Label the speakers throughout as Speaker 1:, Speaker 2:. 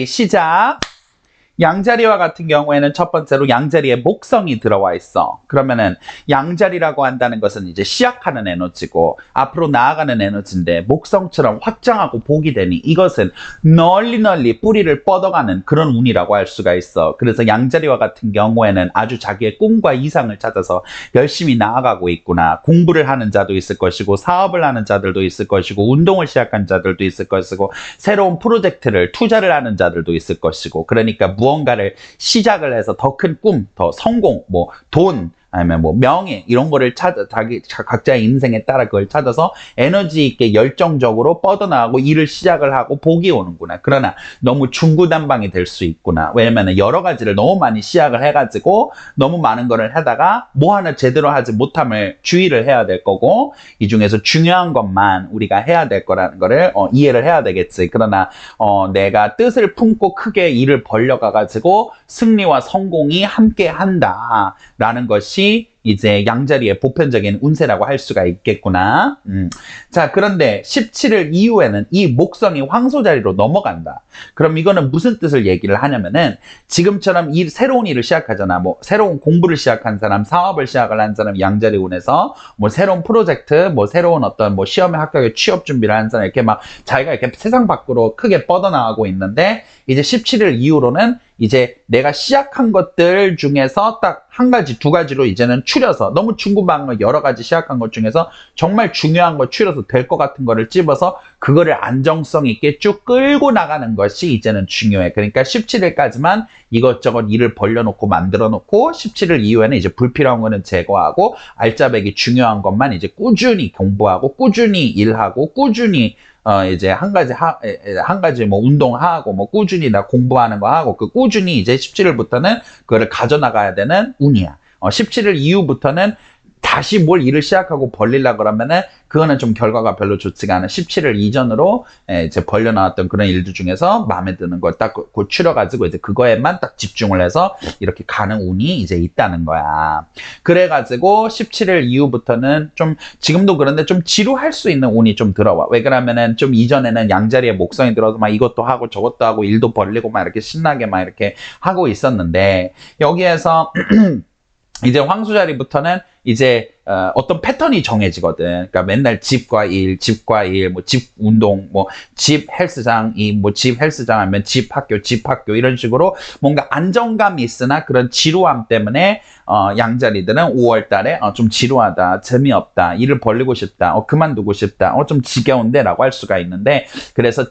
Speaker 1: 시작. 양자리와 같은 경우에는 첫 번째로 양자리에 목성이 들어와 있어. 그러면은 양자리라고 한다는 것은 이제 시작하는 에너지고 앞으로 나아가는 에너지인데 목성처럼 확장하고 복이 되니 이것은 널리 뿌리를 뻗어가는 그런 운이라고 할 수가 있어. 그래서 양자리와 같은 경우에는 아주 자기의 꿈과 이상을 찾아서 열심히 나아가고 있구나. 공부를 하는 자도 있을 것이고 사업을 하는 자들도 있을 것이고 운동을 시작한 자들도 있을 것이고 새로운 프로젝트를 투자를 하는 자들도 있을 것이고 그러니까 무언가를 시작을 해서 더 큰 꿈, 더 성공, 뭐 돈, 아니면 뭐 명예 이런 거를 찾아 각자의 인생에 따라 그걸 찾아서 에너지 있게 열정적으로 뻗어나가고 일을 시작을 하고 복이 오는구나. 그러나 너무 중구난방이 될 수 있구나. 왜냐면 여러 가지를 너무 많이 시작을 해가지고 너무 많은 거를 하다가 뭐 하나 제대로 하지 못함을 주의를 해야 될 거고 이 중에서 중요한 것만 우리가 해야 될 거라는 거를 이해를 해야 되겠지. 그러나 내가 뜻을 품고 크게 일을 벌려가가지고 승리와 성공이 함께 한다라는 것이 이제 양자리의 보편적인 운세라고 할 수가 있겠구나. 자, 그런데 17일 이후에는 이 목성이 황소자리로 넘어간다. 그럼 이거는 무슨 뜻을 얘기를 하냐면은 지금처럼 새로운 일을 시작하잖아. 뭐 새로운 공부를 시작한 사람, 사업을 시작을 한 사람 양자리 운에서 뭐 새로운 프로젝트, 뭐 새로운 어떤 뭐 시험에 합격에 취업 준비를 한 사람 이렇게 막 자기가 이렇게 세상 밖으로 크게 뻗어나가고 있는데 이제 17일 이후로는 이제 내가 시작한 것들 중에서 딱 한 가지, 두 가지로 이제는 추려서 너무 중구난방 여러 가지 시작한 것 중에서 정말 중요한 거 추려서 될 것 같은 거를 찝어서 그거를 안정성 있게 쭉 끌고 나가는 것이 이제는 중요해. 그러니까 17일까지만 이것저것 일을 벌려놓고 만들어 놓고 17일 이후에는 이제 불필요한 거는 제거하고 알짜배기 중요한 것만 이제 꾸준히 공부하고 꾸준히 일하고 꾸준히 이제 한 가지 뭐 운동하고 뭐 꾸준히 나 공부하는 거 하고 그 꾸준히 이제 17일부터는 그거를 가져나가야 되는 운이야. 17일 이후부터는 다시 뭘 일을 시작하고 벌리려 그러면은 그거는 좀 결과가 별로 좋지가 않아. 17일 이전으로 이제 벌려나왔던 그런 일들 중에서 마음에 드는 걸 딱 추려가지고 이제 그거에만 딱 집중을 해서 이렇게 가는 운이 이제 있다는 거야. 그래가지고 17일 이후부터는 좀 지금도 그런데 좀 지루할 수 있는 운이 좀 들어와. 왜 그러면은 좀 이전에는 양자리에 목성이 들어서 막 이것도 하고 저것도 하고 일도 벌리고 막 이렇게 신나게 막 이렇게 하고 있었는데 여기에서 이제 황소자리부터는 이제 어떤 패턴이 정해지거든. 그러니까 맨날 집과 일, 뭐 집 운동, 뭐 집 헬스장, 뭐 집 헬스장 하면 집 학교 이런 식으로 뭔가 안정감이 있으나 그런 지루함 때문에 양자리들은 5월 달에 좀 지루하다, 재미없다, 일을 벌리고 싶다, 그만두고 싶다, 좀 지겨운데 라고 할 수가 있는데 그래서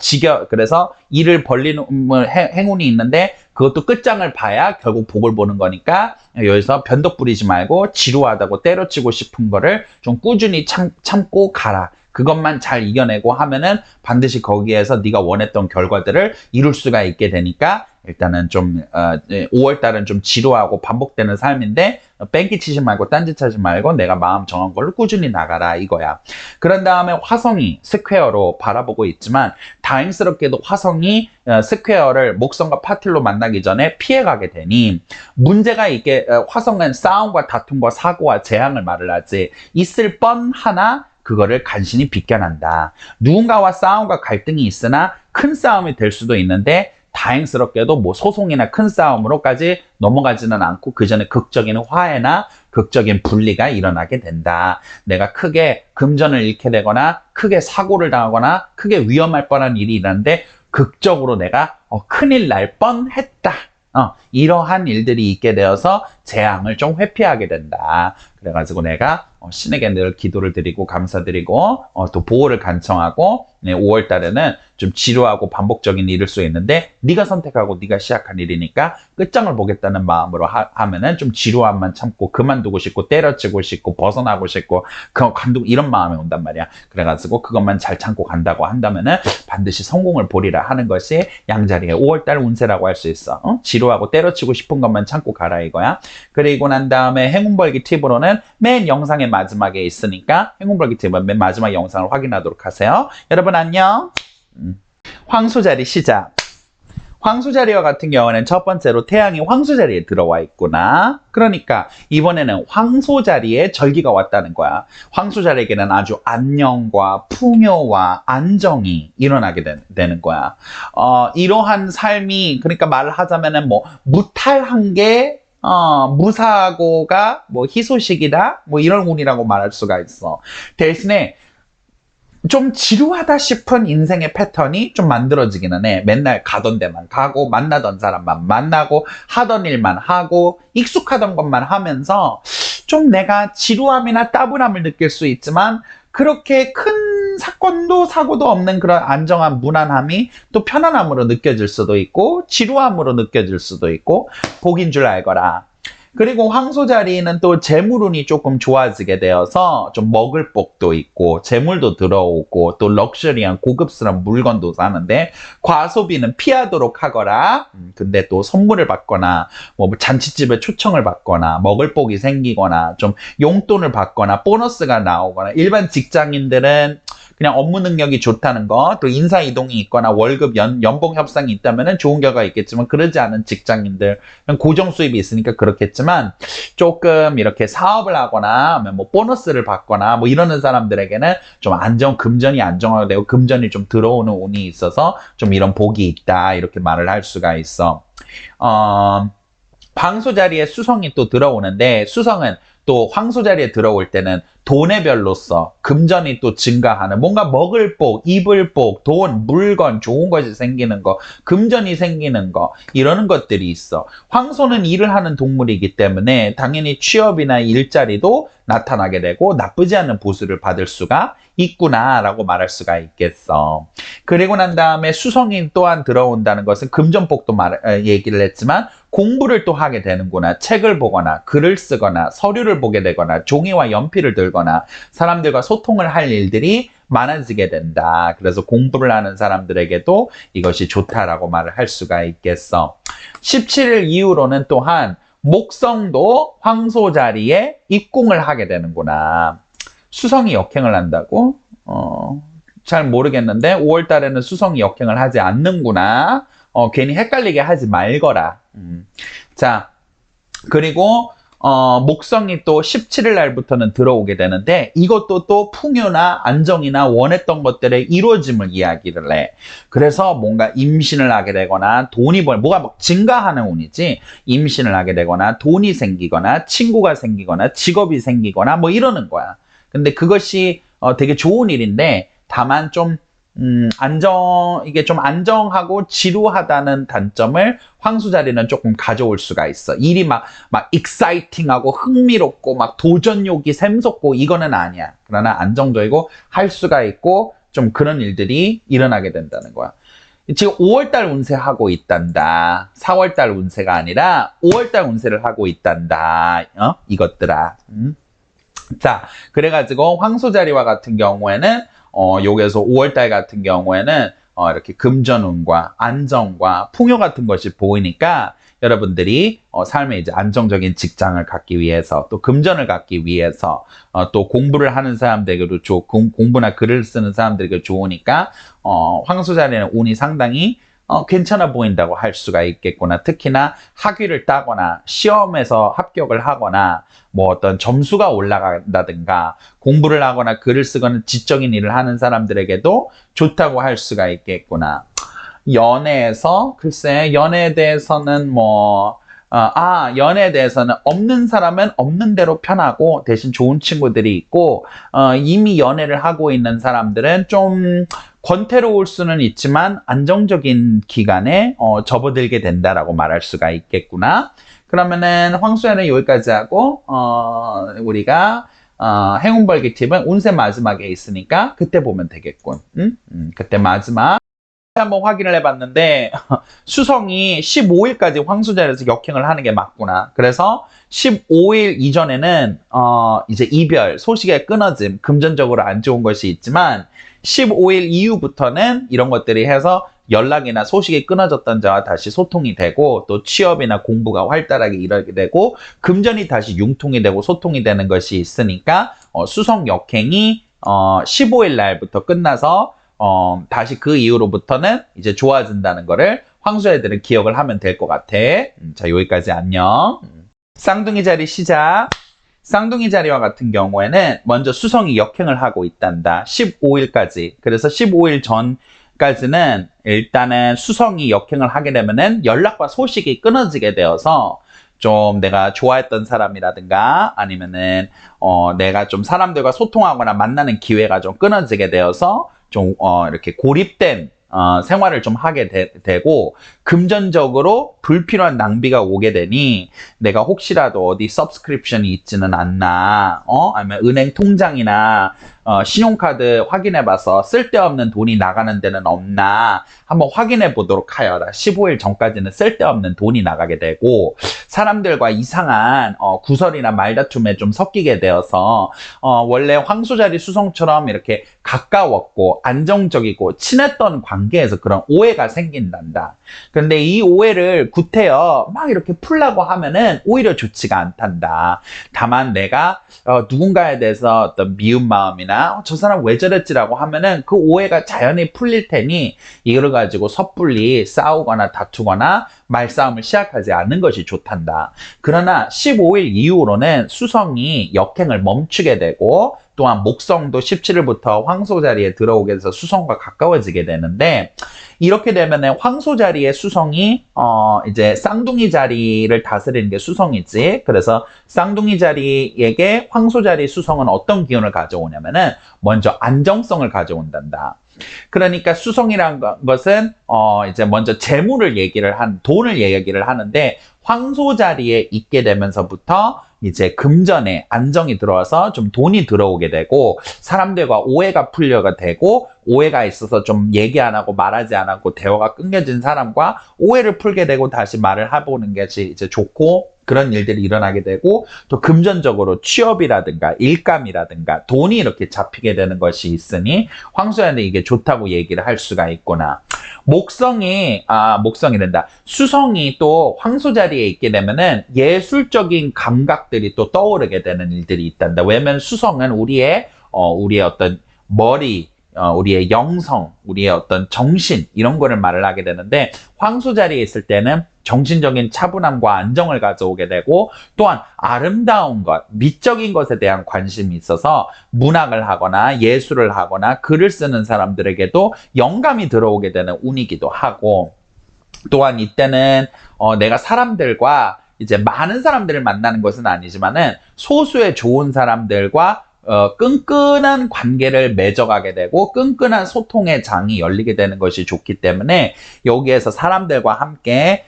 Speaker 1: 일을 벌리는 행운이 있는데 그것도 끝장을 봐야 결국 복을 보는 거니까 여기서 변덕 부리지 말고 지루하다고 때려치고 싶은 거를 좀 꾸준히 참고 가라. 그것만 잘 이겨내고 하면은 반드시 거기에서 네가 원했던 결과들을 이룰 수가 있게 되니까 일단은 좀 5월 달은 좀 지루하고 반복되는 삶인데 뺑기 치지 말고 딴짓 하지 말고 내가 마음 정한 걸로 꾸준히 나가라 이거야. 그런 다음에 화성이 스퀘어로 바라보고 있지만 다행스럽게도 화성이 스퀘어를 목성과 파틀로 만나기 전에 피해가게 되니 문제가 있게 화성은 싸움과 다툼과 사고와 재앙을 말을 하지 있을 뻔하나 그거를 간신히 비껴난다. 누군가와 싸움과 갈등이 있으나 큰 싸움이 될 수도 있는데 다행스럽게도 뭐 소송이나 큰 싸움으로까지 넘어가지는 않고 그 전에 극적인 화해나 극적인 분리가 일어나게 된다. 내가 크게 금전을 잃게 되거나 크게 사고를 당하거나 크게 위험할 뻔한 일이 일어났는데 극적으로 내가 큰일 날 뻔했다. 이러한 일들이 있게 되어서 재앙을 좀 회피하게 된다. 그래가지고 내가 신에게 늘 기도를 드리고 감사드리고 또 보호를 간청하고 5월 달에는 좀 지루하고 반복적인 일일 수 있는데 네가 선택하고 네가 시작한 일이니까 끝장을 보겠다는 마음으로 하면은 좀 지루함만 참고 그만두고 싶고 때려치고 싶고 벗어나고 싶고 관두고 이런 마음이 온단 말이야. 그래가지고 그것만 잘 참고 간다고 한다면은 반드시 성공을 보리라 하는 것이 양자리의 5월 달 운세라고 할 수 있어. 지루하고 때려치고 싶은 것만 참고 가라 이거야. 그리고 난 다음에 행운벌기 팁으로는 맨 영상의 마지막에 있으니까 행운벌기 팁은 맨 마지막 영상을 확인하도록 하세요. 여러분 안녕. 황소자리 시작. 황소 자리와 같은 경우는 첫 번째로 태양이 황소 자리에 들어와 있구나. 그러니까 이번에는 황소 자리에 절기가 왔다는 거야. 황소 자리에게는 아주 안녕과 풍요와 안정이 일어나게 되는 거야. 이러한 삶이, 그러니까 말을 하자면은 뭐 무탈한 게 무사고가 뭐 희소식이다 뭐 이런 운이라고 말할 수가 있어. 대신에 좀 지루하다 싶은 인생의 패턴이 좀 만들어지기는 해. 맨날 가던 데만 가고 만나던 사람만 만나고 하던 일만 하고 익숙하던 것만 하면서 좀 내가 지루함이나 따분함을 느낄 수 있지만 그렇게 큰 사건도 사고도 없는 그런 안정한 무난함이 또 편안함으로 느껴질 수도 있고 지루함으로 느껴질 수도 있고 복인 줄 알거라. 그리고 황소 자리는 또 재물운이 조금 좋아지게 되어서 좀 먹을 복도 있고 재물도 들어오고 또 럭셔리한 고급스러운 물건도 사는데 과소비는 피하도록 하거라. 근데 또 선물을 받거나 뭐 잔치집에 초청을 받거나 먹을 복이 생기거나 좀 용돈을 받거나 보너스가 나오거나 일반 직장인들은 그냥 업무 능력이 좋다는 거, 또 인사 이동이 있거나 월급 연봉 협상이 있다면 좋은 결과가 있겠지만 그러지 않은 직장인들, 고정 수입이 있으니까 그렇겠지만 조금 이렇게 사업을 하거나 뭐 보너스를 받거나 뭐 이러는 사람들에게는 좀 금전이 안정화가 되고 금전이 좀 들어오는 운이 있어서 좀 이런 복이 있다 이렇게 말을 할 수가 있어. 황소 자리에 수성이 또 들어오는데 수성은 또 황소 자리에 들어올 때는 돈의 별로서 금전이 또 증가하는 뭔가 먹을 복, 입을 복, 돈, 물건, 좋은 것이 생기는 거, 금전이 생기는 거 이러는 것들이 있어. 황소는 일을 하는 동물이기 때문에 당연히 취업이나 일자리도 나타나게 되고 나쁘지 않은 보수를 받을 수가 있구나라고 말할 수가 있겠어. 그리고 난 다음에 수성이 또한 들어온다는 것은 금전복도 얘기를 했지만 공부를 또 하게 되는구나. 책을 보거나 글을 쓰거나 서류를 보게 되거나 종이와 연필을 들거나 사람들과 소통을 할 일들이 많아지게 된다. 그래서 공부를 하는 사람들에게도 이것이 좋다라고 말을 할 수가 있겠어. 17일 이후로는 또한 목성도 황소 자리에 입궁을 하게 되는구나. 수성이 역행을 한다고? 잘 모르겠는데 5월 달에는 수성이 역행을 하지 않는구나. 괜히 헷갈리게 하지 말거라. 자, 그리고 목성이 또 17일 날부터는 들어오게 되는데 이것도 또 풍요나 안정이나 원했던 것들의 이루어짐을 이야기를 해. 그래서 뭔가 임신을 하게 되거나 뭐가 막 증가하는 운이지. 임신을 하게 되거나 돈이 생기거나 친구가 생기거나 직업이 생기거나 뭐 이러는 거야. 근데 그것이 되게 좋은 일인데 다만 좀 이게 좀 안정하고 지루하다는 단점을 황소 자리는 조금 가져올 수가 있어. 일이 막 익사이팅하고 흥미롭고 막 도전욕이 샘솟고 이거는 아니야. 그러나 안정적이고 할 수가 있고 좀 그런 일들이 일어나게 된다는 거야. 지금 5월달 운세 하고 있단다. 4월달 운세가 아니라 5월달 운세를 하고 있단다. 이것들아. 자, 그래가지고 황소 자리와 같은 경우에는 여기에서 5월달 같은 경우에는 이렇게 금전운과 안정과 풍요 같은 것이 보이니까 여러분들이 삶에 이제 안정적인 직장을 갖기 위해서 또 금전을 갖기 위해서 또 공부를 하는 사람들에게도 좋고 공부나 글을 쓰는 사람들에게 좋으니까 황소 자리는 운이 상당히 괜찮아 보인다고 할 수가 있겠구나. 특히나 학위를 따거나 시험에서 합격을 하거나 뭐 어떤 점수가 올라간다든가 공부를 하거나 글을 쓰거나 지적인 일을 하는 사람들에게도 좋다고 할 수가 있겠구나. 연애에서 글쎄 연애에 대해서는 연애에 대해서는 없는 사람은 없는 대로 편하고 대신 좋은 친구들이 있고 이미 연애를 하고 있는 사람들은 좀 권태로울 수는 있지만 안정적인 기간에 접어들게 된다라고 말할 수가 있겠구나. 그러면은 황소연은 여기까지 하고 우리가 행운벌기 팁은 운세 마지막에 있으니까 그때 보면 되겠군. 그때 마지막 한번 확인을 해봤는데 수성이 15일까지 황소자리에서 역행을 하는 게 맞구나. 그래서 15일 이전에는 이제 이별, 소식의 끊어짐, 금전적으로 안 좋은 것이 있지만 15일 이후부터는 이런 것들이 해서 연락이나 소식이 끊어졌던 자와 다시 소통이 되고 또 취업이나 공부가 활달하게 일하게 되고 금전이 다시 융통이 되고 소통이 되는 것이 있으니까 수성 역행이 15일 날부터 끝나서 다시 그 이후로부터는 이제 좋아진다는 거를 황소애들은 기억을 하면 될 것 같아. 자, 여기까지 안녕. 쌍둥이 자리 시작. 쌍둥이 자리와 같은 경우에는 먼저 수성이 역행을 하고 있단다. 15일까지. 그래서 15일 전까지는 일단은 수성이 역행을 하게 되면은 연락과 소식이 끊어지게 되어서 좀 내가 좋아했던 사람이라든가 아니면은 내가 좀 사람들과 소통하거나 만나는 기회가 좀 끊어지게 되어서 좀 이렇게 고립된 생활을 좀 하게 되고 금전적으로 불필요한 낭비가 오게 되니 내가 혹시라도 어디 서브스크립션이 있지는 않나 아니면 은행 통장이나 신용카드 확인해봐서 쓸데없는 돈이 나가는 데는 없나 한번 확인해 보도록 하여라. 15일 전까지는 쓸데없는 돈이 나가게 되고 사람들과 이상한 구설이나 말다툼에 좀 섞이게 되어서 원래 황소자리 수성처럼 이렇게 가까웠고 안정적이고 친했던 관계에서 그런 오해가 생긴단다. 그런데 이 오해를 구태여 막 이렇게 풀라고 하면은 오히려 좋지가 않단다. 다만 내가 누군가에 대해서 어떤 미운 마음이나 저 사람 왜 저랬지라고 하면은 그 오해가 자연히 풀릴 테니 이걸 가지고 섣불리 싸우거나 다투거나 말싸움을 시작하지 않는 것이 좋단다. 그러나 15일 이후로는 수성이 역행을 멈추게 되고 또한 목성도 17일부터 황소 자리에 들어오게 돼서 수성과 가까워지게 되는데 이렇게 되면 황소 자리의 수성이 이제 쌍둥이 자리를 다스리는 게 수성이지. 그래서 쌍둥이 자리에게 황소 자리 수성은 어떤 기운을 가져오냐면은 먼저 안정성을 가져온단다. 그러니까 수성이란 것은 이제 먼저 재물을 돈을 얘기를 하는데 황소 자리에 있게 되면서부터 이제 금전에 안정이 들어와서 좀 돈이 들어오게 되고 사람들과 오해가 풀려가 되고 오해가 있어서 좀 얘기 안 하고 말하지 않았고 대화가 끊겨진 사람과 오해를 풀게 되고 다시 말을 해보는 것이 이제 좋고 그런 일들이 일어나게 되고 또 금전적으로 취업이라든가 일감이라든가 돈이 이렇게 잡히게 되는 것이 있으니 황소한테 이게 좋다고 얘기를 할 수가 있구나. 목성이란다. 수성이 또 황소 자리에 있게 되면은 예술적인 감각들이 또 떠오르게 되는 일들이 있단다. 왜냐면 수성은 우리의 어떤 머리, 우리의 영성, 우리의 어떤 정신 이런 거를 말을 하게 되는데 황소 자리에 있을 때는 정신적인 차분함과 안정을 가져오게 되고 또한 아름다운 것, 미적인 것에 대한 관심이 있어서 문학을 하거나 예술을 하거나 글을 쓰는 사람들에게도 영감이 들어오게 되는 운이기도 하고 또한 이때는 내가 사람들과 이제 많은 사람들을 만나는 것은 아니지만은 소수의 좋은 사람들과 끈끈한 관계를 맺어가게 되고 끈끈한 소통의 장이 열리게 되는 것이 좋기 때문에 여기에서 사람들과 함께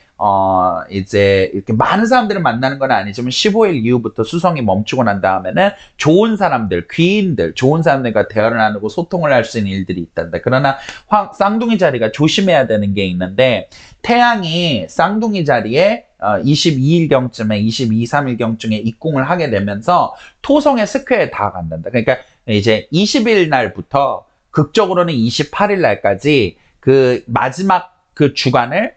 Speaker 1: 이제 이렇게 많은 사람들을 만나는 건 아니지만 15일 이후부터 수성이 멈추고 난 다음에는 좋은 사람들, 귀인들, 좋은 사람들과 대화를 나누고 소통을 할 수 있는 일들이 있단다. 그러나 쌍둥이 자리가 조심해야 되는 게 있는데 태양이 쌍둥이 자리에 22일경쯤에 22, 3일경쯤에 입궁을 하게 되면서 토성의 스퀘어에 다 간단다. 그러니까 이제 20일 날부터 극적으로는 28일 날까지 그 마지막 그 주간을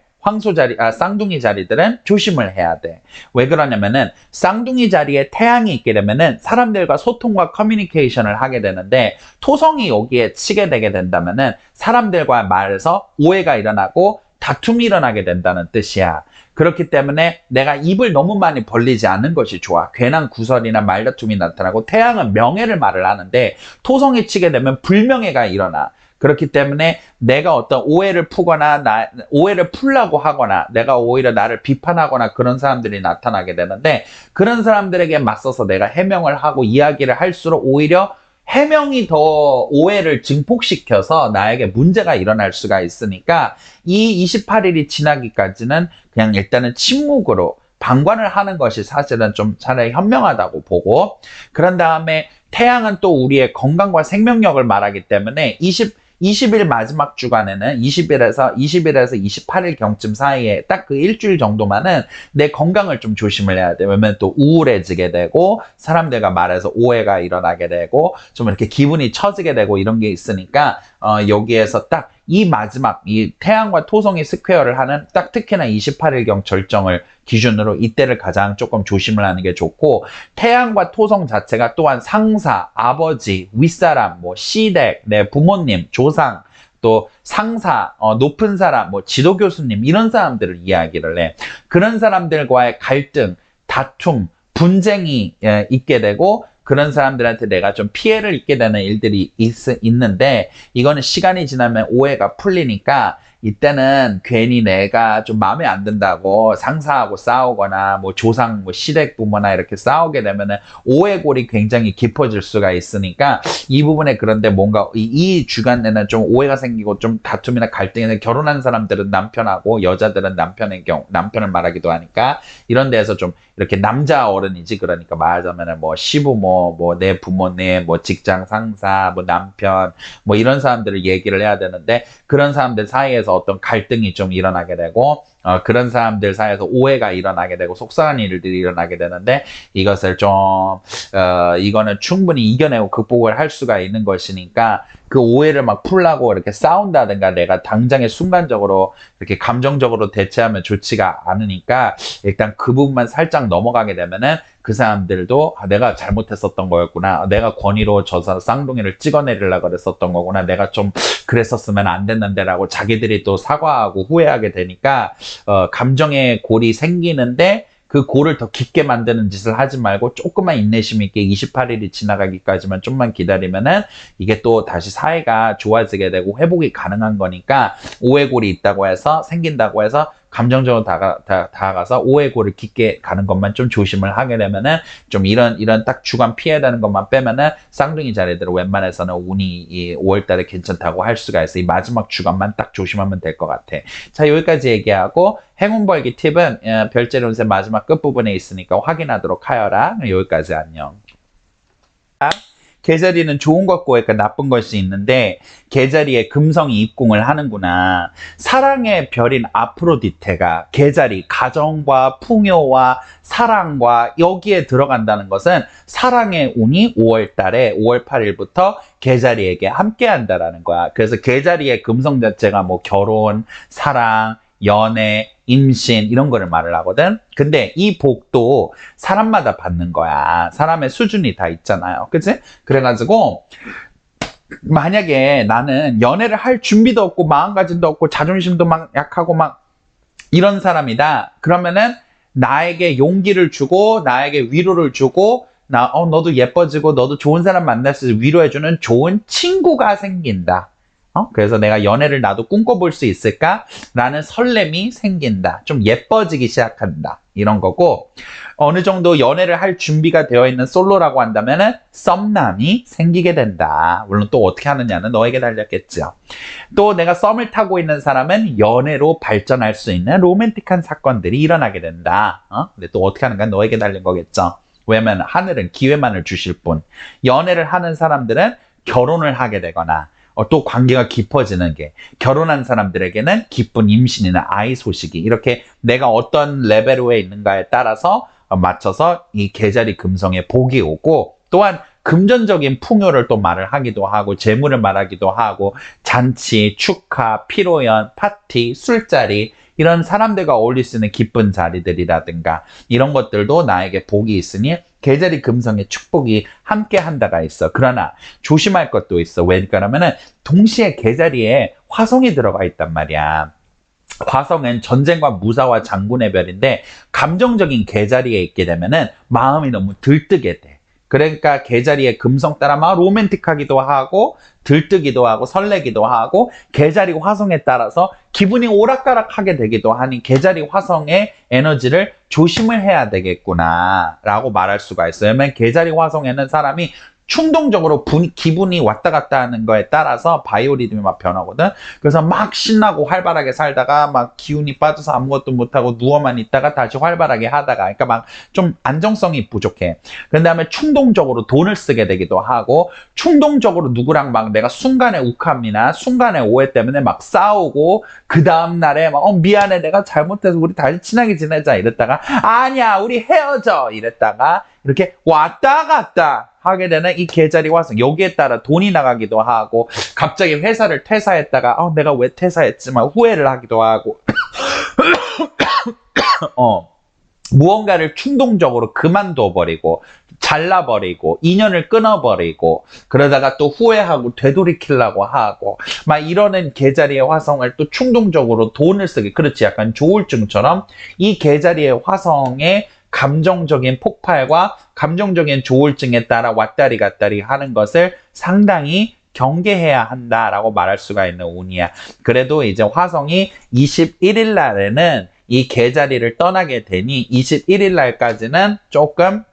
Speaker 1: 쌍둥이 자리들은 조심을 해야 돼. 왜 그러냐면은 쌍둥이 자리에 태양이 있게 되면은 사람들과 소통과 커뮤니케이션을 하게 되는데 토성이 여기에 치게 되게 된다면은 사람들과 말에서 오해가 일어나고 다툼이 일어나게 된다는 뜻이야. 그렇기 때문에 내가 입을 너무 많이 벌리지 않는 것이 좋아. 괜한 구설이나 말다툼이 나타나고 태양은 명예를 말을 하는데 토성이 치게 되면 불명예가 일어나. 그렇기 때문에 내가 어떤 오해를 푸거나 오해를 풀려고 하거나 내가 오히려 나를 비판하거나 그런 사람들이 나타나게 되는데 그런 사람들에게 맞서서 내가 해명을 하고 이야기를 할수록 오히려 해명이 더 오해를 증폭시켜서 나에게 문제가 일어날 수가 있으니까 이 28일이 지나기까지는 그냥 일단은 침묵으로 방관을 하는 것이 사실은 좀 차라리 현명하다고 보고 그런 다음에 태양은 또 우리의 건강과 생명력을 말하기 때문에 20일 마지막 주간에는 20일에서 28일 경쯤 사이에 딱 그 일주일 정도만은 내 건강을 좀 조심을 해야 돼. 왜냐면 또 우울해지게 되고 사람들과 말해서 오해가 일어나게 되고 좀 이렇게 기분이 처지게 되고 이런 게 있으니까 여기에서 딱 이 마지막 이 태양과 토성이 스퀘어를 하는 딱 특히나 28일경 절정을 기준으로 이때를 가장 조금 조심을 하는 게 좋고 태양과 토성 자체가 또한 상사, 아버지, 윗사람, 뭐 시댁, 내 부모님, 조상 또 상사, 높은 사람, 뭐 지도 교수님 이런 사람들을 이야기를 해. 그런 사람들과의 갈등, 다툼, 분쟁이 있게 되고 그런 사람들한테 내가 좀 피해를 입게 되는 일들이 있는데 이거는 시간이 지나면 오해가 풀리니까 이때는 괜히 내가 좀 마음에 안 든다고 상사하고 싸우거나 뭐 조상, 뭐 시댁 부모나 이렇게 싸우게 되면은 오해골이 굉장히 깊어질 수가 있으니까 이 부분에 그런데 뭔가 이 주간에는 좀 오해가 생기고 좀 다툼이나 갈등이 결혼한 사람들은 남편하고 여자들은 남편을 말하기도 하니까 이런 데에서 좀 이렇게 남자 어른이지 그러니까 말하자면은 뭐 시부모, 뭐 내 부모님, 뭐 직장 상사, 뭐 남편, 뭐 이런 사람들을 얘기를 해야 되는데 그런 사람들 사이에서 어떤 갈등이 좀 일어나게 되고 그런 사람들 사이에서 오해가 일어나게 되고 속상한 일들이 일어나게 되는데 이것을 좀 이거는 충분히 이겨내고 극복을 할 수가 있는 것이니까 그 오해를 막 풀라고 이렇게 싸운다든가 내가 당장에 순간적으로 이렇게 감정적으로 대처하면 좋지가 않으니까 일단 그 부분만 살짝 넘어가게 되면은 그 사람들도 내가 잘못했었던 거였구나. 내가 권위로 저 쌍둥이를 찍어내리려고 그랬었던 거구나. 내가 좀 그랬었으면 안 됐는데라고 자기들이 또 사과하고 후회하게 되니까 감정의 골이 생기는데 그 골을 더 깊게 만드는 짓을 하지 말고 조금만 인내심 있게 28일이 지나가기까지만 좀만 기다리면은 이게 또 다시 사이가 좋아지게 되고 회복이 가능한 거니까 오해골이 있다고 해서 생긴다고 해서 감정적으로 다가가서 오해골을 깊게 가는 것만 좀 조심을 하게 되면은 좀 이런 딱 주간 피해다는 것만 빼면은 쌍둥이 자리들은 웬만해서는 운이 이 5월달에 괜찮다고 할 수가 있어. 이 마지막 주간만 딱 조심하면 될 것 같아. 자, 여기까지 얘기하고 행운 벌기 팁은 별자리 운세 마지막 끝부분에 있으니까 확인하도록 하여라. 여기까지 안녕. 계자리는 좋은 것과 나쁜 것이 있는데 계자리에 금성이 입궁을 하는구나. 사랑의 별인 아프로디테가 계자리 가정과 풍요와 사랑과 여기에 들어간다는 것은 사랑의 운이 5월 달에 5월 8일부터 계자리에게 함께 한다라는 거야. 그래서 계자리의 금성 자체가 뭐 결혼, 사랑, 연애, 임신 이런 거를 말을 하거든. 근데 이 복도 사람마다 받는 거야. 사람의 수준이 다 있잖아요. 그치? 그래가지고 만약에 나는 연애를 할 준비도 없고 마음가짐도 없고 자존심도 막 약하고 막 이런 사람이다. 그러면은 나에게 용기를 주고 나에게 위로를 주고 너도 예뻐지고 너도 좋은 사람 만났을 때 위로해주는 좋은 친구가 생긴다. 그래서 내가 연애를 나도 꿈꿔볼 수 있을까? 라는 설렘이 생긴다. 좀 예뻐지기 시작한다. 이런 거고 어느 정도 연애를 할 준비가 되어 있는 솔로라고 한다면은 썸남이 생기게 된다. 물론 또 어떻게 하느냐는 너에게 달렸겠죠. 또 내가 썸을 타고 있는 사람은 연애로 발전할 수 있는 로맨틱한 사건들이 일어나게 된다. 근데 또 어떻게 하는가 너에게 달린 거겠죠. 왜냐면 하늘은 기회만을 주실 뿐. 연애를 하는 사람들은 결혼을 하게 되거나 또 관계가 깊어지는 게 결혼한 사람들에게는 기쁜 임신이나 아이 소식이 이렇게 내가 어떤 레벨에 있는가에 따라서 맞춰서 이 계자리 금성에 복이 오고 또한 금전적인 풍요를 또 말을 하기도 하고 재물을 말하기도 하고 잔치, 축하, 피로연, 파티, 술자리 이런 사람들과 어울릴 수 있는 기쁜 자리들이라든가 이런 것들도 나에게 복이 있으니 계자리 금성의 축복이 함께 한다가 있어. 그러나 조심할 것도 있어. 왜냐면은 동시에 계자리에 화성이 들어가 있단 말이야. 화성은 전쟁과 무사와 장군의 별인데 감정적인 계자리에 있게 되면은 마음이 너무 들뜨게 돼. 그러니까 계자리의 금성 따라 막 로맨틱하기도 하고 들뜨기도 하고 설레기도 하고 계자리 화성에 따라서 기분이 오락가락하게 되기도 하니 계자리 화성의 에너지를 조심을 해야 되겠구나 라고 말할 수가 있어요. 왜냐면 계자리 화성에는 사람이 충동적으로 기분이 왔다 갔다 하는 거에 따라서 바이오리듬이 막 변하거든. 그래서 막 신나고 활발하게 살다가 막 기운이 빠져서 아무것도 못하고 누워만 있다가 다시 활발하게 하다가 그러니까 막 좀 안정성이 부족해. 그 다음에 충동적으로 돈을 쓰게 되기도 하고 충동적으로 누구랑 막 내가 순간의 욱함이나 순간의 오해 때문에 막 싸우고 그 다음날에 막 미안해 내가 잘못해서 우리 다시 친하게 지내자 이랬다가 아니야 우리 헤어져 이랬다가 이렇게 왔다 갔다 하게 되는 이 계자리 화성 여기에 따라 돈이 나가기도 하고 갑자기 회사를 퇴사했다가 내가 왜 퇴사했지만 후회를 하기도 하고 무언가를 충동적으로 그만둬버리고 잘라버리고 인연을 끊어버리고 그러다가 또 후회하고 되돌이키려고 하고 막 이러는 계자리의 화성을 또 충동적으로 돈을 쓰게 그렇지 약간 조울증처럼 이 계자리의 화성의 감정적인 폭발과 감정적인 조울증에 따라 왔다리 갔다리 하는 것을 상당히 경계해야 한다라고 말할 수가 있는 운이야. 그래도 이제 화성이 21일 날에는 이 계자리를 떠나게 되니 21일 날까지는 조금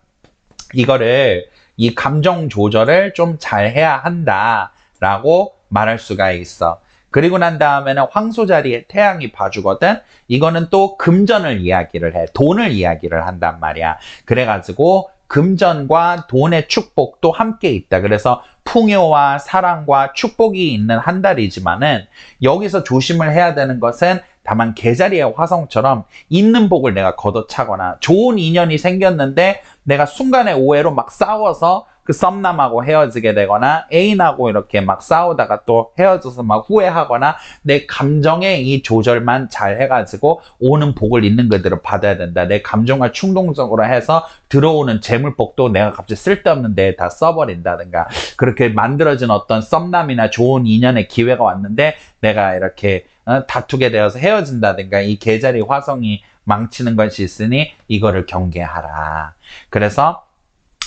Speaker 1: 이거를 이 감정 조절을 좀 잘 해야 한다라고 말할 수가 있어. 그리고 난 다음에는 황소 자리에 태양이 봐주거든. 이거는 또 금전을 이야기를 해. 돈을 이야기를 한단 말이야. 그래가지고 금전과 돈의 축복도 함께 있다. 그래서 풍요와 사랑과 축복이 있는 한 달이지만은 여기서 조심을 해야 되는 것은 다만 계자리의 화성처럼 있는 복을 내가 걷어차거나 좋은 인연이 생겼는데 내가 순간의 오해로 막 싸워서 그 썸남하고 헤어지게 되거나 애인하고 이렇게 막 싸우다가 또 헤어져서 막 후회하거나 내 감정의 이 조절만 잘 해가지고 오는 복을 있는 그대로 받아야 된다. 내 감정을 충동적으로 해서 들어오는 재물복도 내가 갑자기 쓸데없는 데에 다 써버린다든가 그렇게 만들어진 어떤 썸남이나 좋은 인연의 기회가 왔는데 내가 이렇게 다투게 되어서 헤어진다든가 이 계자리 화성이 망치는 것이 있으니 이거를 경계하라. 그래서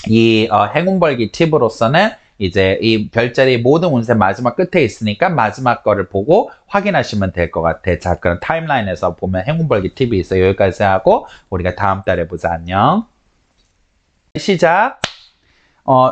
Speaker 1: 이 행운벌기 팁으로서는 이제 이 별자리 모든 운세 마지막 끝에 있으니까 마지막 거를 보고 확인하시면 될 것 같아. 자, 그럼 타임라인에서 보면 행운벌기 팁이 있어요. 여기까지 하고 우리가 다음 달에 보자. 안녕. 시작.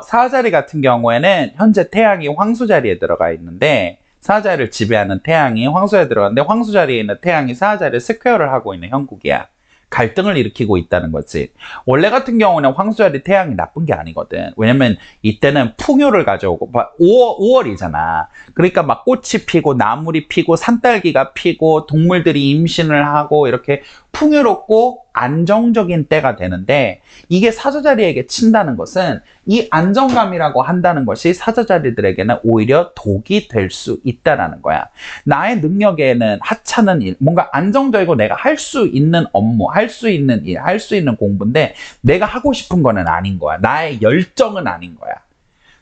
Speaker 1: 사자리 같은 경우에는 현재 태양이 황소자리에 들어가 있는데 사자리를 지배하는 태양이 황소에 들어갔는데 황소자리에 있는 태양이 사자리를 스퀘어를 하고 있는 형국이야. 갈등을 일으키고 있다는 거지. 원래 같은 경우는 황소자리 태양이 나쁜 게 아니거든. 왜냐면 이때는 풍요를 가져오고 5월이잖아. 그러니까 막 꽃이 피고 나물이 피고 산딸기가 피고 동물들이 임신을 하고 이렇게 풍요롭고 안정적인 때가 되는데 이게 사자자리에게 친다는 것은 이 안정감이라고 한다는 것이 사자자리들에게는 오히려 독이 될 수 있다라는 거야. 나의 능력에는 하찮은 일, 뭔가 안정적이고 내가 할 수 있는 업무, 할 수 있는 일, 할 수 있는 공부인데 내가 하고 싶은 거는 아닌 거야. 나의 열정은 아닌 거야.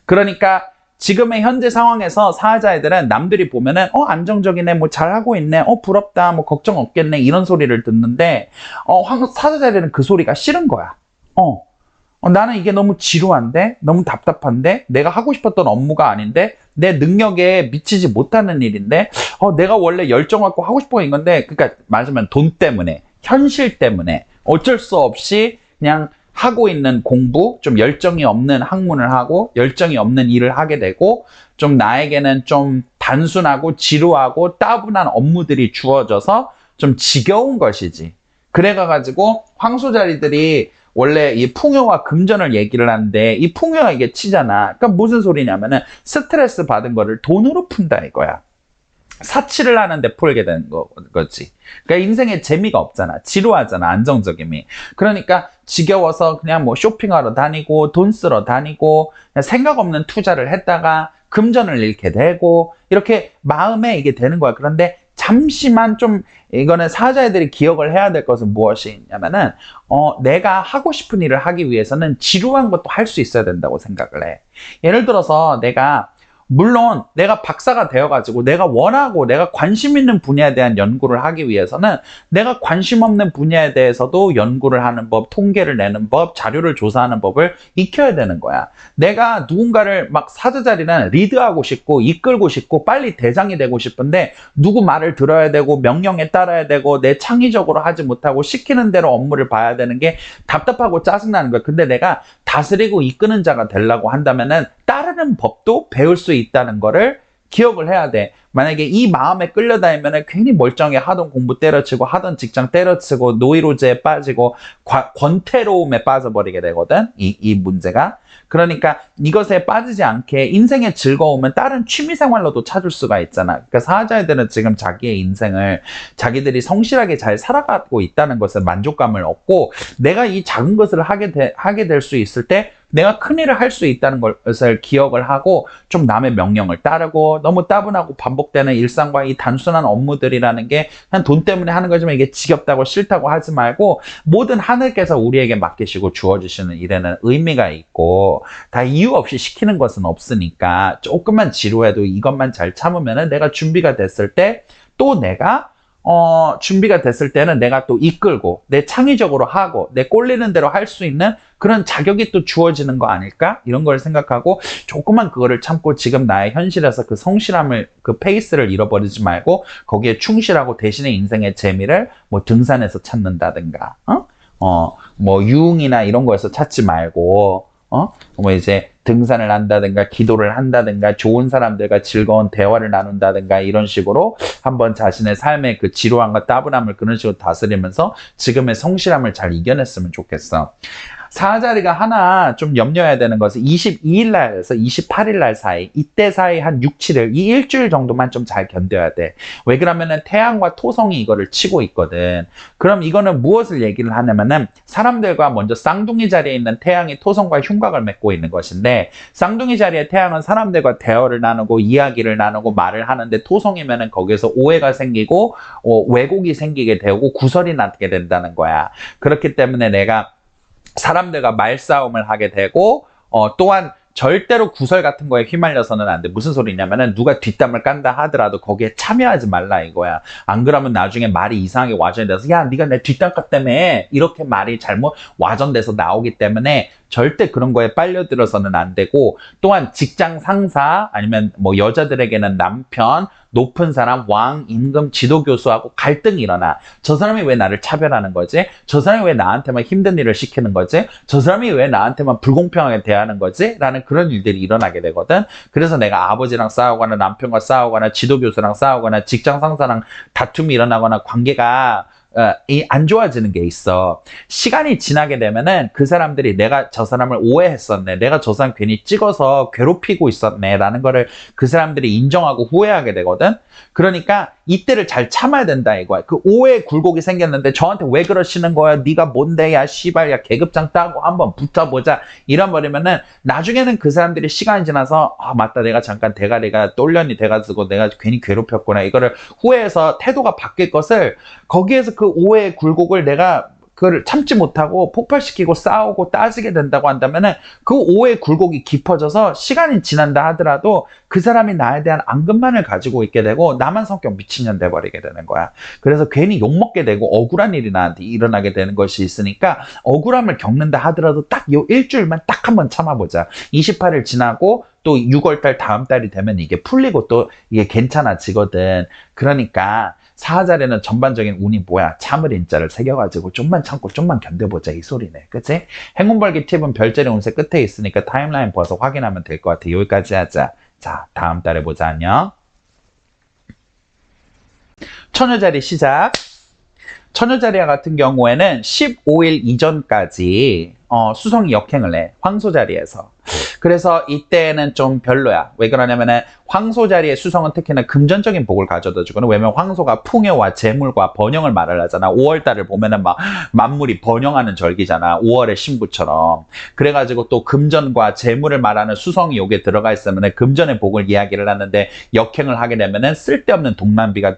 Speaker 1: 그러니까 지금의 현재 상황에서 사자애들은 남들이 보면은 안정적이네, 뭐 잘하고 있네, 부럽다, 뭐 걱정 없겠네 이런 소리를 듣는데 사자자리는 그 소리가 싫은 거야. 나는 이게 너무 지루한데, 너무 답답한데, 내가 하고 싶었던 업무가 아닌데, 내 능력에 미치지 못하는 일인데, 내가 원래 열정 갖고 하고 싶은 건데, 그러니까 말하자면 돈 때문에, 현실 때문에 어쩔 수 없이 그냥 하고 있는 공부, 좀 열정이 없는 학문을 하고 열정이 없는 일을 하게 되고 좀 나에게는 좀 단순하고 지루하고 따분한 업무들이 주어져서 좀 지겨운 것이지. 그래가지고 황소자리들이 원래 이 풍요와 금전을 얘기를 하는데 이 풍요가 이게 치잖아. 그러니까 무슨 소리냐면은 스트레스 받은 거를 돈으로 푼다 이거야. 사치를 하는데 풀게 되는 거지. 그러니까 인생에 재미가 없잖아. 지루하잖아. 안정적임이. 그러니까 지겨워서 그냥 뭐 쇼핑하러 다니고 돈 쓰러 다니고 그냥 생각 없는 투자를 했다가 금전을 잃게 되고 이렇게 마음에 이게 되는 거야. 그런데 잠시만 좀 이거는 사자애들이 기억을 해야 될 것은 무엇이 있냐면은 내가 하고 싶은 일을 하기 위해서는 지루한 것도 할 수 있어야 된다고 생각을 해. 예를 들어서 물론 내가 박사가 되어가지고 내가 원하고 내가 관심 있는 분야에 대한 연구를 하기 위해서는 내가 관심 없는 분야에 대해서도 연구를 하는 법, 통계를 내는 법, 자료를 조사하는 법을 익혀야 되는 거야. 내가 누군가를 막 사자자리는 리드하고 싶고 이끌고 싶고 빨리 대장이 되고 싶은데 누구 말을 들어야 되고 명령에 따라야 되고 내 창의적으로 하지 못하고 시키는 대로 업무를 봐야 되는 게 답답하고 짜증나는 거야. 근데 내가 다스리고 이끄는 자가 되려고 한다면은 따르는 법도 배울 수 있다는 거를 기억을 해야 돼. 만약에 이 마음에 끌려다니면 괜히 멀쩡히 하던 공부 때려치고 하던 직장 때려치고 노이로제에 빠지고 권태로움에 빠져버리게 되거든. 이 문제가. 그러니까 이것에 빠지지 않게 인생의 즐거움은 다른 취미생활로도 찾을 수가 있잖아. 그러니까 사자애들은 지금 자기의 인생을 자기들이 성실하게 잘 살아가고 있다는 것에 만족감을 얻고 내가 이 작은 것을 하게 될 수 있을 때 내가 큰일을 할 수 있다는 것을 기억을 하고 좀 남의 명령을 따르고 너무 따분하고 반복 반복되는 일상과 이 단순한 업무들이라는 게 그냥 돈 때문에 하는 거지만 이게 지겹다고 싫다고 하지 말고 모든 하늘께서 우리에게 맡기시고 주어주시는 일에는 의미가 있고 다 이유 없이 시키는 것은 없으니까 조금만 지루해도 이것만 잘 참으면은 내가 준비가 됐을 때 또 내가 준비가 됐을 때는 내가 또 이끌고 내 창의적으로 하고 내 꼴리는 대로 할 수 있는 그런 자격이 또 주어지는 거 아닐까? 이런 걸 생각하고 조금만 그거를 참고 지금 나의 현실에서 그 성실함을 그 페이스를 잃어버리지 말고 거기에 충실하고 대신에 인생의 재미를 뭐 등산에서 찾는다든가 뭐 유흥이나 이런 거에서 찾지 말고 뭐 이제 등산을 한다든가 기도를 한다든가 좋은 사람들과 즐거운 대화를 나눈다든가 이런 식으로 한번 자신의 삶의 그 지루함과 따분함을 그런 식으로 다스리면서 지금의 성실함을 잘 이겨냈으면 좋겠어. 사자리가 하나 좀 염려해야 되는 것은 22일 날에서 28일 날 사이, 이때 사이 한 6, 7일, 이 일주일 정도만 좀 잘 견뎌야 돼. 왜 그러면은 태양과 토성이 이거를 치고 있거든. 그럼 이거는 무엇을 얘기를 하냐면은 사람들과 먼저 쌍둥이 자리에 있는 태양이 토성과 흉곽을 맺고 있는 것인데 쌍둥이 자리의 태양은 사람들과 대화를 나누고 이야기를 나누고 말을 하는데 토성이면은 거기서 오해가 생기고 왜곡이 생기게 되고 구설이 나게 된다는 거야. 그렇기 때문에 내가 사람들과 말싸움을 하게 되고 또한 절대로 구설 같은 거에 휘말려서는 안 돼. 무슨 소리냐면은 누가 뒷담을 깐다 하더라도 거기에 참여하지 말라 이거야. 안 그러면 나중에 말이 이상하게 와전돼서 야 네가 내 뒷담 깠다며 이렇게 말이 잘못 와전돼서 나오기 때문에 절대 그런 거에 빨려들어서는 안 되고 또한 직장 상사 아니면 뭐 여자들에게는 남편 높은 사람, 왕, 임금, 지도교수하고 갈등이 일어나. 저 사람이 왜 나를 차별하는 거지? 저 사람이 왜 나한테만 힘든 일을 시키는 거지? 저 사람이 왜 나한테만 불공평하게 대하는 거지? 라는 그런 일들이 일어나게 되거든. 그래서 내가 아버지랑 싸우거나 남편과 싸우거나 지도교수랑 싸우거나 직장 상사랑 다툼이 일어나거나 관계가 안 좋아지는 게 있어. 시간이 지나게 되면은 그 사람들이 내가 저 사람을 오해했었네. 내가 저 사람 괜히 찍어서 괴롭히고 있었네. 라는 거를 그 사람들이 인정하고 후회하게 되거든. 그러니까 이때를 잘 참아야 된다 이거야. 그 오해 굴곡이 생겼는데 저한테 왜 그러시는 거야? 네가 뭔데? 야 씨발 야 계급장 따고 한번 붙어보자. 이러버리면은 나중에는 그 사람들이 시간이 지나서 아 맞다 내가 잠깐 대가리가 똘련이 돼가지고 내가 괜히 괴롭혔구나. 이거를 후회해서 태도가 바뀔 것을 거기에서 그 오해의 굴곡을 내가 그걸 참지 못하고 폭발시키고 싸우고 따지게 된다고 한다면은 그 오해의 굴곡이 깊어져서 시간이 지난다 하더라도 그 사람이 나에 대한 앙금만을 가지고 있게 되고 나만 성격 미친년 돼버리게 되는 거야. 그래서 괜히 욕먹게 되고 억울한 일이 나한테 일어나게 되는 것이 있으니까 억울함을 겪는다 하더라도 딱 요 일주일만 딱 한번 참아보자. 28일 지나고 또 6월달 다음 달이 되면 이게 풀리고 또 이게 괜찮아지거든. 그러니까 사자리는 전반적인 운이 뭐야? 참을 인자를 새겨가지고 좀만 참고 좀만 견뎌보자 이 소리네. 그치? 행운벌기 팁은 별자리 운세 끝에 있으니까 타임라인 봐서 확인하면 될 것 같아. 여기까지 하자. 자, 다음 달에 보자. 안녕. 처녀자리 시작. 처녀자리와 같은 경우에는 15일 이전까지 수성이 역행을 해. 황소자리에서. 그래서 이때는 좀 별로야. 왜 그러냐면은 황소자리의 수성은 특히나 금전적인 복을 가져다 주거든. 왜냐면 황소가 풍요와 재물과 번영을 말을 하잖아. 5월달을 보면은 막 만물이 번영하는 절기잖아. 5월의 신부처럼. 그래가지고 또 금전과 재물을 말하는 수성이 여기에 들어가 있으면 금전의 복을 이야기를 하는데 역행을 하게 되면은 쓸데없는 동남비가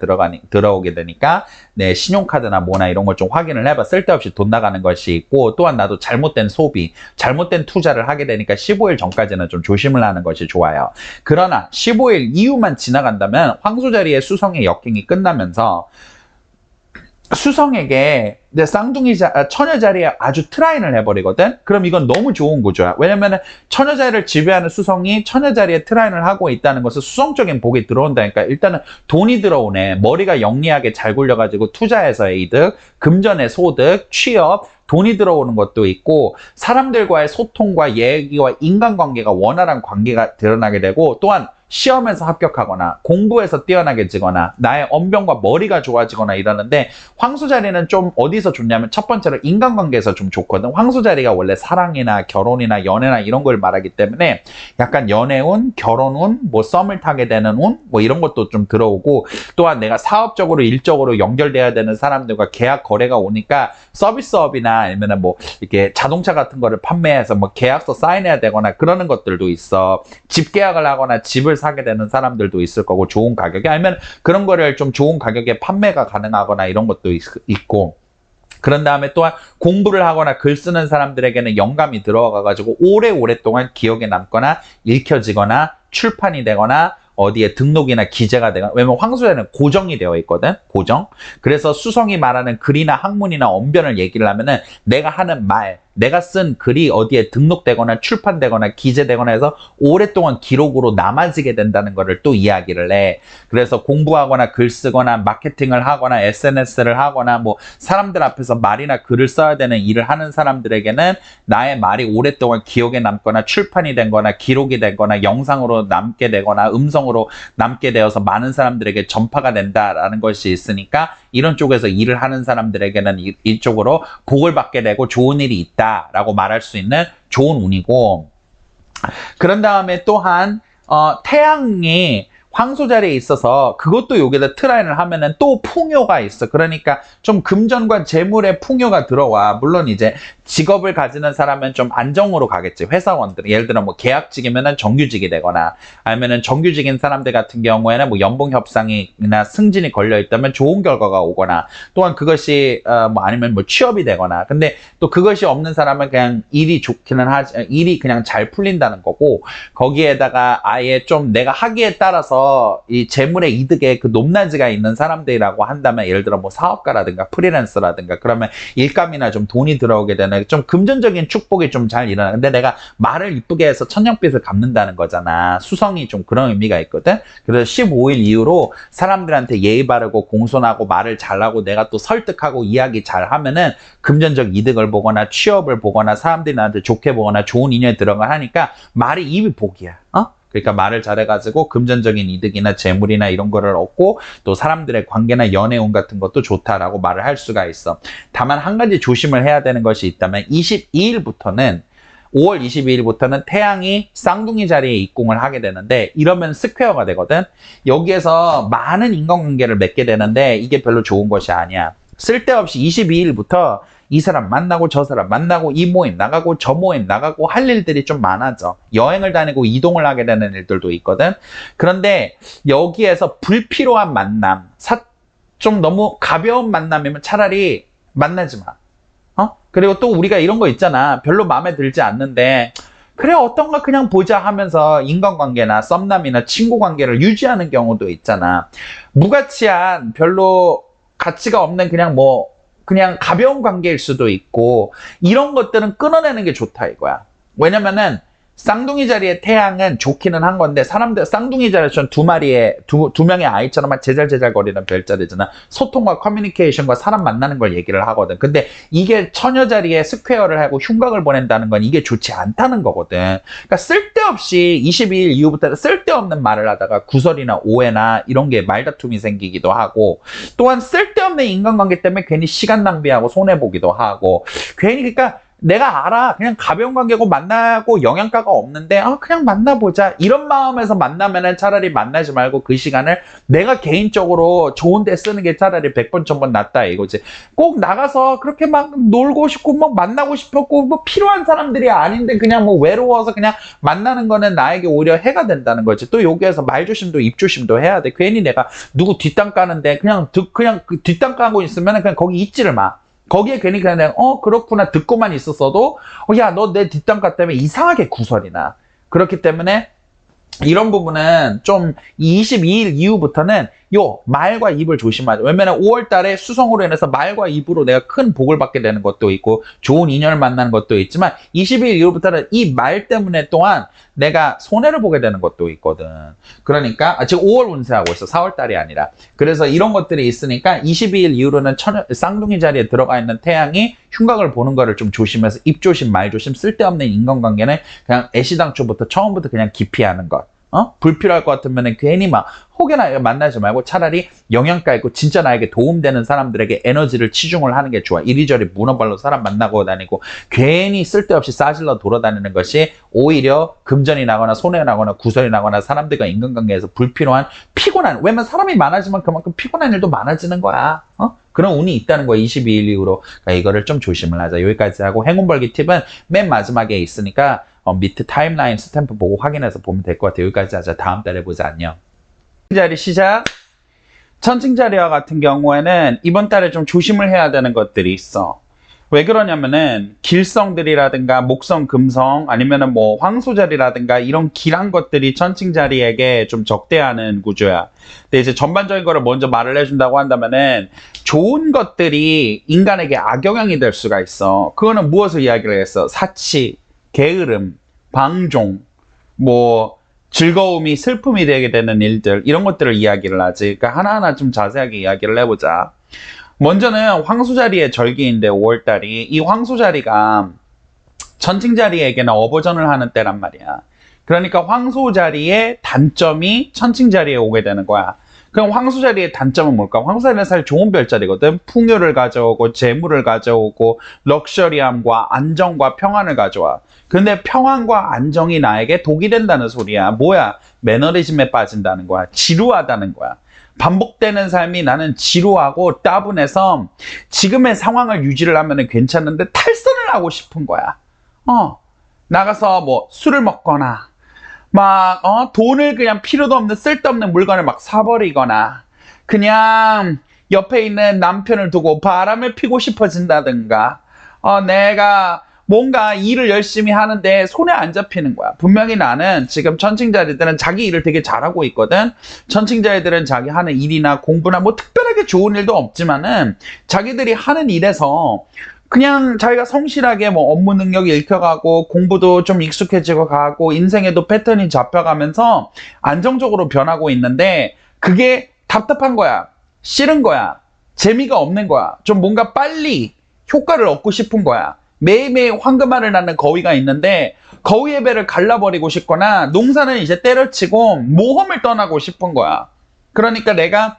Speaker 1: 들어오게 되니까 네, 신용카드나 뭐나 이런 걸 좀 확인을 해봐. 쓸데없이 돈 나가는 것이 있고 또한 나도 잘못된 소비, 잘못된 투자를 하게 되니까 15일 전까지는 좀 조심을 하는 것이 좋아요. 그러나 15일 이후만 지나간다면 황소자리의 수성의 역행이 끝나면서 수성에게 처녀자리에 아주 트라인을 해버리거든. 그럼 이건 너무 좋은 구조야. 왜냐면 처녀자리를 지배하는 수성이 처녀자리에 트라인을 하고 있다는 것은 수성적인 복이 들어온다니까. 일단은 돈이 들어오네. 머리가 영리하게 잘 굴려가지고 투자에서의 이득, 금전의 소득, 취업, 돈이 들어오는 것도 있고 사람들과의 소통과 얘기와 인간관계가 원활한 관계가 드러나게 되고 또한 시험에서 합격하거나 공부에서 뛰어나게지거나 나의 언변과 머리가 좋아지거나 이러는데 황소자리는 좀 어디서 좋냐면 첫 번째로 인간관계에서 좀 좋거든. 황소자리가 원래 사랑이나 결혼이나 연애나 이런 걸 말하기 때문에 약간 연애운, 결혼운, 뭐 썸을 타게 되는 운, 뭐 이런 것도 좀 들어오고 또한 내가 사업적으로 일적으로 연결돼야 되는 사람들과 계약 거래가 오니까 서비스업이나 아니면은 뭐 이렇게 자동차 같은 거를 판매해서 뭐 계약서 사인해야 되거나 그러는 것들도 있어. 집 계약을 하거나 집을 사게 되는 사람들도 있을 거고 좋은 가격에 아니면 그런 거를 좀 좋은 가격에 판매가 가능하거나 이런 것도 있고 그런 다음에 또한 공부를 하거나 글 쓰는 사람들에게는 영감이 들어가가지고 오랫동안 기억에 남거나 읽혀지거나 출판이 되거나 어디에 등록이나 기재가 되거나 왜냐면 황소에는 고정이 되어 있거든. 고정. 그래서 수성이 말하는 글이나 학문이나 언변을 얘기를 하면은 내가 하는 말, 내가 쓴 글이 어디에 등록되거나 출판되거나 기재되거나 해서 오랫동안 기록으로 남아지게 된다는 것을 또 이야기를 해. 그래서 공부하거나 글 쓰거나 마케팅을 하거나 SNS를 하거나 뭐 사람들 앞에서 말이나 글을 써야 되는 일을 하는 사람들에게는 나의 말이 오랫동안 기억에 남거나 출판이 되거나 기록이 되거나 영상으로 남게 되거나 음성으로 남게 되어서 많은 사람들에게 전파가 된다라는 것이 있으니까 이런 쪽에서 일을 하는 사람들에게는 이쪽으로 복을 받게 되고 좋은 일이 있다라고 말할 수 있는 좋은 운이고 그런 다음에 또한 태양이 황소 자리에 있어서 그것도 여기다 트라인을 하면은 또 풍요가 있어. 그러니까 좀 금전과 재물의 풍요가 들어와. 물론 이제 직업을 가지는 사람은 좀 안정으로 가겠지. 회사원들. 예를 들어 뭐 계약직이면은 정규직이 되거나 아니면은 정규직인 사람들 같은 경우에는 뭐 연봉 협상이나 승진이 걸려 있다면 좋은 결과가 오거나 또한 그것이 뭐 아니면 뭐 취업이 되거나 근데 또 그것이 없는 사람은 그냥 일이 좋기는 하지 일이 그냥 잘 풀린다는 거고 거기에다가 아예 좀 내가 하기에 따라서 이 재물의 이득에 그 높낮이가 있는 사람들이라고 한다면 예를 들어 뭐 사업가라든가 프리랜서라든가 그러면 일감이나 좀 돈이 들어오게 되는 좀 금전적인 축복이 좀 잘 일어나. 근데 내가 말을 이쁘게 해서 천냥빚을 갚는다는 거잖아. 수성이 좀 그런 의미가 있거든. 그래서 15일 이후로 사람들한테 예의 바르고 공손하고 말을 잘하고 내가 또 설득하고 이야기 잘하면은 금전적 이득을 보거나 취업을 보거나 사람들이 나한테 좋게 보거나 좋은 인연에 들어가 하니까 말이 입이 복이야. 그러니까 말을 잘해가지고 금전적인 이득이나 재물이나 이런 거를 얻고 또 사람들의 관계나 연애운 같은 것도 좋다라고 말을 할 수가 있어. 다만 한 가지 조심을 해야 되는 것이 있다면 5월 22일부터는 태양이 쌍둥이 자리에 입궁을 하게 되는데 이러면 스퀘어가 되거든. 여기에서 많은 인간관계를 맺게 되는데 이게 별로 좋은 것이 아니야. 쓸데없이 22일부터 이 사람 만나고 저 사람 만나고 이 모임 나가고 저 모임 나가고 할 일들이 좀 많아져. 여행을 다니고 이동을 하게 되는 일들도 있거든. 그런데 여기에서 불필요한 만남, 좀 너무 가벼운 만남이면 차라리 만나지 마. 그리고 또 우리가 이런 거 있잖아. 별로 마음에 들지 않는데 그래 어떤가 그냥 보자 하면서 인간관계나 썸남이나 친구 관계를 유지하는 경우도 있잖아. 무가치한 별로 가치가 없는 그냥 가벼운 관계일 수도 있고 이런 것들은 끊어내는 게 좋다 이거야. 왜냐면은 쌍둥이 자리의 태양은 좋기는 한 건데 사람들 쌍둥이 자리에서는 두 명의 아이처럼 제잘제잘거리는 별자리잖아. 소통과 커뮤니케이션과 사람 만나는 걸 얘기를 하거든. 근데 이게 처녀 자리에 스퀘어를 하고 흉곽을 보낸다는 건 이게 좋지 않다는 거거든. 그러니까 쓸데없이 22일 이후부터는 쓸데없는 말을 하다가 구설이나 오해나 이런 게 말다툼이 생기기도 하고 또한 쓸데없는 인간관계 때문에 괜히 시간 낭비하고 손해보기도 하고 괜히 그러니까 내가 알아. 그냥 가벼운 관계고 만나고 영양가가 없는데 그냥 만나보자. 이런 마음에서 만나면은 차라리 만나지 말고 그 시간을 내가 개인적으로 좋은 데 쓰는 게 차라리 100번 1000번 낫다 이거지. 꼭 나가서 그렇게 막 놀고 싶고 막 만나고 싶었고 뭐 필요한 사람들이 아닌데 그냥 뭐 외로워서 그냥 만나는 거는 나에게 오히려 해가 된다는 거지. 또 여기에서 말조심도 입조심도 해야 돼. 괜히 내가 누구 뒷담 까는데 그냥 그 뒷담 까고 있으면 그냥 거기 있지를 마. 거기에 괜히 그냥 내가 그렇구나 듣고만 있었어도 야 너 내 뒷담화 때문에 이상하게 구설이나. 그렇기 때문에 이런 부분은 좀 22일 이후부터는 말과 입을 조심하자. 왜냐면 5월 달에 수성으로 인해서 말과 입으로 내가 큰 복을 받게 되는 것도 있고 좋은 인연을 만나는 것도 있지만 22일 이후부터는 이 말 때문에 또한 내가 손해를 보게 되는 것도 있거든. 그러니까 지금 5월 운세하고 있어. 4월 달이 아니라. 그래서 이런 것들이 있으니까 22일 이후로는 쌍둥이 자리에 들어가 있는 태양이 흉곽을 보는 거를 좀 조심해서 입조심, 말조심, 쓸데없는 인간관계는 그냥 애시당초부터 처음부터 그냥 기피하는 것. 불필요할 것 같으면 괜히 막 혹여나 만나지 말고 차라리 영양가 있고 진짜 나에게 도움되는 사람들에게 에너지를 치중을 하는 게 좋아. 이리저리 문어발로 사람 만나고 다니고 괜히 쓸데없이 싸질러 돌아다니는 것이 오히려 금전이 나거나 손해가 나거나 구설이 나거나 사람들과 인간관계에서 불필요한 피곤한, 왜냐면 사람이 많아지면 그만큼 피곤한 일도 많아지는 거야. 그런 운이 있다는 거야. 22일 이후로. 그러니까 이거를 좀 조심을 하자. 여기까지 하고 행운벌기 팁은 맨 마지막에 있으니까 밑에 타임라인 스탬프 보고 확인해서 보면 될 것 같아요. 여기까지 하자. 다음 달에 보자. 안녕. 자리 시작. 천칭자리와 같은 경우에는 이번 달에 좀 조심을 해야 되는 것들이 있어. 왜 그러냐면은 길성들이라든가 목성, 금성 아니면은 뭐 황소자리라든가 이런 길한 것들이 천칭자리에게 좀 적대하는 구조야. 근데 이제 전반적인 거를 먼저 말을 해준다고 한다면은 좋은 것들이 인간에게 악영향이 될 수가 있어. 그거는 무엇을 이야기를 했어? 사치, 게으름, 방종, 뭐 즐거움이 슬픔이 되게 되는 일들 이런 것들을 이야기를 하지. 그러니까 하나하나 좀 자세하게 이야기를 해보자. 먼저는 황소자리의 절기인데 5월달이 이 황소자리가 천칭자리에게는 어버전을 하는 때란 말이야. 그러니까 황소자리의 단점이 천칭자리에 오게 되는 거야. 그럼 황소자리의 단점은 뭘까? 황소자리는 사실 좋은 별자리거든. 풍요를 가져오고 재물을 가져오고 럭셔리함과 안정과 평안을 가져와. 근데 평안과 안정이 나에게 독이 된다는 소리야. 뭐야? 매너리즘에 빠진다는 거야. 지루하다는 거야. 반복되는 삶이 나는 지루하고 따분해서 지금의 상황을 유지를 하면 괜찮은데 탈선을 하고 싶은 거야. 나가서 뭐 술을 먹거나 돈을 그냥 필요도 없는 쓸데없는 물건을 막 사버리거나 그냥 옆에 있는 남편을 두고 바람을 피고 싶어진다든가 내가 뭔가 일을 열심히 하는데 손에 안 잡히는 거야. 분명히 나는 지금 천칭자리들은 자기 일을 되게 잘하고 있거든. 천칭자리들은 자기 하는 일이나 공부나 뭐 특별하게 좋은 일도 없지만은 자기들이 하는 일에서 그냥 자기가 성실하게 뭐 업무 능력이 읽혀가고 공부도 좀 익숙해지고 가고 인생에도 패턴이 잡혀가면서 안정적으로 변하고 있는데 그게 답답한 거야. 싫은 거야. 재미가 없는 거야. 좀 뭔가 빨리 효과를 얻고 싶은 거야. 매일매일 황금알을 낳는 거위가 있는데 거위의 배를 갈라버리고 싶거나 농사는 이제 때려치고 모험을 떠나고 싶은 거야. 그러니까 내가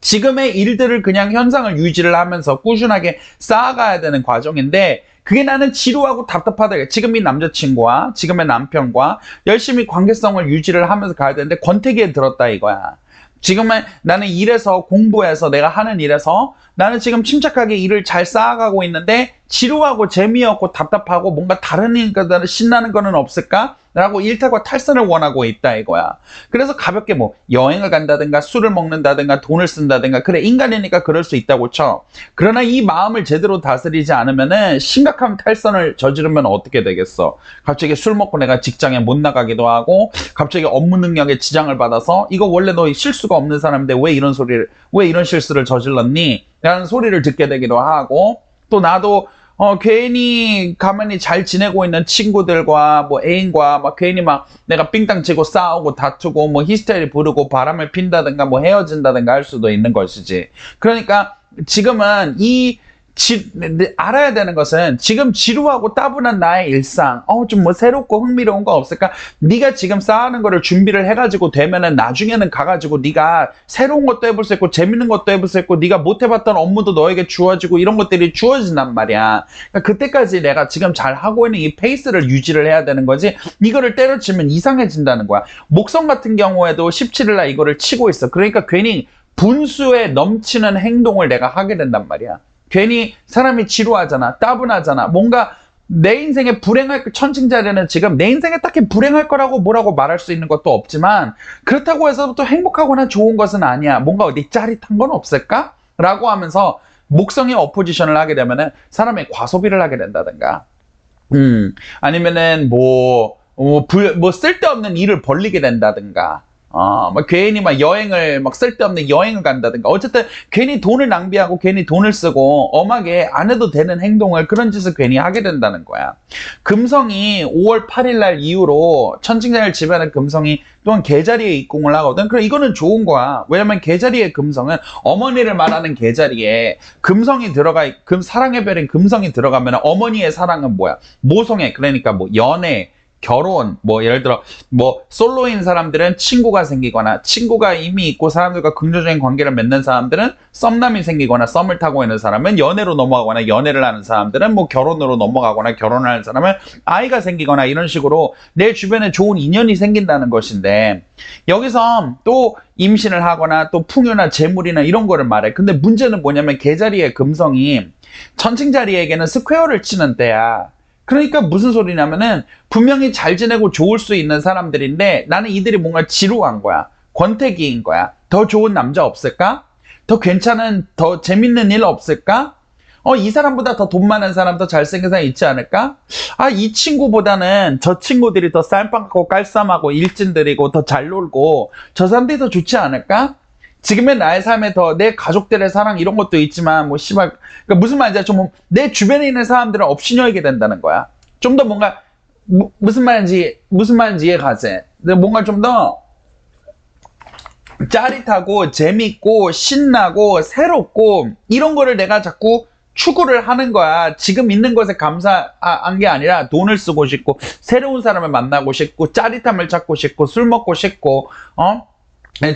Speaker 1: 지금의 일들을 그냥 현상을 유지를 하면서 꾸준하게 쌓아가야 되는 과정인데 그게 나는 지루하고 답답하다. 지금의 남자친구와 지금의 남편과 열심히 관계성을 유지를 하면서 가야 되는데 권태기에 들었다 이거야. 지금은 나는 일에서 공부해서 내가 하는 일에서 나는 지금 침착하게 일을 잘 쌓아가고 있는데 지루하고 재미없고 답답하고 뭔가 다른 일보다 신나는 거는 없을까? 라고 일탈과 탈선을 원하고 있다 이거야. 그래서 가볍게 뭐 여행을 간다든가 술을 먹는다든가 돈을 쓴다든가 그래 인간이니까 그럴 수 있다고 쳐. 그러나 이 마음을 제대로 다스리지 않으면은 심각한 탈선을 저지르면 어떻게 되겠어? 갑자기 술 먹고 내가 직장에 못 나가기도 하고 갑자기 업무 능력에 지장을 받아서 이거 원래 너 실수가 없는 사람인데 왜 이런 실수를 저질렀니? 라는 소리를 듣게 되기도 하고 또 나도 괜히 가만히 잘 지내고 있는 친구들과 뭐 애인과 막 괜히 막 내가 삥땅 치고 싸우고 다투고 뭐 히스테리 부르고 바람을 핀다든가 뭐 헤어진다든가 할 수도 있는 것이지. 그러니까 지금은 알아야 되는 것은 지금 지루하고 따분한 나의 일상 좀 뭐 새롭고 흥미로운 거 없을까? 네가 지금 쌓아는 거를 준비를 해가지고 되면은 나중에는 가가지고 네가 새로운 것도 해볼 수 있고 재밌는 것도 해볼 수 있고 네가 못 해봤던 업무도 너에게 주어지고 이런 것들이 주어진단 말이야. 그러니까 그때까지 내가 지금 잘 하고 있는 이 페이스를 유지를 해야 되는 거지 이거를 때려치면 이상해진다는 거야. 목성 같은 경우에도 17일 날 이거를 치고 있어. 그러니까 괜히 분수에 넘치는 행동을 내가 하게 된단 말이야. 괜히 사람이 지루하잖아. 따분하잖아. 뭔가 내 인생에 천칭자리는 지금 내 인생에 딱히 불행할 거라고 뭐라고 말할 수 있는 것도 없지만 그렇다고 해서 또 행복하거나 좋은 것은 아니야. 뭔가 어디 짜릿한 건 없을까? 라고 하면서 목성의 어포지션을 하게 되면은 사람의 과소비를 하게 된다든가 아니면은 뭐 쓸데없는 일을 벌리게 된다든가 막 괜히 막 여행을 막 쓸데없는 여행을 간다든가 어쨌든 괜히 돈을 낭비하고 괜히 돈을 쓰고 엄하게 안 해도 되는 행동을 그런 짓을 괜히 하게 된다는 거야. 금성이 5월 8일 날 이후로 천칭자리를 지배하는 금성이 또한 계자리에 입궁을 하거든. 그럼 이거는 좋은 거야. 왜냐면 계자리의 금성은 어머니를 말하는 계자리에 금성이 사랑의 별인 금성이 들어가면 어머니의 사랑은 뭐야? 모성애. 그러니까 뭐 연애 결혼, 뭐 예를 들어 뭐 솔로인 사람들은 친구가 생기거나 친구가 이미 있고 사람들과 긍정적인 관계를 맺는 사람들은 썸남이 생기거나 썸을 타고 있는 사람은 연애로 넘어가거나 연애를 하는 사람들은 뭐 결혼으로 넘어가거나 결혼을 하는 사람은 아이가 생기거나 이런 식으로 내 주변에 좋은 인연이 생긴다는 것인데 여기서 또 임신을 하거나 또 풍요나 재물이나 이런 거를 말해. 근데 문제는 뭐냐면 계자리의 금성이 천칭자리에게는 스퀘어를 치는 때야. 그러니까 무슨 소리냐면은 분명히 잘 지내고 좋을 수 있는 사람들인데 나는 이들이 뭔가 지루한 거야. 권태기인 거야. 더 좋은 남자 없을까? 더 괜찮은, 더 재밌는 일 없을까? 이 사람보다 더 돈 많은 사람, 더 잘생긴 사람 있지 않을까? 아, 이 친구보다는 저 친구들이 더 쌀빵하고 깔쌈하고 일진들이고 더 잘 놀고 저 사람들이 더 좋지 않을까? 지금의 나의 삶에 더 내 가족들의 사랑 이런 것도 있지만 뭐 씨발 그러니까 무슨 말인지 좀 내 주변에 있는 사람들은 업신여기게 된다는 거야. 좀 더 뭔가 무슨 말인지 이해가지? 뭔가 좀 더 짜릿하고 재밌고 신나고 새롭고 이런 거를 내가 자꾸 추구를 하는 거야. 지금 있는 것에 감사한 게 아니라 돈을 쓰고 싶고 새로운 사람을 만나고 싶고 짜릿함을 찾고 싶고 술 먹고 싶고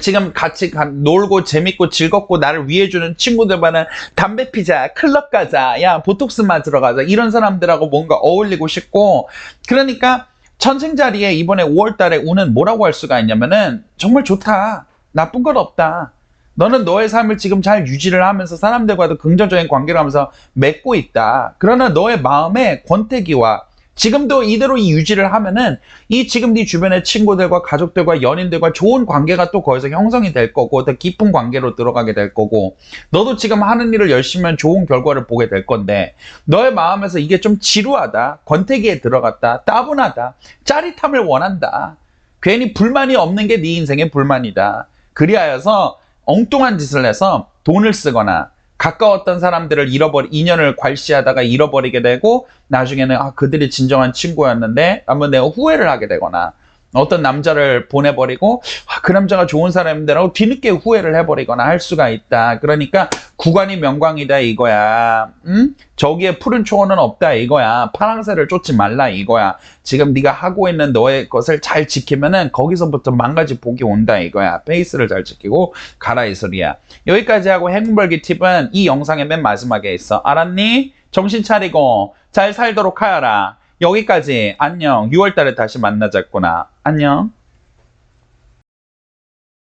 Speaker 1: 지금 같이 놀고 재밌고 즐겁고 나를 위해주는 친구들과는 담배 피자, 클럽 가자, 야 보톡스 맞으러 가자 이런 사람들하고 뭔가 어울리고 싶고 그러니까 천생자리에 이번에 5월달에 운은 뭐라고 할 수가 있냐면은 정말 좋다. 나쁜 건 없다. 너는 너의 삶을 지금 잘 유지를 하면서 사람들과도 긍정적인 관계를 하면서 맺고 있다. 그러나 너의 마음에 권태기와 지금도 이대로 이 유지를 하면은 이 지금 네 주변의 친구들과 가족들과 연인들과 좋은 관계가 또 거기서 형성이 될 거고 더 깊은 관계로 들어가게 될 거고 너도 지금 하는 일을 열심히 하면 좋은 결과를 보게 될 건데 너의 마음에서 이게 좀 지루하다. 권태기에 들어갔다. 따분하다. 짜릿함을 원한다. 괜히 불만이 없는 게 네 인생의 불만이다. 그리하여서 엉뚱한 짓을 해서 돈을 쓰거나 가까웠던 사람들을 인연을 괄시하다가 잃어버리게 되고 나중에는 그들이 진정한 친구였는데 한번 내가 후회를 하게 되거나 어떤 남자를 보내버리고 그 남자가 좋은 사람인데 라고 뒤늦게 후회를 해버리거나 할 수가 있다. 그러니까 구관이 명광이다 이거야. 응? 저기에 푸른 초원은 없다 이거야. 파랑새를 쫓지 말라 이거야. 지금 네가 하고 있는 너의 것을 잘 지키면은 거기서부터 만가지 복이 온다 이거야. 페이스를 잘 지키고 가라 이 소리야. 여기까지 하고 행운벌기 팁은 이 영상의 맨 마지막에 있어. 알았니? 정신 차리고 잘 살도록 하여라. 여기까지. 안녕. 6월달에 다시 만나자꾸나. 안녕.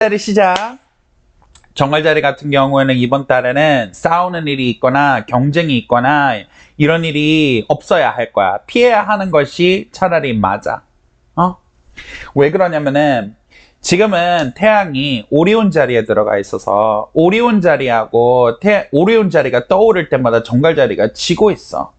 Speaker 1: 자리 시작. 정갈자리 같은 경우에는 이번 달에는 싸우는 일이 있거나 경쟁이 있거나 이런 일이 없어야 할 거야. 피해야 하는 것이 차라리 맞아. 왜 그러냐면은 지금은 태양이 오리온 자리에 들어가 있어서 오리온 자리하고 오리온 자리가 떠오를 때마다 정갈자리가 지고 있어.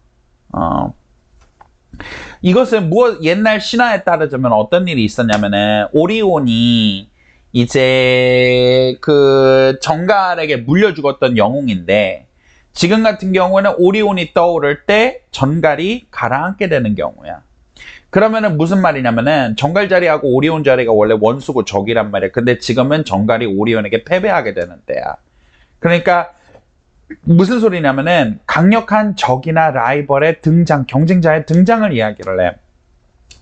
Speaker 1: 이것은 옛날 신화에 따르자면 어떤 일이 있었냐면은 오리온이 이제 그 정갈에게 물려 죽었던 영웅인데 지금 같은 경우에는 오리온이 떠오를 때 정갈이 가라앉게 되는 경우야. 그러면은 무슨 말이냐면은 정갈 자리하고 오리온 자리가 원래 원수고 적이란 말이야. 근데 지금은 정갈이 오리온에게 패배하게 되는 때야. 그러니까 무슨 소리냐면은 강력한 적이나 라이벌의 등장, 경쟁자의 등장을 이야기를 해.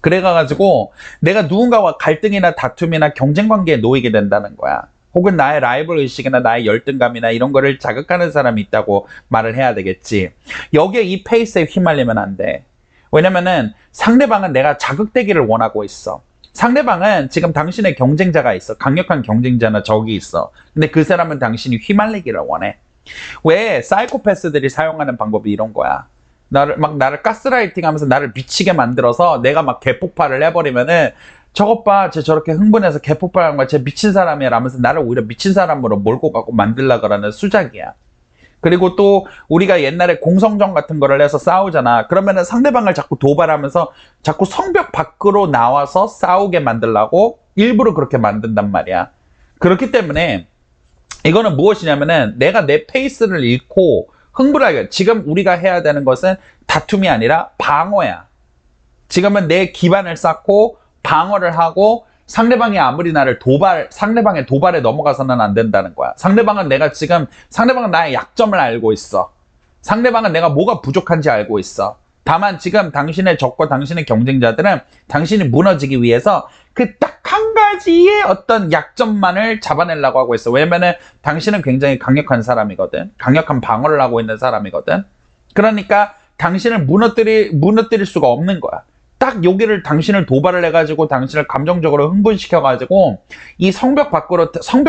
Speaker 1: 그래가지고 내가 누군가와 갈등이나 다툼이나 경쟁 관계에 놓이게 된다는 거야. 혹은 나의 라이벌 의식이나 나의 열등감이나 이런 거를 자극하는 사람이 있다고 말을 해야 되겠지. 여기에 이 페이스에 휘말리면 안 돼. 왜냐면은 상대방은 내가 자극되기를 원하고 있어. 상대방은 지금 당신의 경쟁자가 있어. 강력한 경쟁자나 적이 있어. 근데 그 사람은 당신이 휘말리기를 원해. 왜 사이코패스들이 사용하는 방법이 이런 거야. 나를 가스라이팅 하면서 나를 미치게 만들어서 내가 막 개폭발을 해버리면은 저것 봐, 쟤 저렇게 흥분해서 개폭발한 거야. 쟤 미친 사람이야 라면서 나를 오히려 미친 사람으로 몰고 가고 만들려고 하는 수작이야. 그리고 또 우리가 옛날에 공성전 같은 거를 해서 싸우잖아. 그러면은 상대방을 자꾸 도발하면서 자꾸 성벽 밖으로 나와서 싸우게 만들려고 일부러 그렇게 만든단 말이야. 그렇기 때문에 이거는 무엇이냐면은 내가 내 페이스를 잃고 흥분하게 지금 우리가 해야 되는 것은 다툼이 아니라 방어야. 지금은 내 기반을 쌓고 방어를 하고 상대방이 아무리 상대방의 도발에 넘어가서는 안 된다는 거야. 상대방은 나의 약점을 알고 있어. 상대방은 내가 뭐가 부족한지 알고 있어. 다만 지금 당신의 적과 당신의 경쟁자들은 당신이 무너지기 위해서 그 딱 한 가지의 어떤 약점만을 잡아내려고 하고 있어. 왜냐면은 당신은 굉장히 강력한 사람이거든. 강력한 방어를 하고 있는 사람이거든. 그러니까 당신을 무너뜨릴 수가 없는 거야. 딱 여기를 당신을 도발을 해가지고 당신을 감정적으로 흥분시켜가지고 이 성벽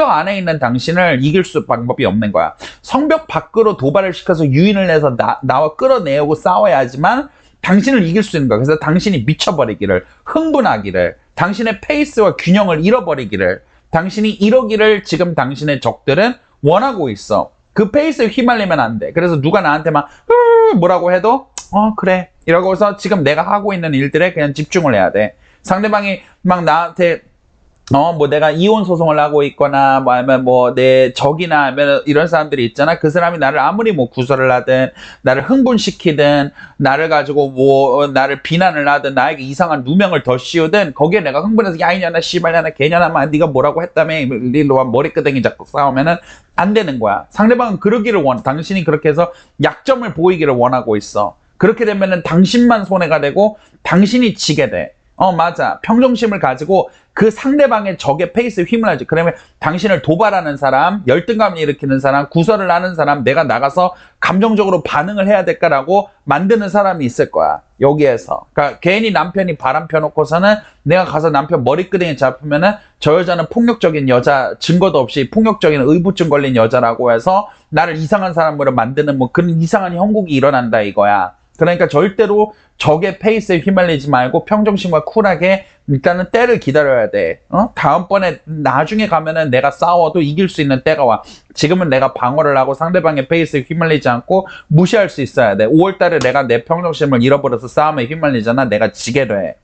Speaker 1: 안에 있는 당신을 이길 방법이 없는 거야. 성벽 밖으로 도발을 시켜서 유인을 해서 나와 끌어내고 싸워야지만 당신을 이길 수 있는 거야. 그래서 당신이 미쳐버리기를, 흥분하기를, 당신의 페이스와 균형을 잃어버리기를, 당신이 이러기를 지금 당신의 적들은 원하고 있어. 그 페이스에 휘말리면 안 돼. 그래서 누가 나한테 막 뭐라고 해도 그래 이러고서 지금 내가 하고 있는 일들에 그냥 집중을 해야 돼. 상대방이 막 나한테 뭐 내가 이혼 소송을 하고 있거나 뭐 아니면 뭐 내 적이나 하면 이런 사람들이 있잖아. 그 사람이 나를 아무리 뭐 구설을 하든 나를 흥분시키든 나를 가지고 뭐 나를 비난을 하든 나에게 이상한 누명을 더 씌우든 거기에 내가 흥분해서 야 이년아 씨발년아 개년아 막 네가 뭐라고 했다며 일로 와 머리끄댕이 잡고 싸우면은 안 되는 거야. 상대방은 그러기를 당신이 그렇게 해서 약점을 보이기를 원하고 있어. 그렇게 되면은 당신만 손해가 되고 당신이 지게 돼. 맞아. 평정심을 가지고 그 상대방의 적의 페이스에 힘을 하지. 그러면 당신을 도발하는 사람, 열등감을 일으키는 사람, 구설을 하는 사람, 내가 나가서 감정적으로 반응을 해야 될까라고 만드는 사람이 있을 거야. 여기에서. 그러니까 괜히 남편이 바람 펴놓고서는 내가 가서 남편 머리끄댕이 잡으면은 저 여자는 폭력적인 여자, 증거도 없이 폭력적인 의부증 걸린 여자라고 해서 나를 이상한 사람으로 만드는 뭐 그런 이상한 형국이 일어난다 이거야. 그러니까 절대로 적의 페이스에 휘말리지 말고 평정심과 쿨하게 일단은 때를 기다려야 돼. 다음번에 나중에 가면은 내가 싸워도 이길 수 있는 때가 와. 지금은 내가 방어를 하고 상대방의 페이스에 휘말리지 않고 무시할 수 있어야 돼. 5월달에 내가 내 평정심을 잃어버려서 싸움에 휘말리잖아. 내가 지게 돼.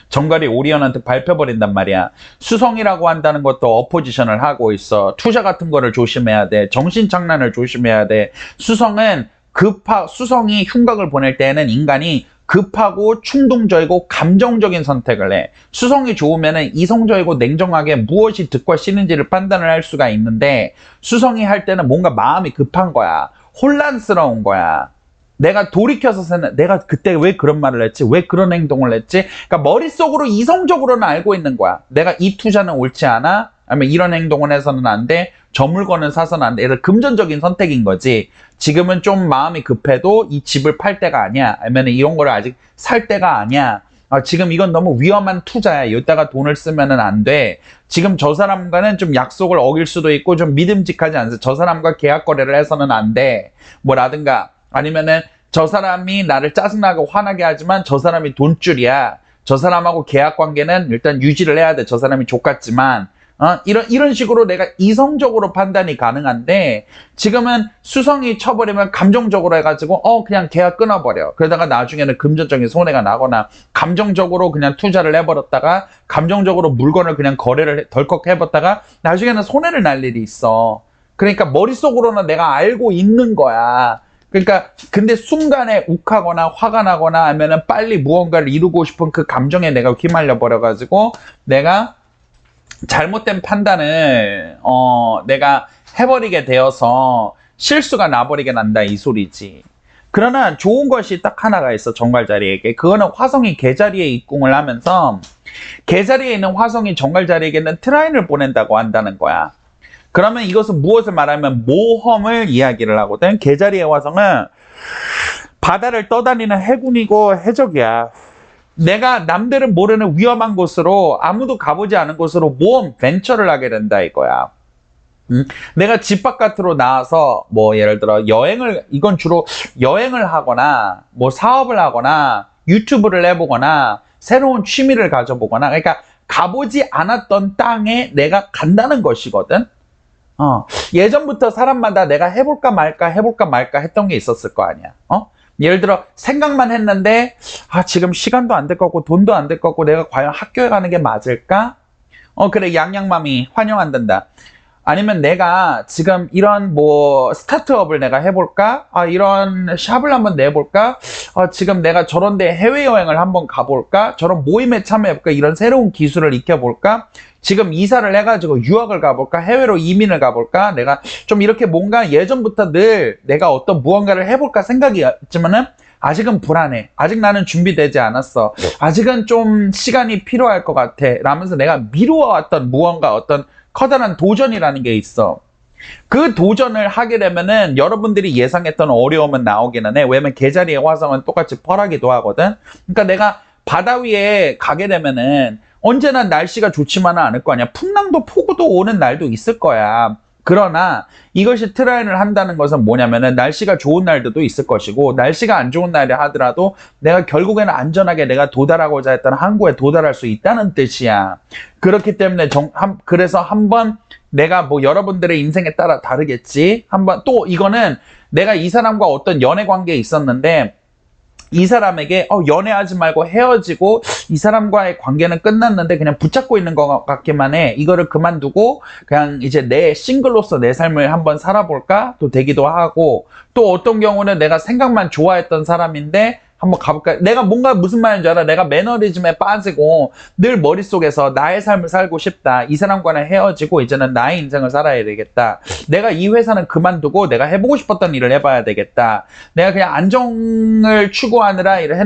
Speaker 1: 정갈이 오리온한테 밟혀버린단 말이야. 수성이라고 한다는 것도 어포지션을 하고 있어. 투자 같은 거를 조심해야 돼. 정신장난을 조심해야 돼. 수성이 흉곽을 보낼 때에는 인간이 급하고 충동적이고 감정적인 선택을 해. 수성이 좋으면은 이성적이고 냉정하게 무엇이 득과 실인지를 판단을 할 수가 있는데 수성이 할 때는 뭔가 마음이 급한 거야. 혼란스러운 거야. 내가 돌이켜서 내가 그때 왜 그런 말을 했지? 왜 그런 행동을 했지? 그러니까 머릿속으로 이성적으로는 알고 있는 거야. 내가 이 투자는 옳지 않아? 아니면 이런 행동을 해서는 안 돼? 저 물건을 사서는 안 돼? 그래서 금전적인 선택인 거지. 지금은 좀 마음이 급해도 이 집을 팔 때가 아니야. 아니면 이런 거를 아직 살 때가 아니야. 지금 이건 너무 위험한 투자야. 이따가 돈을 쓰면은 안 돼. 지금 저 사람과는 좀 약속을 어길 수도 있고 좀 믿음직하지 않아서 저 사람과 계약 거래를 해서는 안 돼. 뭐라든가 아니면은 저 사람이 나를 짜증나고 화나게 하지만 저 사람이 돈줄이야. 저 사람하고 계약 관계는 일단 유지를 해야 돼. 저 사람이 족같지만 이런 식으로 내가 이성적으로 판단이 가능한데 지금은 수성이 쳐버리면 감정적으로 해가지고 그냥 계약 끊어버려. 그러다가 나중에는 금전적인 손해가 나거나 감정적으로 그냥 투자를 해버렸다가 감정적으로 물건을 그냥 거래를 덜컥 해봤다가 나중에는 손해를 날 일이 있어. 그러니까 머릿속으로는 내가 알고 있는 거야. 그러니까 근데 순간에 욱하거나 화가 나거나 하면은 빨리 무언가를 이루고 싶은 그 감정에 내가 휘말려 버려가지고 내가 잘못된 판단을 내가 해버리게 되어서 실수가 나버리게 난다 이 소리지. 그러나 좋은 것이 딱 하나가 있어. 정갈자리에게. 그거는 화성이 개자리에 입궁을 하면서 개자리에 있는 화성이 정갈자리에게는 트라인을 보낸다고 한다는 거야. 그러면 이것은 무엇을 말하면 모험을 이야기를 하거든. 개자리의 화성은 바다를 떠다니는 해군이고 해적이야. 내가 남들은 모르는 위험한 곳으로 아무도 가보지 않은 곳으로 모험, 벤처를 하게 된다 이거야. 내가 집 바깥으로 나와서 뭐 예를 들어 이건 주로 여행을 하거나 뭐 사업을 하거나 유튜브를 해보거나 새로운 취미를 가져보거나 그러니까 가보지 않았던 땅에 내가 간다는 것이거든. 예전부터 사람마다 내가 해볼까 말까 했던 게 있었을 거 아니야. 예를 들어 생각만 했는데 지금 시간도 안 될 것 같고 돈도 안 될 것 같고 내가 과연 학교에 가는 게 맞을까? 그래 양양맘이 환영한단다. 아니면 내가 지금 이런 뭐 스타트업을 내가 해볼까? 이런 샵을 한번 내볼까? 지금 내가 저런 데 해외여행을 한번 가볼까? 저런 모임에 참여해볼까? 이런 새로운 기술을 익혀볼까? 지금 이사를 해가지고 유학을 가볼까? 해외로 이민을 가볼까? 내가 좀 이렇게 뭔가 예전부터 늘 내가 어떤 무언가를 해볼까 생각이 있지만은 아직은 불안해. 아직 나는 준비되지 않았어. 아직은 좀 시간이 필요할 것 같아. 라면서 내가 미루어왔던 무언가 어떤 커다란 도전이라는 게 있어. 그 도전을 하게 되면은 여러분들이 예상했던 어려움은 나오기는 해. 왜냐면 개자리의 화성은 똑같이 펄하기도 하거든. 그러니까 내가 바다 위에 가게 되면은 언제나 날씨가 좋지만은 않을 거 아니야. 풍랑도 폭우도 오는 날도 있을 거야. 그러나 이것이 트라이를 한다는 것은 뭐냐면은 날씨가 좋은 날도 있을 것이고 날씨가 안 좋은 날이 하더라도 내가 결국에는 안전하게 내가 도달하고자 했던 항구에 도달할 수 있다는 뜻이야. 그렇기 때문에 그래서 한번 내가 뭐 여러분들의 인생에 따라 다르겠지. 한번 또 이거는 내가 이 사람과 어떤 연애 관계에 있었는데 이 사람에게 연애하지 말고 헤어지고 이 사람과의 관계는 끝났는데 그냥 붙잡고 있는 것 같기만 해. 이거를 그만두고 그냥 이제 내 싱글로서 내 삶을 한번 살아볼까? 또 되기도 하고 또 어떤 경우는 내가 생각만 좋아했던 사람인데 한번 가볼까? 내가 뭔가 무슨 말인지 알아? 내가 매너리즘에 빠지고 늘 머릿속에서 나의 삶을 살고 싶다. 이 사람과는 헤어지고 이제는 나의 인생을 살아야 되겠다. 내가 이 회사는 그만두고 내가 해보고 싶었던 일을 해봐야 되겠다. 내가 그냥 안정을 추구하느라 일을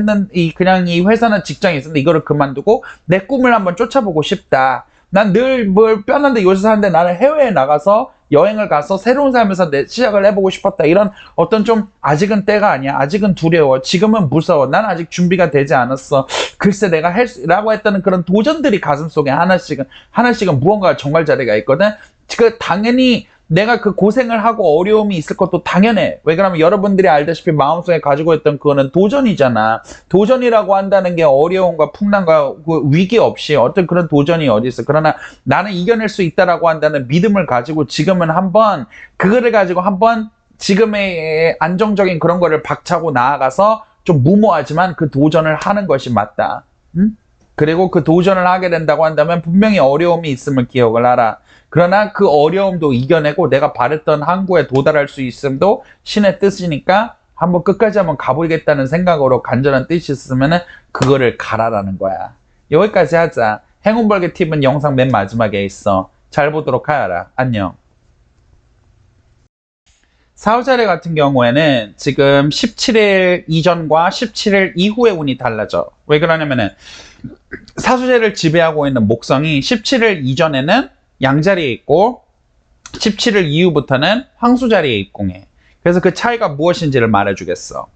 Speaker 1: 그냥 이 회사는 직장이 있었는데 이거를 그만두고 내 꿈을 한번 쫓아보고 싶다. 난 늘 뭘 뼈난데 요새 사는데 나는 해외에 나가서 여행을 가서 새로운 삶에서 시작을 해보고 싶었다. 이런 어떤 좀 아직은 때가 아니야. 아직은 두려워. 지금은 무서워. 난 아직 준비가 되지 않았어. 글쎄 내가 라고 했다는 그런 도전들이 가슴속에 하나씩은 무언가 정말 자리가 있거든. 당연히 내가 그 고생을 하고 어려움이 있을 것도 당연해. 왜 그러면 여러분들이 알다시피 마음속에 가지고 있던 그거는 도전이잖아. 도전이라고 한다는 게 어려움과 풍랑과 그 위기 없이 어떤 그런 도전이 어디 있어. 그러나 나는 이겨낼 수 있다라고 한다는 믿음을 가지고 지금은 한번 그거를 가지고 한번 지금의 안정적인 그런 거를 박차고 나아가서 좀 무모하지만 그 도전을 하는 것이 맞다. 응? 그리고 그 도전을 하게 된다고 한다면 분명히 어려움이 있음을 기억을 하라. 그러나 그 어려움도 이겨내고 내가 바랬던 항구에 도달할 수 있음도 신의 뜻이니까 한번 끝까지 한번 가보겠다는 생각으로 간절한 뜻이 있으면 그거를 가라라는 거야. 여기까지 하자. 행운벌개 팁은 영상 맨 마지막에 있어. 잘 보도록 하여라. 안녕. 사후자리 같은 경우에는 지금 17일 이전과 17일 이후의 운이 달라져. 왜 그러냐면은 사수자리를 지배하고 있는 목성이 17일 이전에는 양자리에 있고 17일 이후부터는 황수자리에 입궁해. 그래서 그 차이가 무엇인지를 말해주겠어.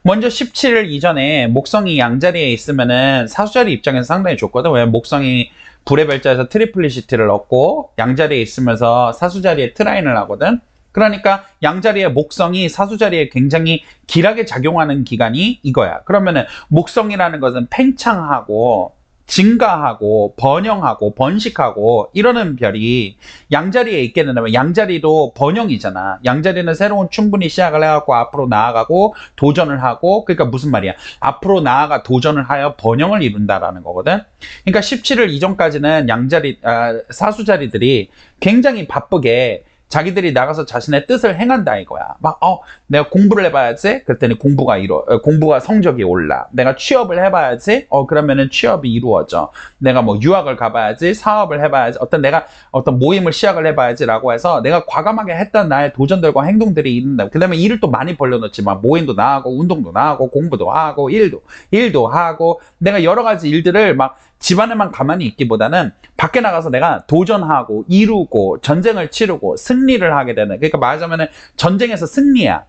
Speaker 1: 먼저 17일 이전에 목성이 양자리에 있으면은 사수자리 입장에서 상당히 좋거든. 왜냐면 목성이 불의 별자에서 트리플리시티를 얻고 양자리에 있으면서 사수자리에 트라인을 하거든. 그러니까 양자리의 목성이 사수자리에 굉장히 길하게 작용하는 기간이 이거야. 그러면은 목성이라는 것은 팽창하고 증가하고 번영하고 번식하고 이러는 별이 양자리에 있게 된다면 양자리도 번영이잖아. 양자리는 새로운 충분히 시작을 해갖고 앞으로 나아가고 도전을 하고 그러니까 무슨 말이야. 앞으로 나아가 도전을 하여 번영을 이룬다라는 거거든. 그러니까 17일 이전까지는 사수자리들이 굉장히 바쁘게 자기들이 나가서 자신의 뜻을 행한다 이거야. 내가 공부를 해봐야지. 그랬더니 공부가 성적이 올라. 내가 취업을 해봐야지. 그러면은 취업이 이루어져. 내가 뭐 유학을 가봐야지. 사업을 해봐야지. 내가 어떤 모임을 시작을 해봐야지라고 해서 내가 과감하게 했던 나의 도전들과 행동들이 있는다. 그 다음에 일을 또 많이 벌려놓지만 모임도 나가고 운동도 나가고 공부도 하고 일도 하고 내가 여러 가지 일들을 막 집안에만 가만히 있기보다는 밖에 나가서 내가 도전하고 이루고 전쟁을 치르고 승리를 하게 되는, 그러니까 말하자면은 전쟁에서 승리야.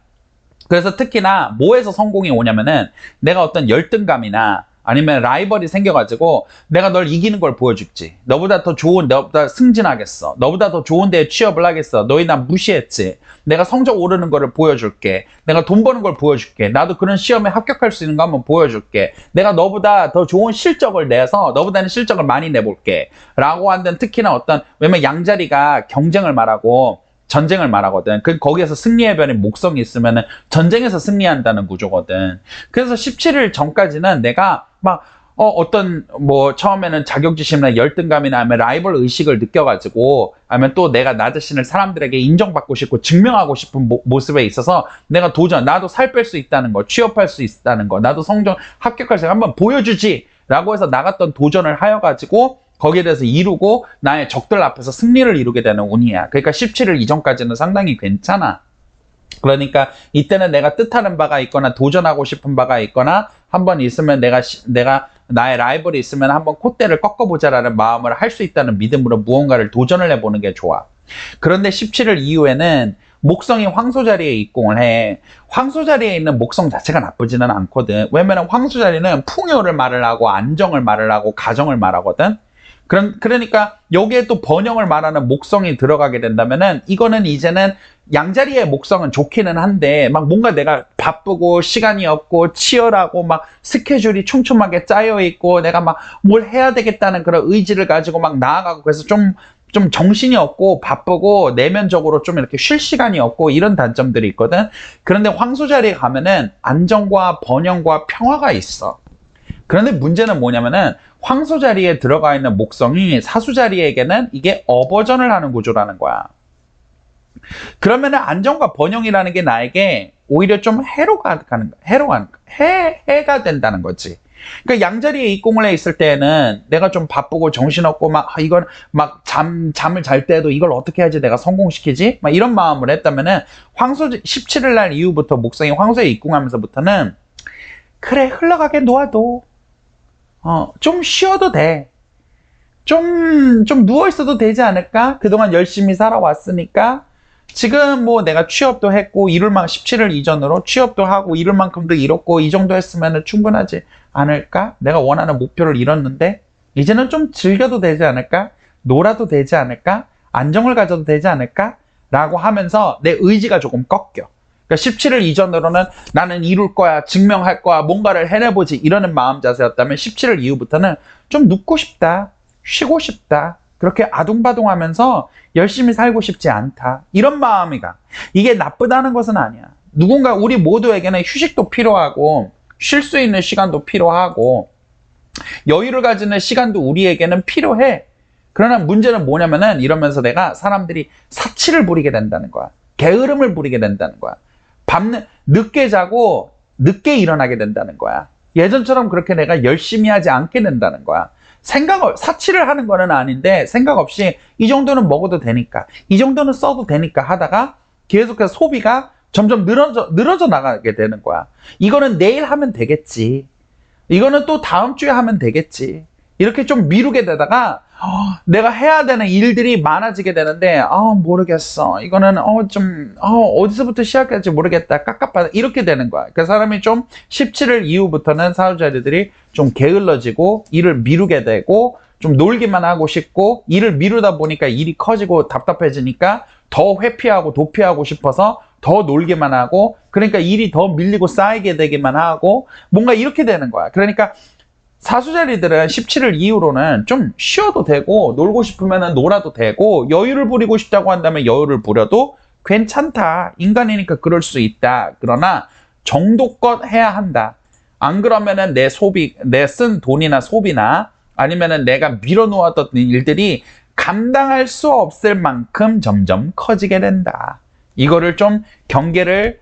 Speaker 1: 그래서 특히나 뭐에서 성공이 오냐면은 내가 어떤 열등감이나 아니면 라이벌이 생겨가지고 내가 널 이기는 걸 보여줄지. 너보다 승진하겠어. 너보다 더 좋은 데에 취업을 하겠어. 너희 나 무시했지. 내가 성적 오르는 거를 보여줄게. 내가 돈 버는 걸 보여줄게. 나도 그런 시험에 합격할 수 있는 거 한번 보여줄게. 내가 너보다 더 좋은 실적을 내서 너보다는 실적을 많이 내볼게. 라고 한다는 특히나 왜냐면 양자리가 경쟁을 말하고 전쟁을 말하거든. 거기에서 승리의 별인 목성이 있으면은 전쟁에서 승리한다는 구조거든. 그래서 17일 전까지는 내가 처음에는 자격지심이나 열등감이나 아니면 라이벌 의식을 느껴가지고, 아니면 또 내가 나 자신을 사람들에게 인정받고 싶고 증명하고 싶은 모습에 있어서 내가 나도 살 뺄 수 있다는 거, 취업할 수 있다는 거, 나도 성적 합격할 수 한번 보여주지! 라고 해서 나갔던 도전을 하여가지고, 거기에 대해서 이루고 나의 적들 앞에서 승리를 이루게 되는 운이야. 그러니까 17일 이전까지는 상당히 괜찮아. 그러니까 이때는 내가 뜻하는 바가 있거나 도전하고 싶은 바가 있거나 한번 있으면 내가 나의 라이벌이 있으면 한번 콧대를 꺾어보자라는 마음을 할 수 있다는 믿음으로 무언가를 도전을 해보는 게 좋아. 그런데 17일 이후에는 목성이 황소자리에 입궁을 해. 황소자리에 있는 목성 자체가 나쁘지는 않거든. 왜냐면 황소자리는 풍요를 말을 하고 안정을 말을 하고 가정을 말하거든. 그러니까 여기에 또 번영을 말하는 목성이 들어가게 된다면은 이거는 이제는 양자리의 목성은 좋기는 한데 막 뭔가 내가 바쁘고 시간이 없고 치열하고 막 스케줄이 촘촘하게 짜여 있고 내가 막 뭘 해야 되겠다는 그런 의지를 가지고 막 나아가고 그래서 좀 정신이 없고 바쁘고 내면적으로 좀 이렇게 쉴 시간이 없고 이런 단점들이 있거든. 그런데 황소 자리에 가면은 안정과 번영과 평화가 있어. 그런데 문제는 뭐냐면은 황소 자리에 들어가 있는 목성이 사수 자리에게는 이게 어버전을 하는 구조라는 거야. 그러면은 안정과 번영이라는 게 나에게 오히려 좀 해가 된다는 거지. 그러니까 양자리에 입공을 해 있을 때는 내가 좀 바쁘고 정신없고 막 이걸 막 잠을 잘 때도 이걸 어떻게 해야지 내가 성공시키지? 막 이런 마음을 했다면은 황소 17일 날 이후부터 목성이 황소에 입공하면서부터는 그래 흘러가게 놓아도 좀 쉬어도 돼. 좀 누워 있어도 되지 않을까? 그동안 열심히 살아왔으니까 지금 뭐 내가 취업도 했고 이룰 만큼 17일 이전으로 취업도 하고 이룰 만큼도 이뤘고 이 정도 했으면 충분하지 않을까? 내가 원하는 목표를 이뤘는데 이제는 좀 즐겨도 되지 않을까? 놀아도 되지 않을까? 안정을 가져도 되지 않을까? 라고 하면서 내 의지가 조금 꺾여. 그러니까 17일 이전으로는 나는 이룰 거야, 증명할 거야, 뭔가를 해내보지 이러는 마음 자세였다면 17일 이후부터는 좀 눕고 싶다, 쉬고 싶다, 그렇게 아둥바둥하면서 열심히 살고 싶지 않다. 이런 마음이가. 이게 나쁘다는 것은 아니야. 누군가 우리 모두에게는 휴식도 필요하고 쉴 수 있는 시간도 필요하고 여유를 가지는 시간도 우리에게는 필요해. 그러나 문제는 뭐냐면은 이러면서 내가 사람들이 사치를 부리게 된다는 거야. 게으름을 부리게 된다는 거야. 늦게 자고 늦게 일어나게 된다는 거야. 예전처럼 그렇게 내가 열심히 하지 않게 된다는 거야. 사치를 하는 거는 아닌데 생각 없이 이 정도는 먹어도 되니까 이 정도는 써도 되니까 하다가 계속해서 소비가 점점 늘어져 나가게 되는 거야. 이거는 내일 하면 되겠지. 이거는 또 다음 주에 하면 되겠지. 이렇게 좀 미루게 되다가 내가 해야 되는 일들이 많아지게 되는데 모르겠어. 이거는 어디서부터 시작할지 모르겠다. 깝깝하다. 이렇게 되는 거야. 그 사람이 좀 17일 이후부터는 사후자리들이 좀 게을러지고 일을 미루게 되고 좀 놀기만 하고 싶고 일을 미루다 보니까 일이 커지고 답답해지니까 더 회피하고 도피하고 싶어서 더 놀기만 하고 그러니까 일이 더 밀리고 쌓이게 되기만 하고 뭔가 이렇게 되는 거야. 그러니까 사수자리들은 17일 이후로는 좀 쉬어도 되고 놀고 싶으면 놀아도 되고 여유를 부리고 싶다고 한다면 여유를 부려도 괜찮다. 인간이니까 그럴 수 있다. 그러나 정도껏 해야 한다. 안 그러면은 내 쓴 돈이나 소비나 아니면은 내가 밀어놓았던 일들이 감당할 수 없을 만큼 점점 커지게 된다. 이거를 좀 경계를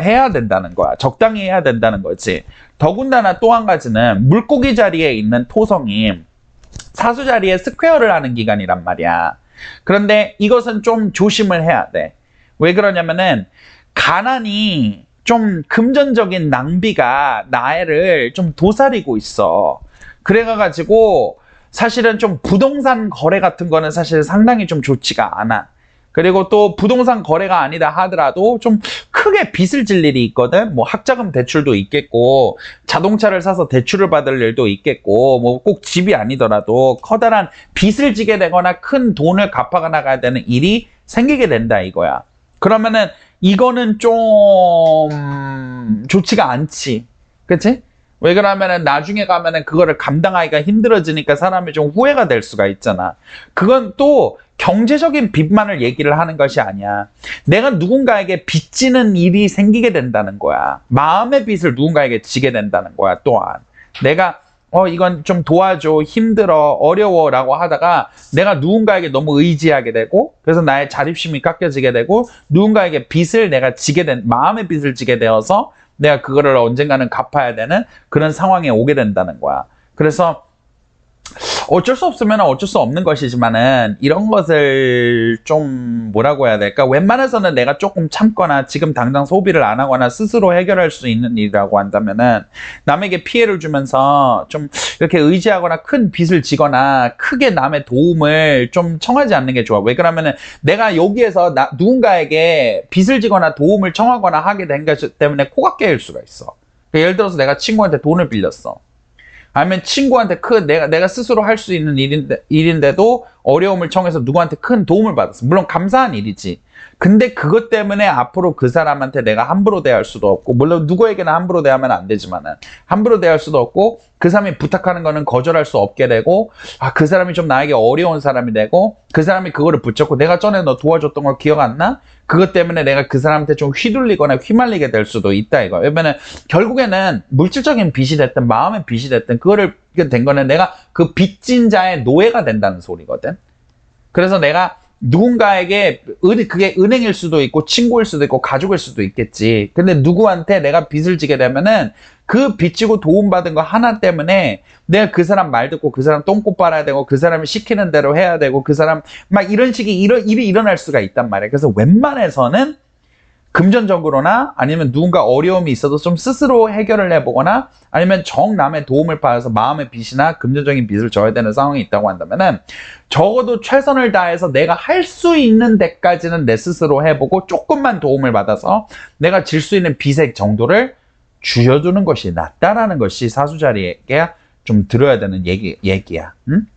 Speaker 1: 해야 된다는 거야. 적당히 해야 된다는 거지. 더군다나 또 한 가지는 물고기 자리에 있는 토성이 사수 자리에 스퀘어를 하는 기간이란 말이야. 그런데 이것은 좀 조심을 해야 돼. 왜 그러냐면은 가난이 좀 금전적인 낭비가 나를 좀 도사리고 있어. 그래가지고 사실은 좀 부동산 거래 같은 거는 사실 상당히 좀 좋지가 않아. 그리고 또 부동산 거래가 아니다 하더라도 좀 크게 빚을 질 일이 있거든. 뭐 학자금 대출도 있겠고 자동차를 사서 대출을 받을 일도 있겠고 뭐 꼭 집이 아니더라도 커다란 빚을 지게 되거나 큰 돈을 갚아 나가야 되는 일이 생기게 된다 이거야. 그러면은 이거는 좀 좋지가 않지. 그치? 왜 그러면은 나중에 가면은 그거를 감당하기가 힘들어지니까 사람이 좀 후회가 될 수가 있잖아. 그건 또 경제적인 빚만을 얘기를 하는 것이 아니야. 내가 누군가에게 빚지는 일이 생기게 된다는 거야. 마음의 빚을 누군가에게 지게 된다는 거야. 또한 내가 이건 좀 도와줘, 힘들어, 어려워 라고 하다가 내가 누군가에게 너무 의지하게 되고 그래서 나의 자립심이 깎여지게 되고 누군가에게 빚을 내가 마음의 빚을 지게 되어서 내가 그거를 언젠가는 갚아야 되는 그런 상황에 오게 된다는 거야. 그래서 어쩔 수 없으면 어쩔 수 없는 것이지만은 이런 것을 좀 뭐라고 해야 될까? 웬만해서는 내가 조금 참거나 지금 당장 소비를 안 하거나 스스로 해결할 수 있는 일이라고 한다면은 남에게 피해를 주면서 좀 이렇게 의지하거나 큰 빚을 지거나 크게 남의 도움을 좀 청하지 않는 게 좋아. 왜 그러면은 내가 여기에서 누군가에게 빚을 지거나 도움을 청하거나 하게 된 것 때문에 코가 깨일 수가 있어. 그러니까 예를 들어서 내가 친구한테 돈을 빌렸어. 아니면 친구한테 내가 스스로 할 수 있는 일인데도 어려움을 청해서 누구한테 큰 도움을 받았어. 물론 감사한 일이지. 근데 그것 때문에 앞으로 그 사람한테 내가 함부로 대할 수도 없고, 물론 누구에게나 함부로 대하면 안 되지만은, 함부로 대할 수도 없고, 그 사람이 부탁하는 거는 거절할 수 없게 되고, 그 사람이 좀 나에게 어려운 사람이 되고, 그 사람이 그거를 붙잡고, 내가 전에 너 도와줬던 거 기억 안 나? 그것 때문에 내가 그 사람한테 좀 휘둘리거나 휘말리게 될 수도 있다, 이거. 왜냐면은, 결국에는 물질적인 빚이 됐든, 마음의 빚이 됐든, 그거를 된 거는 내가 그 빚진 자의 노예가 된다는 소리거든. 그래서 내가 누군가에게 그게 은행일 수도 있고 친구일 수도 있고 가족일 수도 있겠지. 근데 누구한테 내가 빚을 지게 되면은 그 빚지고 도움받은 거 하나 때문에 내가 그 사람 말 듣고 그 사람 똥꼬 빨아야 되고 그 사람이 시키는 대로 해야 되고 그 사람 막 이런 식의 일이 일어날 수가 있단 말이야. 그래서 웬만해서는 금전적으로나 아니면 누군가 어려움이 있어도 좀 스스로 해결을 해보거나 아니면 남의 도움을 받아서 마음의 빚이나 금전적인 빚을 져야 되는 상황이 있다고 한다면은 적어도 최선을 다해서 내가 할 수 있는 데까지는 내 스스로 해보고 조금만 도움을 받아서 내가 질 수 있는 빚의 정도를 줄여두는 것이 낫다라는 것이 사수자리에게 좀 들어야 되는 얘기야. 응?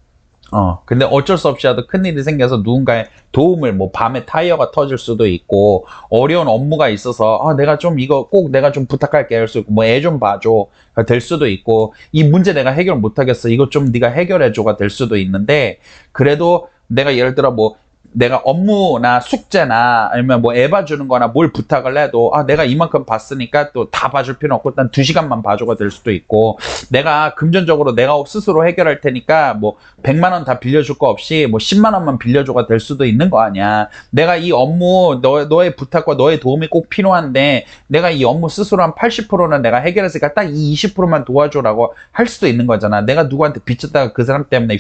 Speaker 1: 근데 어쩔 수 없이라도 큰일이 생겨서 누군가의 도움을, 뭐, 밤에 타이어가 터질 수도 있고, 어려운 업무가 있어서, 내가 좀 이거 꼭 내가 좀 부탁할게 할 수 있고, 뭐, 애 좀 봐줘. 될 수도 있고, 이 문제 내가 해결 못하겠어. 이거 좀 네가 해결해줘가 될 수도 있는데, 그래도 내가 예를 들어 뭐, 내가 업무나 숙제나 아니면 뭐 애 봐주는 거나 뭘 부탁을 해도 내가 이만큼 봤으니까 또 다 봐줄 필요는 없고 일단 2시간만 봐줘가 될 수도 있고 내가 금전적으로 내가 스스로 해결할 테니까 뭐 100만 원 다 빌려줄 거 없이 뭐 10만 원만 빌려줘가 될 수도 있는 거 아니야. 내가 이 업무 너의 부탁과 너의 도움이 꼭 필요한데 내가 이 업무 스스로 한 80%는 내가 해결했으니까 딱 이 20%만 도와줘라고 할 수도 있는 거잖아. 내가 누구한테 빚졌다가 그 사람 때문에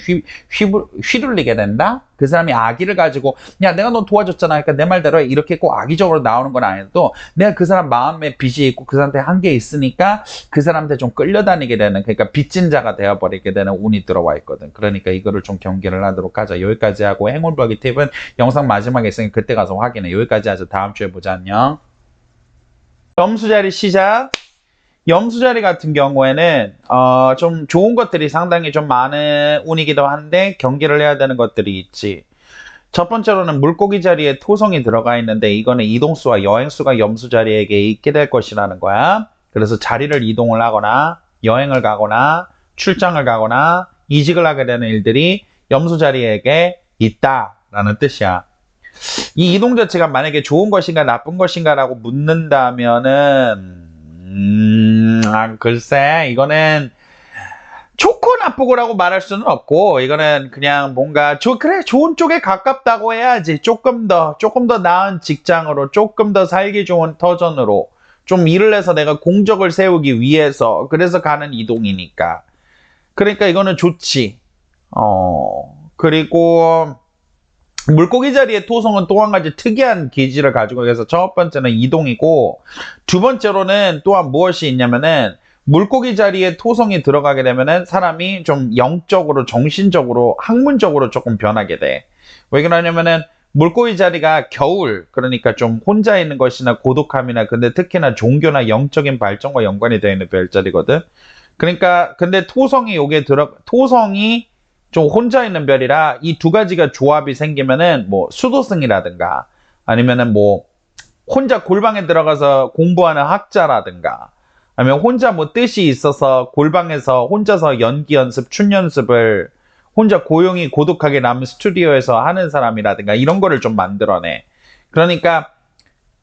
Speaker 1: 휘둘리게 된다? 그 사람이 악의를 가지고 야 내가 너 도와줬잖아 그러니까 내 말대로 이렇게 꼭 악의적으로 나오는 건 아니어도 내가 그 사람 마음에 빚이 있고 그 사람한테 한 게 있으니까 그 사람한테 좀 끌려다니게 되는 그러니까 빚진 자가 되어버리게 되는 운이 들어와 있거든. 그러니까 이거를 좀 경계를 하도록 하자. 여기까지 하고 행운벌기 팁은 영상 마지막에 있으니까 그때 가서 확인해. 여기까지 하자. 다음 주에 보자. 안녕. 염수자리 시작. 염수자리 같은 경우에는 좀 좋은 것들이 상당히 좀 많은 운이기도 한데 경계를 해야 되는 것들이 있지. 첫 번째로는 물고기 자리에 토성이 들어가 있는데 이거는 이동수와 여행수가 염수자리에게 있게 될 것이라는 거야. 그래서 자리를 이동을 하거나 여행을 가거나 출장을 가거나 이직을 하게 되는 일들이 염수자리에게 있다라는 뜻이야. 이 이동 자체가 만약에 좋은 것인가 나쁜 것인가라고 묻는다면은 글쎄 이거는 좋고 나쁘고라고 말할 수는 없고 이거는 그냥 뭔가 그래 좋은 쪽에 가깝다고 해야지. 조금 더 나은 직장으로 조금 더 살기 좋은 터전으로 좀 일을 해서 내가 공적을 세우기 위해서 그래서 가는 이동이니까 그러니까 이거는 좋지. 그리고 물고기 자리의 토성은 또 한 가지 특이한 기질을 가지고 있어서 첫 번째는 이동이고 두 번째로는 또한 무엇이 있냐면은 물고기 자리에 토성이 들어가게 되면은 사람이 좀 영적으로 정신적으로 학문적으로 조금 변하게 돼. 왜 그러냐면은 물고기 자리가 겨울 그러니까 좀 혼자 있는 것이나 고독함이나 근데 특히나 종교나 영적인 발전과 연관이 되어 있는 별자리거든. 그러니까 근데 토성이 좀 혼자 있는 별이라 이 두 가지가 조합이 생기면은 뭐 수도승이라든가 아니면은 뭐 혼자 골방에 들어가서 공부하는 학자라든가 아니면 혼자 뭐 뜻이 있어서 골방에서 혼자서 연기 연습, 춤 연습을 혼자 고용이 고독하게 남은 스튜디오에서 하는 사람이라든가 이런 거를 좀 만들어내. 그러니까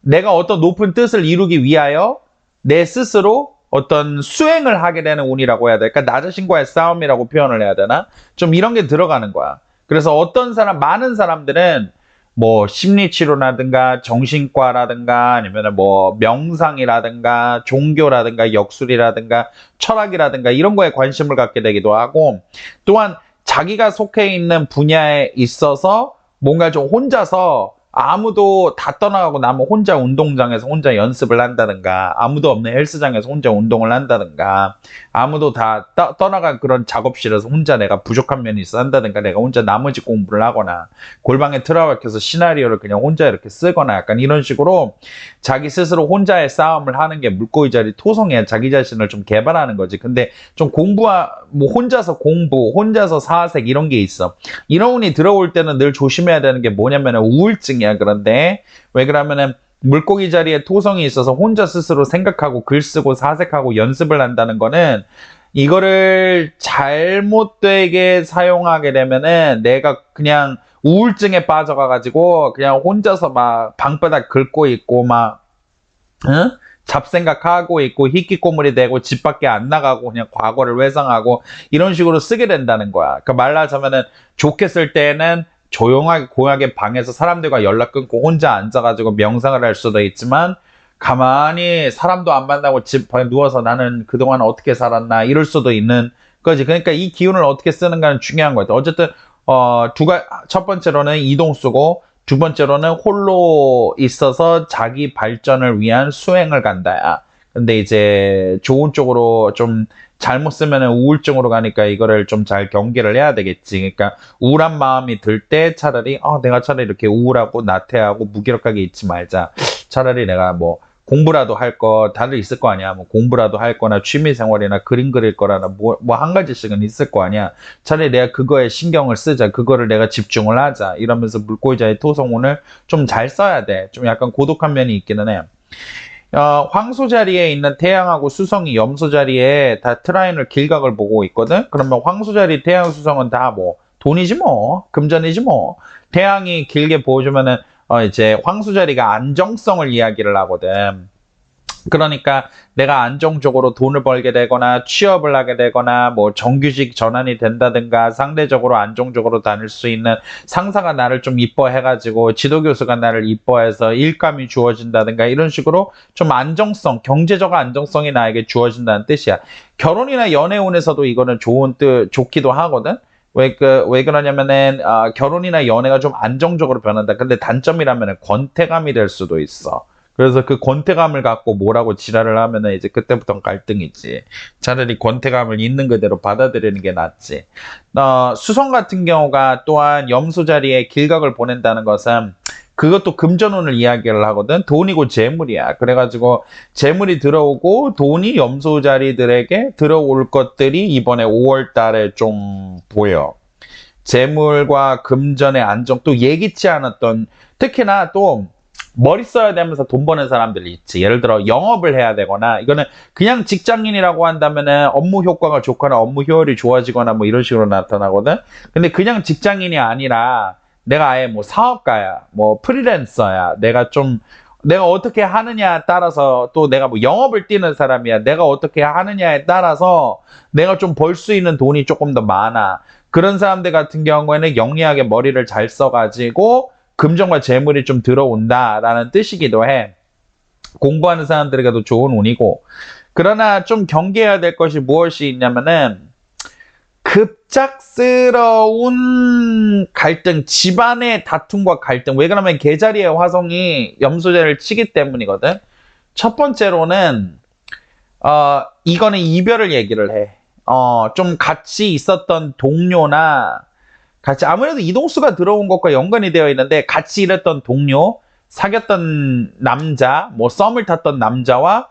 Speaker 1: 내가 어떤 높은 뜻을 이루기 위하여 내 스스로 어떤 수행을 하게 되는 운이라고 해야 될까? 나 자신과의 싸움이라고 표현을 해야 되나? 좀 이런 게 들어가는 거야. 그래서 많은 사람들은 뭐 심리치료라든가 정신과라든가 아니면 뭐 명상이라든가 종교라든가 역술이라든가 철학이라든가 이런 거에 관심을 갖게 되기도 하고 또한 자기가 속해 있는 분야에 있어서 뭔가 좀 혼자서 아무도 다 떠나가고 나면 혼자 운동장에서 혼자 연습을 한다든가, 아무도 없는 헬스장에서 혼자 운동을 한다든가, 아무도 다 떠나간 그런 작업실에서 혼자 내가 부족한 면이 있어 한다든가, 내가 혼자 나머지 공부를 하거나, 골방에 틀어박혀서 시나리오를 그냥 혼자 이렇게 쓰거나, 약간 이런 식으로 자기 스스로 혼자의 싸움을 하는 게 물고기 자리 토성이야. 자기 자신을 좀 개발하는 거지. 근데 좀 뭐 혼자서 공부, 혼자서 사색 이런 게 있어. 이런 운이 들어올 때는 늘 조심해야 되는 게 뭐냐면 우울증이야. 그런데 왜 그러면은 물고기 자리에 토성이 있어서 혼자 스스로 생각하고 글 쓰고 사색하고 연습을 한다는 거는, 이거를 잘못되게 사용하게 되면은 내가 그냥 우울증에 빠져가가지고 그냥 혼자서 막 방바닥 긁고 있고 막 응? 잡생각하고 있고 희귀꼬물이 되고 집 밖에 안 나가고 그냥 과거를 회상하고 이런 식으로 쓰게 된다는 거야. 그러니까 말하자면은 좋게 쓸 때는 조용하게 고요하게 방에서 사람들과 연락 끊고 혼자 앉아가지고 명상을 할 수도 있지만, 가만히 사람도 안 만나고 집 방에 누워서 나는 그동안 어떻게 살았나 이럴 수도 있는 거지. 그러니까 이 기운을 어떻게 쓰는가는 중요한 거야. 어쨌든 첫 번째로는 이동수고, 두 번째로는 홀로 있어서 자기 발전을 위한 수행을 간다야. 근데 이제 좋은 쪽으로 좀 잘못 쓰면 우울증으로 가니까 이거를 좀 잘 경계를 해야 되겠지. 그러니까 우울한 마음이 들 때 차라리 내가 차라리 이렇게 우울하고 나태하고 무기력하게 있지 말자. 차라리 내가 뭐 공부라도 할 거 다들 있을 거 아니야. 뭐 공부라도 할 거나 취미 생활이나 그림 그릴 거라나 뭐 한 가지씩은 있을 거 아니야. 차라리 내가 그거에 신경을 쓰자. 그거를 내가 집중을 하자. 이러면서 물고기자의 토성운을 좀 잘 써야 돼. 좀 약간 고독한 면이 있기는 해. 황소 자리에 있는 태양하고 수성이 염소 자리에 다 트라인을 길각을 보고 있거든. 그러면 황소 자리 태양 수성은 다 뭐 돈이지 뭐, 금전이지 뭐. 태양이 길게 보여주면은 이제 황소 자리가 안정성을 이야기를 하거든. 그러니까 내가 안정적으로 돈을 벌게 되거나 취업을 하게 되거나 뭐 정규직 전환이 된다든가, 상대적으로 안정적으로 다닐 수 있는 상사가 나를 좀 이뻐해가지고 지도교수가 나를 이뻐해서 일감이 주어진다든가, 이런 식으로 좀 안정성, 경제적 안정성이 나에게 주어진다는 뜻이야. 결혼이나 연애운에서도 이거는 좋기도 하거든. 왜 그러냐면은 결혼이나 연애가 좀 안정적으로 변한다. 근데 단점이라면은 권태감이 될 수도 있어. 그래서 그 권태감을 갖고 뭐라고 지랄을 하면은 이제 그때부터는 갈등이지. 차라리 권태감을 있는 그대로 받아들이는 게 낫지. 수성 같은 경우가 또한 염소 자리에 길각을 보낸다는 것은 그것도 금전운을 이야기를 하거든. 돈이고 재물이야. 그래가지고 재물이 들어오고 돈이 염소 자리들에게 들어올 것들이 이번에 5월 달에 좀 보여. 재물과 금전의 안정, 또 예기치 않았던, 특히나 또 머리 써야 되면서 돈 버는 사람들이 있지. 예를 들어 영업을 해야 되거나, 이거는 그냥 직장인이라고 한다면은 업무 효과가 좋거나 업무 효율이 좋아지거나 뭐 이런 식으로 나타나거든. 근데 그냥 직장인이 아니라 내가 아예 뭐 사업가야, 뭐 프리랜서야, 내가 어떻게 하느냐에 따라서, 또 내가 뭐 영업을 뛰는 사람이야, 내가 어떻게 하느냐에 따라서 내가 좀 벌 수 있는 돈이 조금 더 많아. 그런 사람들 같은 경우에는 영리하게 머리를 잘 써가지고 금전과 재물이 좀 들어온다라는 뜻이기도 해. 공부하는 사람들에게도 좋은 운이고. 그러나 좀 경계해야 될 것이 무엇이 있냐면은, 급작스러운 갈등, 집안의 다툼과 갈등. 왜 그러면 계자리에 화성이 염소자를 치기 때문이거든. 첫 번째로는 이거는 이별을 얘기를 해. 좀 같이 있었던 동료나 아무래도 이동수가 들어온 것과 연관이 되어 있는데, 같이 일했던 동료, 사귀었던 남자, 뭐 썸을 탔던 남자와,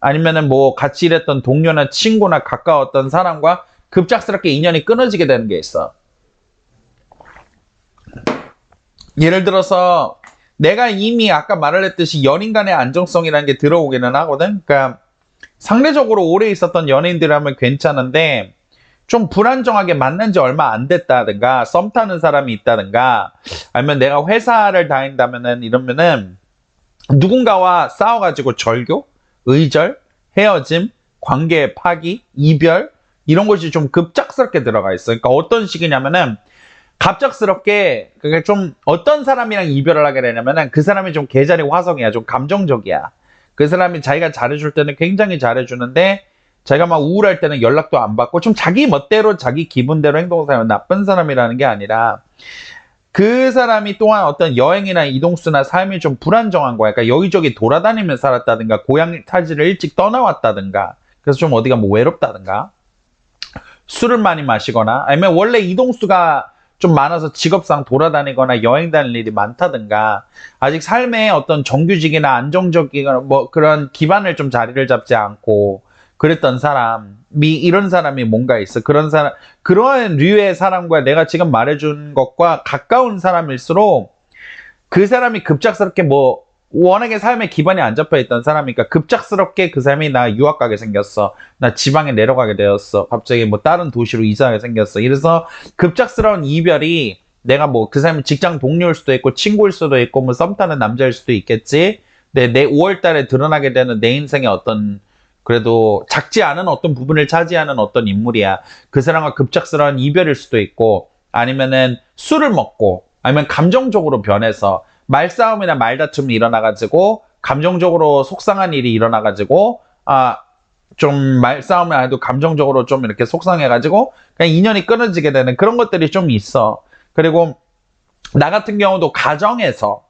Speaker 1: 아니면은 뭐 같이 일했던 동료나 친구나 가까웠던 사람과 급작스럽게 인연이 끊어지게 되는 게 있어. 예를 들어서 내가 이미 아까 말을 했듯이 연인 간의 안정성이라는 게 들어오기는 하거든. 그러니까 상대적으로 오래 있었던 연예인들이라면 괜찮은데, 좀 불안정하게 만난 지 얼마 안 됐다든가, 썸 타는 사람이 있다든가, 아니면 내가 회사를 다닌다면은, 이러면은 누군가와 싸워가지고 절교, 의절, 헤어짐, 관계 파기, 이별, 이런 것이 좀 급작스럽게 들어가 있어. 그러니까 어떤 식이냐면은, 갑작스럽게, 그게 좀 어떤 사람이랑 이별을 하게 되냐면은, 그 사람이 좀 계자리 화성이야. 좀 감정적이야. 그 사람이 자기가 잘해줄 때는 굉장히 잘해주는데, 자기가 막 우울할 때는 연락도 안 받고, 좀 자기 멋대로 자기 기분대로 행동을 하면 나쁜 사람이라는 게 아니라, 그 사람이 또한 어떤 여행이나 이동수나 삶이 좀 불안정한 거야. 그러니까 여기저기 돌아다니며 살았다든가, 고향 타지를 일찍 떠나왔다든가, 그래서 좀 어디가 뭐 외롭다든가, 술을 많이 마시거나, 아니면 원래 이동수가 좀 많아서 직업상 돌아다니거나 여행 다닐 일이 많다든가, 아직 삶의 어떤 정규직이나 안정적이거나 뭐 그런 기반을 좀 자리를 잡지 않고 그랬던 사람이, 이런 사람이 뭔가 있어. 그런 사람, 그런 류의 사람과 내가 지금 말해준 것과 가까운 사람일수록 그 사람이 급작스럽게 뭐 워낙에 삶의 기반이 안 잡혀 있던 사람이니까 급작스럽게 그 사람이 나 유학 가게 생겼어. 나 지방에 내려가게 되었어. 갑자기 뭐 다른 도시로 이사하게 생겼어. 이래서 급작스러운 이별이 내가 뭐 그 사람이 직장 동료일 수도 있고 친구일 수도 있고 뭐 썸 타는 남자일 수도 있겠지. 근데 내 5월 달에 드러나게 되는 내 인생의 어떤 그래도 작지 않은 어떤 부분을 차지하는 어떤 인물이야. 그 사람과 급작스러운 이별일 수도 있고 아니면은 술을 먹고 아니면 감정적으로 변해서 말싸움이나 말다툼이 일어나가지고 감정적으로 속상한 일이 일어나가지고 좀 말싸움을 해도 감정적으로 좀 이렇게 속상해가지고 그냥 인연이 끊어지게 되는 그런 것들이 좀 있어. 그리고 나 같은 경우도 가정에서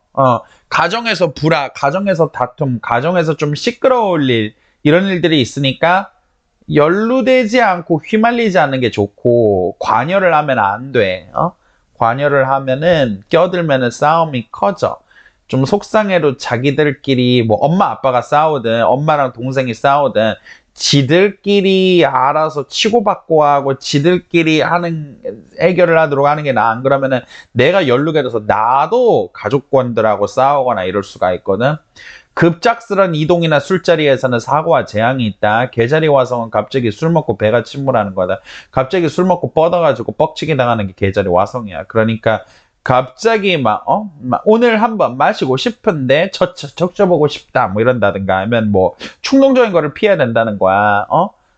Speaker 1: 불화, 가정에서 다툼, 가정에서 좀 시끄러울 일 이런 일들이 있으니까 연루되지 않고 휘말리지 않는 게 좋고 관여를 하면 안 돼. 관여를 하면은 껴들면은 싸움이 커져. 좀 속상해도 자기들끼리 뭐 엄마 아빠가 싸우든 엄마랑 동생이 싸우든 지들끼리 알아서 치고받고 하고 지들끼리 하는 해결을 하도록 하는 게 나아. 안 그러면은 내가 연루가 돼서 나도 가족권들하고 싸우거나 이럴 수가 있거든. 급작스런 이동이나 술자리에서는 사고와 재앙이 있다. 개자리 와성은 갑자기 술 먹고 배가 침몰하는 거다. 갑자기 술 먹고 뻗어가지고 뻑치기 당하는 게 개자리 와성이야. 그러니까 갑자기 막 오늘 한번 마시고 싶은데 적셔보고 싶다 뭐 이런다든가 아니면 뭐 충동적인 거를 피해야 된다는 거야.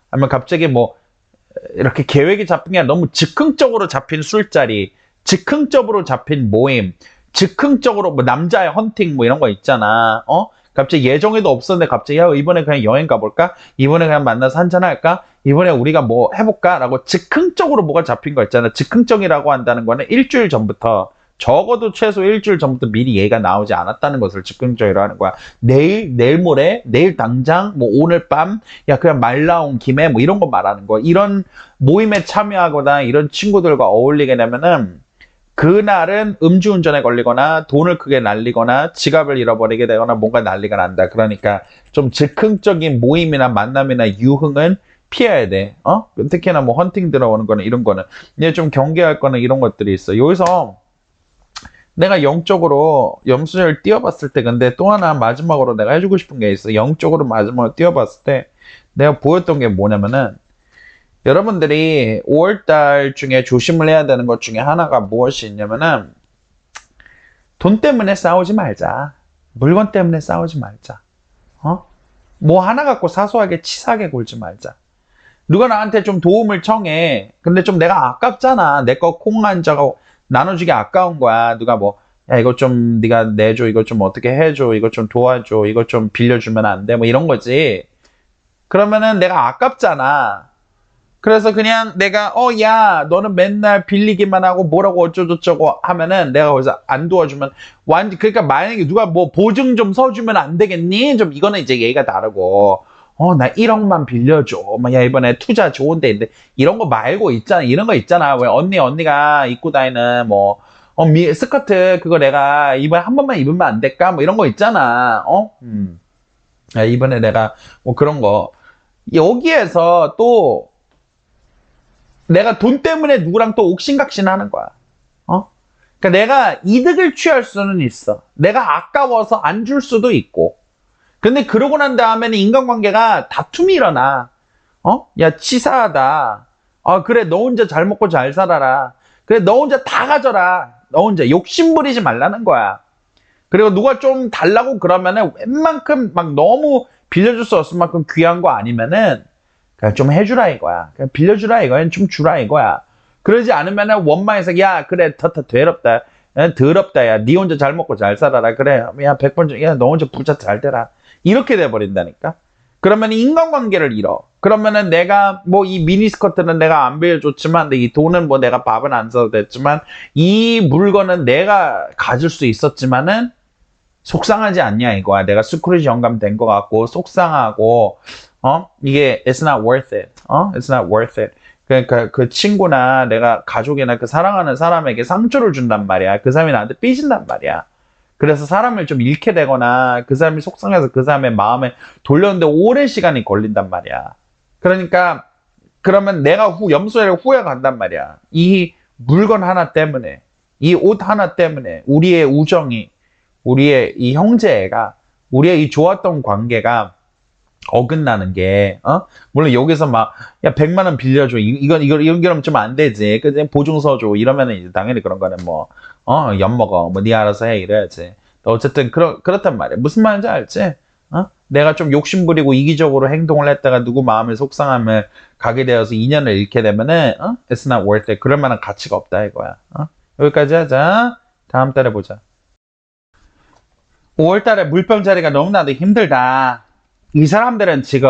Speaker 1: 아니면 갑자기 뭐 이렇게 계획이 잡힌 게 아니라 너무 즉흥적으로 잡힌 술자리, 즉흥적으로 잡힌 모임, 즉흥적으로 뭐 남자의 헌팅 뭐 이런 거 있잖아. 갑자기 예정에도 없었는데 갑자기 야 이번에 그냥 여행 가볼까? 이번에 그냥 만나서 한잔할까? 이번에 우리가 뭐 해볼까? 라고 즉흥적으로 뭐가 잡힌 거 있잖아. 즉흥적이라고 한다는 거는 일주일 전부터 적어도 최소 일주일 전부터 미리 얘가 나오지 않았다는 것을 즉흥적이라고 하는 거야. 내일 모레, 내일 당장, 뭐 오늘 밤, 야 그냥 말 나온 김에 뭐 이런 거 말하는 거야. 이런 모임에 참여하거나 이런 친구들과 어울리게 되면은 그날은 음주운전에 걸리거나 돈을 크게 날리거나 지갑을 잃어버리게 되거나 뭔가 난리가 난다. 그러니까 좀 즉흥적인 모임이나 만남이나 유흥은 피해야 돼. 특히나 뭐 헌팅 들어오는 거는 이런 거는 이제 좀 경계할 거는 이런 것들이 있어. 여기서 내가 영적으로 염수절 띄워봤을 때 근데 또 하나 마지막으로 내가 해주고 싶은 게 있어. 영적으로 마지막으로 띄워봤을 때 내가 보였던 게 뭐냐면은 여러분들이 5월달 중에 조심을 해야 되는 것 중에 하나가 무엇이 있냐면은 돈 때문에 싸우지 말자. 물건 때문에 싸우지 말자. 뭐 하나 갖고 사소하게 치사하게 굴지 말자. 누가 나한테 좀 도움을 청해. 근데 좀 내가 아깝잖아. 내 거 콩 한 자고 나눠주기 아까운 거야. 누가 뭐 야 이거 좀 네가 내줘. 이거 좀 어떻게 해줘. 이거 좀 도와줘. 이거 좀 빌려주면 안 돼. 뭐 이런 거지. 그러면은 내가 아깝잖아. 그래서 그냥 내가 야 너는 맨날 빌리기만 하고 뭐라고 어쩌고저쩌고 하면은 내가 거기서 안 도와주면 그러니까 만약에 누가 뭐 보증 좀 서주면 안 되겠니? 좀 이거는 이제 얘기가 다르고 나 1억만 빌려줘. 야 이번에 투자 좋은데 있는데 이런 거 말고 있잖아. 이런 거 있잖아. 왜 언니가 입고 다니는 뭐 스커트 그거 내가 이번에 한 번만 입으면 안 될까? 뭐 이런 거 있잖아. 야, 이번에 내가 뭐 그런 거 여기에서 또 내가 돈 때문에 누구랑 또 옥신각신 하는 거야. 그러니까 내가 이득을 취할 수는 있어. 내가 아까워서 안 줄 수도 있고. 근데 그러고 난 다음에는 인간관계가 다툼이 일어나. 야, 치사하다. 그래, 너 혼자 잘 먹고 잘 살아라. 그래, 너 혼자 다 가져라. 너 혼자 욕심 부리지 말라는 거야. 그리고 누가 좀 달라고 그러면은 웬만큼 막 너무 빌려줄 수 없을 만큼 귀한 거 아니면은 그냥 좀 해주라 이거야. 그냥 빌려주라 이거야. 좀 주라 이거야. 그러지 않으면은 원망해서 야 그래 더럽다. 더럽다 야. 니 혼자 잘 먹고 잘 살아라. 그래 야 100번 야 너 혼자 부자 잘 되라. 이렇게 돼버린다니까. 그러면 인간관계를 잃어. 그러면은 내가 뭐 이 미니스커트는 내가 안 빌려줬지만 이 돈은 뭐 내가 밥은 안 사도 됐지만 이 물건은 내가 가질 수 있었지만은 속상하지 않냐 이거야. 내가 스크루지 영감 된 것 같고 속상하고 이게 it's not worth it. it's not worth it. 그러니까 그 친구나 내가 가족이나 그 사랑하는 사람에게 상처를 준단 말이야. 그 사람이 나한테 삐진단 말이야. 그래서 사람을 좀 잃게 되거나 그 사람이 속상해서 그 사람의 마음에 돌렸는데 오랜 시간이 걸린단 말이야. 그러니까 그러면 내가 염소에 후회가 간단 말이야. 이 물건 하나 때문에 이 옷 하나 때문에 우리의 우정이 우리의 이 형제가 우리의 이 좋았던 관계가 어긋나는 게 물론 여기서 막 야 100만 원 빌려줘 이런 게 좀 안 되지 그냥 보증서 줘 이러면은 이제 당연히 그런 거는 뭐 엿먹어 뭐 네 알아서 해 이래야지 어쨌든 그렇단 말이야 무슨 말인지 알지 내가 좀 욕심부리고 이기적으로 행동을 했다가 누구 마음을 속상함을 가게 되어서 인연을 잃게 되면은 it's not worth it 그럴 만한 가치가 없다 이거야 여기까지 하자 다음 달에 보자 5월 달에 물병 자리가 너무나도 힘들다 이 사람들은 지금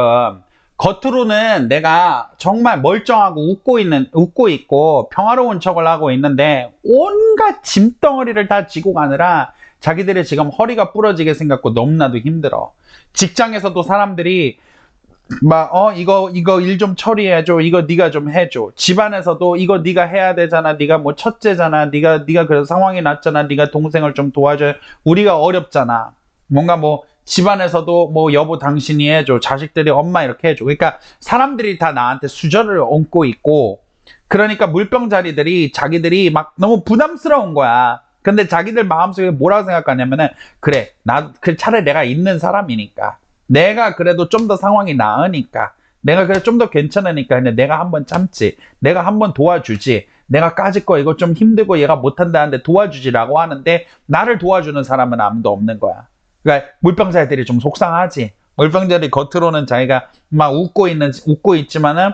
Speaker 1: 겉으로는 내가 정말 멀쩡하고 웃고 있고 평화로운 척을 하고 있는데 온갖 짐덩어리를 다 지고 가느라 자기들이 지금 허리가 부러지게 생겼고 너무나도 힘들어. 직장에서도 사람들이 막 이거 일 좀 처리해줘. 이거 네가 좀 해줘. 집안에서도 이거 네가 해야 되잖아. 네가 뭐 첫째잖아. 네가 그래서 상황이 났잖아. 네가 동생을 좀 도와줘. 우리가 어렵잖아. 뭔가 뭐 집안에서도 뭐 여보 당신이 해줘 자식들이 엄마 이렇게 해줘 그러니까 사람들이 다 나한테 수저를 얹고 있고 그러니까 물병자리들이 자기들이 막 너무 부담스러운 거야 근데 자기들 마음속에 뭐라고 생각하냐면은 그래 차라리 내가 있는 사람이니까 내가 그래도 좀 더 상황이 나으니까 내가 그래 좀 더 괜찮으니까 근데 내가 한번 참지 내가 한번 도와주지 내가 까짓 거 이거 좀 힘들고 얘가 못한다는데 도와주지라고 하는데 나를 도와주는 사람은 아무도 없는 거야 그러니까 물병자들이 좀 속상하지. 물병자들이 겉으로는 자기가 막 웃고 있지만은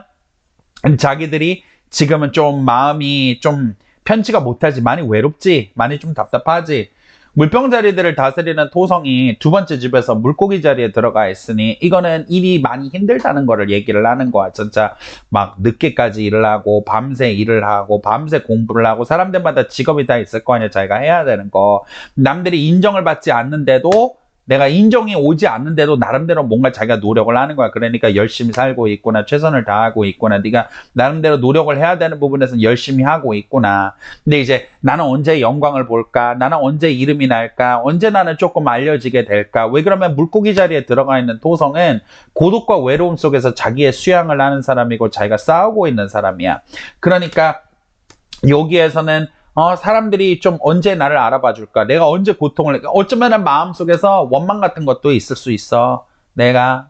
Speaker 1: 자기들이 지금은 좀 마음이 좀 편치가 못하지. 많이 외롭지. 많이 좀 답답하지. 물병자리들을 다스리는 토성이 두 번째 집에서 물고기 자리에 들어가 있으니 이거는 일이 많이 힘들다는 거를 얘기를 하는 거야. 진짜 막 늦게까지 일을 하고 밤새 일을 하고 밤새 공부를 하고 사람들마다 직업이 다 있을 거 아니야. 자기가 해야 되는 거. 남들이 인정을 받지 않는데도 내가 인정이 오지 않는데도 나름대로 뭔가 자기가 노력을 하는 거야. 그러니까 열심히 살고 있구나. 최선을 다하고 있구나. 네가 나름대로 노력을 해야 되는 부분에서는 열심히 하고 있구나. 근데 이제 나는 언제 영광을 볼까? 나는 언제 이름이 날까? 언제 나는 조금 알려지게 될까? 왜 그러면 물고기 자리에 들어가 있는 토성은 고독과 외로움 속에서 자기의 수양을 하는 사람이고 자기가 싸우고 있는 사람이야. 그러니까 여기에서는 사람들이 좀 언제 나를 알아봐 줄까? 내가 언제 고통을, 어쩌면 마음속에서 원망 같은 것도 있을 수 있어.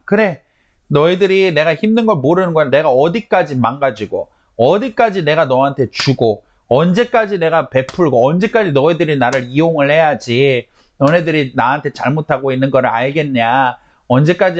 Speaker 1: 그래. 너희들이 내가 힘든 걸 모르는 거야. 내가 어디까지 망가지고, 어디까지 내가 너한테 주고, 언제까지 내가 베풀고, 언제까지 너희들이 나를 이용을 해야지. 너네들이 나한테 잘못하고 있는 걸 알겠냐?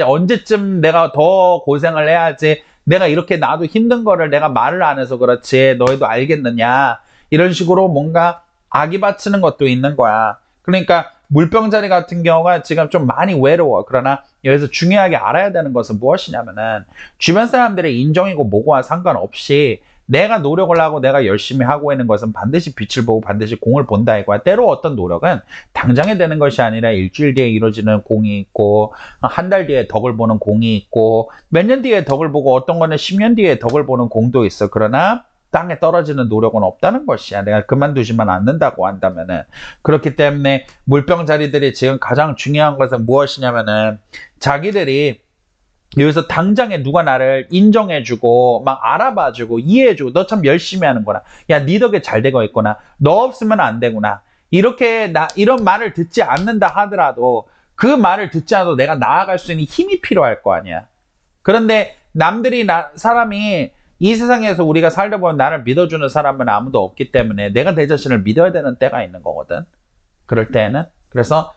Speaker 1: 언제쯤 내가 더 고생을 해야지. 내가 이렇게 나도 힘든 거를 내가 말을 안 해서 그렇지. 너희도 알겠느냐? 이런 식으로 뭔가 악이 바치는 것도 있는 거야. 그러니까 물병자리 같은 경우가 지금 좀 많이 외로워. 그러나 여기서 중요하게 알아야 되는 것은 무엇이냐면은 주변 사람들의 인정이고 뭐고와 상관없이 내가 노력을 하고 내가 열심히 하고 있는 것은 반드시 빛을 보고 반드시 공을 본다 이거야. 때로 어떤 노력은 당장에 되는 것이 아니라 일주일 뒤에 이루어지는 공이 있고 한 달 뒤에 덕을 보는 공이 있고 몇 년 뒤에 덕을 보고 어떤 거는 10년 뒤에 덕을 보는 공도 있어. 그러나 땅에 떨어지는 노력은 없다는 것이야. 내가 그만두지만 않는다고 한다면은. 그렇기 때문에 물병자리들이 지금 가장 중요한 것은 무엇이냐면은 자기들이 여기서 당장에 누가 나를 인정해주고 막 알아봐주고 이해해주고 너 참 열심히 하는구나. 야, 네 덕에 잘 되고 있구나. 너 없으면 안 되구나. 이렇게 이런 말을 듣지 않는다 하더라도 그 말을 듣지 않아도 내가 나아갈 수 있는 힘이 필요할 거 아니야. 그런데 사람이 이 세상에서 우리가 살다 보면 나를 믿어주는 사람은 아무도 없기 때문에 내가 내 자신을 믿어야 되는 때가 있는 거거든. 그럴 때는. 그래서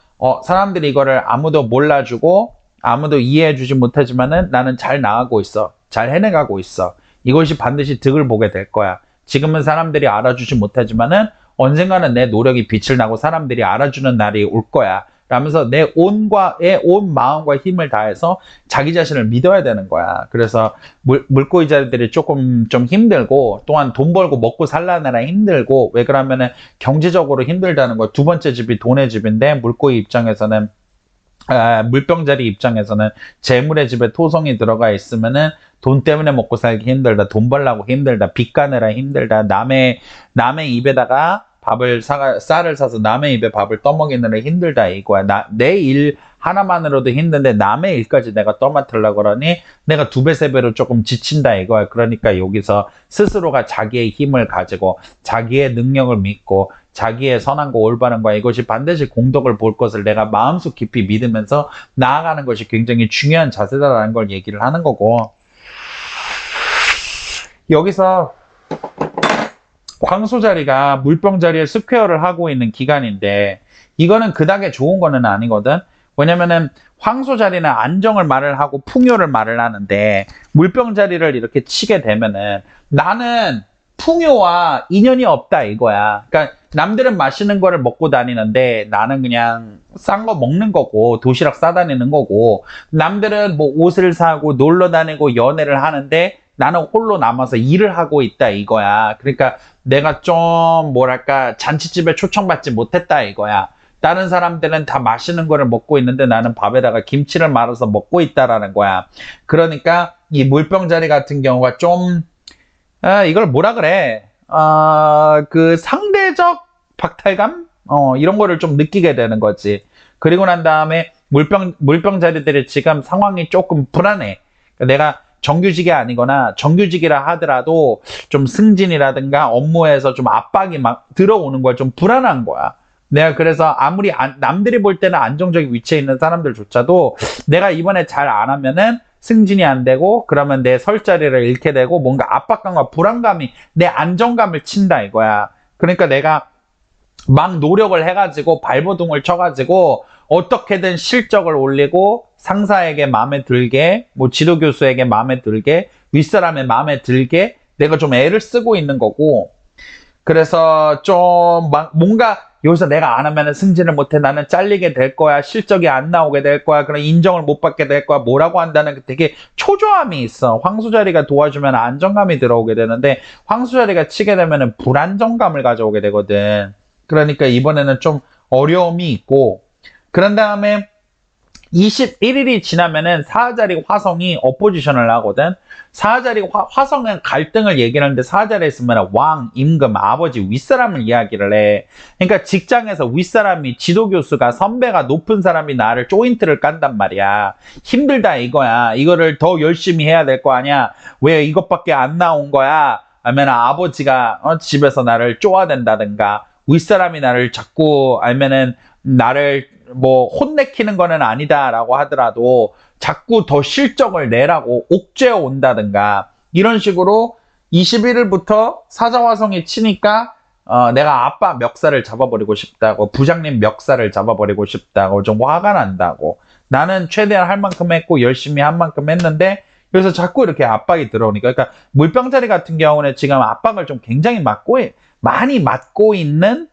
Speaker 1: 사람들이 이거를 아무도 몰라주고 아무도 이해해주지 못하지만은 나는 잘 나가고 있어. 잘 해내가고 있어. 이것이 반드시 득을 보게 될 거야. 지금은 사람들이 알아주지 못하지만은 언젠가는 내 노력이 빛을 나고 사람들이 알아주는 날이 올 거야. 라면서 내 온 마음과 힘을 다해서 자기 자신을 믿어야 되는 거야. 그래서 물고기 자리들이 조금 좀 힘들고, 또한 돈 벌고 먹고 살라느라 힘들고, 왜 그러면은 경제적으로 힘들다는 거. 두 번째 집이 돈의 집인데, 물고기 입장에서는 물병자리 입장에서는 재물의 집에 토성이 들어가 있으면은 돈 때문에 먹고 살기 힘들다, 돈 벌려고 힘들다, 빚 가느라 힘들다, 남의 입에다가 쌀을 사서 남의 입에 밥을 떠먹이느라 힘들다 이거야. 내 일 하나만으로도 힘든데 남의 일까지 내가 떠맡으려고 그러니 내가 두 배, 세 배로 조금 지친다 이거야. 그러니까 여기서 스스로가 자기의 힘을 가지고 자기의 능력을 믿고 자기의 선함과 올바름과 이것이 반드시 공덕을 볼 것을 내가 마음속 깊이 믿으면서 나아가는 것이 굉장히 중요한 자세다라는 걸 얘기를 하는 거고, 여기서 황소 자리가 물병 자리에 스퀘어를 하고 있는 기간인데, 이거는 그닥에 좋은 거는 아니거든. 왜냐면은 황소 자리는 안정을 말을 하고 풍요를 말을 하는데, 물병 자리를 이렇게 치게 되면은 나는 풍요와 인연이 없다 이거야. 그러니까 남들은 맛있는 거를 먹고 다니는데 나는 그냥 싼 거 먹는 거고 도시락 싸다니는 거고, 남들은 뭐 옷을 사고 놀러 다니고 연애를 하는데 나는 홀로 남아서 일을 하고 있다 이거야. 그러니까 내가 좀 뭐랄까 잔치집에 초청받지 못했다 이거야. 다른 사람들은 다 맛있는 거를 먹고 있는데 나는 밥에다가 김치를 말아서 먹고 있다라는 거야. 그러니까 이 물병자리 같은 경우가 좀 이걸 뭐라 그래? 그 상대적 박탈감? 이런 거를 좀 느끼게 되는 거지. 그리고 난 다음에 물병자리들이 지금 상황이 조금 불안해. 내가 정규직이 아니거나 정규직이라 하더라도 좀 승진이라든가 업무에서 좀 압박이 막 들어오는 거야. 좀 불안한 거야. 내가 그래서 아무리 남들이 볼 때는 안정적인 위치에 있는 사람들조차도 내가 이번에 잘 안 하면은 승진이 안 되고 그러면 내 설 자리를 잃게 되고 뭔가 압박감과 불안감이 내 안정감을 친다 이거야. 그러니까 내가 막 노력을 해가지고 발버둥을 쳐가지고 어떻게든 실적을 올리고 상사에게 마음에 들게, 뭐 지도교수에게 마음에 들게, 윗사람의 마음에 들게 내가 좀 애를 쓰고 있는 거고, 그래서 좀 뭔가 여기서 내가 안 하면 승진을 못해, 나는 잘리게 될 거야, 실적이 안 나오게 될 거야, 그런 인정을 못 받게 될 거야, 뭐라고 한다는 되게 초조함이 있어. 황소자리가 도와주면 안정감이 들어오게 되는데 황소자리가 치게 되면 불안정감을 가져오게 되거든. 그러니까 이번에는 좀 어려움이 있고, 그런 다음에 21일이 지나면은 사자리 화성이 어포지션을 하거든. 사자리 화성은 갈등을 얘기하는데 사자리에 있으면 왕, 임금, 아버지, 윗사람을 이야기를 해. 그러니까 직장에서 윗사람이 지도교수가 선배가 높은 사람이 나를 조인트를 깐단 말이야. 힘들다 이거야. 이거를 더 열심히 해야 될 거 아니야. 왜 이것밖에 안 나온 거야? 아니면 아버지가 집에서 나를 쪼아댄다든가, 윗사람이 나를 자꾸, 아니면은 나를 뭐 혼내키는 거는 아니다라고 하더라도 자꾸 더 실적을 내라고 옥죄어 온다든가, 이런 식으로 21일부터 사자화성이 치니까 내가 아빠 멱살을 잡아버리고 싶다고, 부장님 멱살을 잡아버리고 싶다고, 좀 화가 난다고, 나는 최대한 할 만큼 했고 열심히 한 만큼 했는데 그래서 자꾸 이렇게 압박이 들어오니까, 그러니까 물병자리 같은 경우는 지금 압박을 좀 굉장히 많이 맞고 있는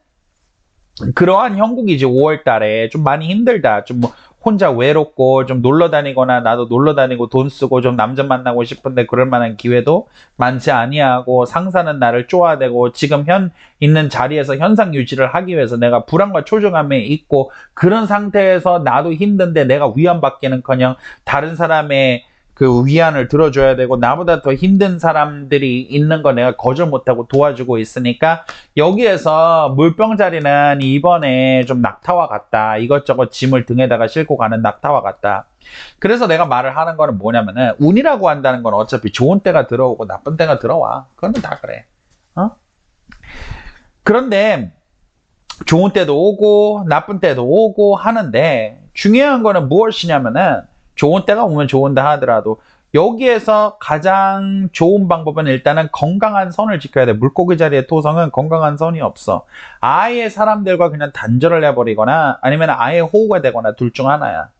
Speaker 1: 그러한 형국이지. 5월 달에 좀 많이 힘들다. 좀 뭐 혼자 외롭고 좀 놀러 다니거나, 나도 놀러 다니고 돈 쓰고 좀 남자 만나고 싶은데 그럴 만한 기회도 많지 아니하고, 상사는 나를 쪼아대고 지금 있는 자리에서 현상 유지를 하기 위해서 내가 불안과 초조감에 있고, 그런 상태에서 나도 힘든데 내가 위안받기는커녕 다른 사람의 그 위안을 들어줘야 되고, 나보다 더 힘든 사람들이 있는 거 내가 거절 못하고 도와주고 있으니까, 여기에서 물병자리는 이번에 좀 낙타와 같다. 이것저것 짐을 등에다가 싣고 가는 낙타와 같다. 그래서 내가 말을 하는 거는 뭐냐면은, 운이라고 한다는 건 어차피 좋은 때가 들어오고 나쁜 때가 들어와. 그건 다 그래. 그런데 좋은 때도 오고 나쁜 때도 오고 하는데, 중요한 거는 무엇이냐면은, 좋은 때가 오면 좋은다 하더라도 여기에서 가장 좋은 방법은 일단은 건강한 선을 지켜야 돼. 물고기 자리의 토성은 건강한 선이 없어. 아예 사람들과 그냥 단절을 해버리거나 아니면 아예 호우가 되거나 둘 중 하나야.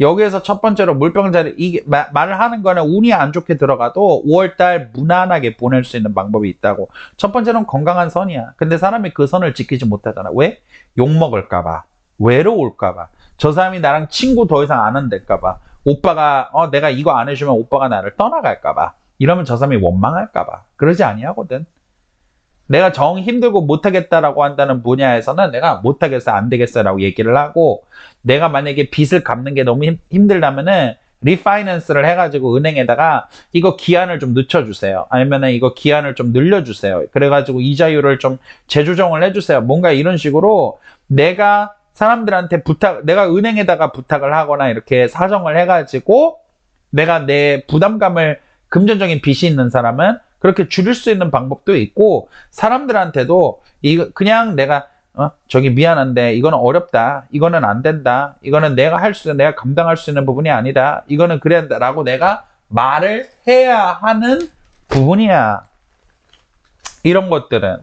Speaker 1: 여기에서 첫 번째로 물병 자리, 이게 말을 하는 거는 운이 안 좋게 들어가도 5월달 무난하게 보낼 수 있는 방법이 있다고. 첫 번째는 건강한 선이야. 근데 사람이 그 선을 지키지 못하잖아. 왜? 욕먹을까봐, 외로울까봐, 저 사람이 나랑 친구 더 이상 안 한댈까 봐. 오빠가 내가 이거 안 해주면 오빠가 나를 떠나갈까 봐. 이러면 저 사람이 원망할까 봐. 그러지 아니하거든. 내가 정 힘들고 못하겠다라고 한다는 분야에서는 내가 못하겠어, 안 되겠어라고 얘기를 하고, 내가 만약에 빚을 갚는 게 너무 힘들다면은 리파이낸스를 해가지고 은행에다가 이거 기한을 좀 늦춰주세요. 아니면은 이거 기한을 좀 늘려주세요. 그래가지고 이자율을 좀 재조정을 해주세요. 뭔가 이런 식으로 내가 사람들한테 내가 은행에다가 부탁을 하거나 이렇게 사정을 해가지고 내가 내 부담감을, 금전적인 빚이 있는 사람은 그렇게 줄일 수 있는 방법도 있고, 사람들한테도 이거 그냥 내가 저기 미안한데 이거는 어렵다, 이거는 안 된다, 이거는 내가 내가 감당할 수 있는 부분이 아니다, 이거는 그래야 한다라고 내가 말을 해야 하는 부분이야. 이런 것들은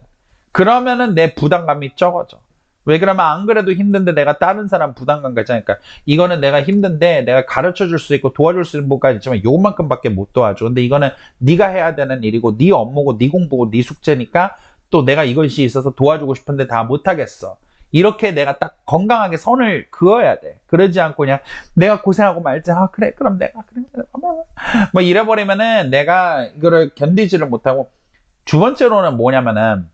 Speaker 1: 그러면은 내 부담감이 적어져. 왜 그러면 안 그래도 힘든데 내가 다른 사람 부담감 가지니까, 그러니까 이거는 내가 힘든데 내가 가르쳐 줄 수 있고 도와줄 수 있는 부분까지 있지만 요만큼밖에 못 도와줘. 근데 이거는 네가 해야 되는 일이고 네 업무고 네 공부고 네 숙제니까 또 내가 이것이 있어서 도와주고 싶은데 다 못하겠어. 이렇게 내가 딱 건강하게 선을 그어야 돼. 그러지 않고 그냥 내가 고생하고 말지. 그래 그럼 내가 그래 뭐 이래버리면은 내가 이거를 견디지를 못하고, 두 번째로는 뭐냐면은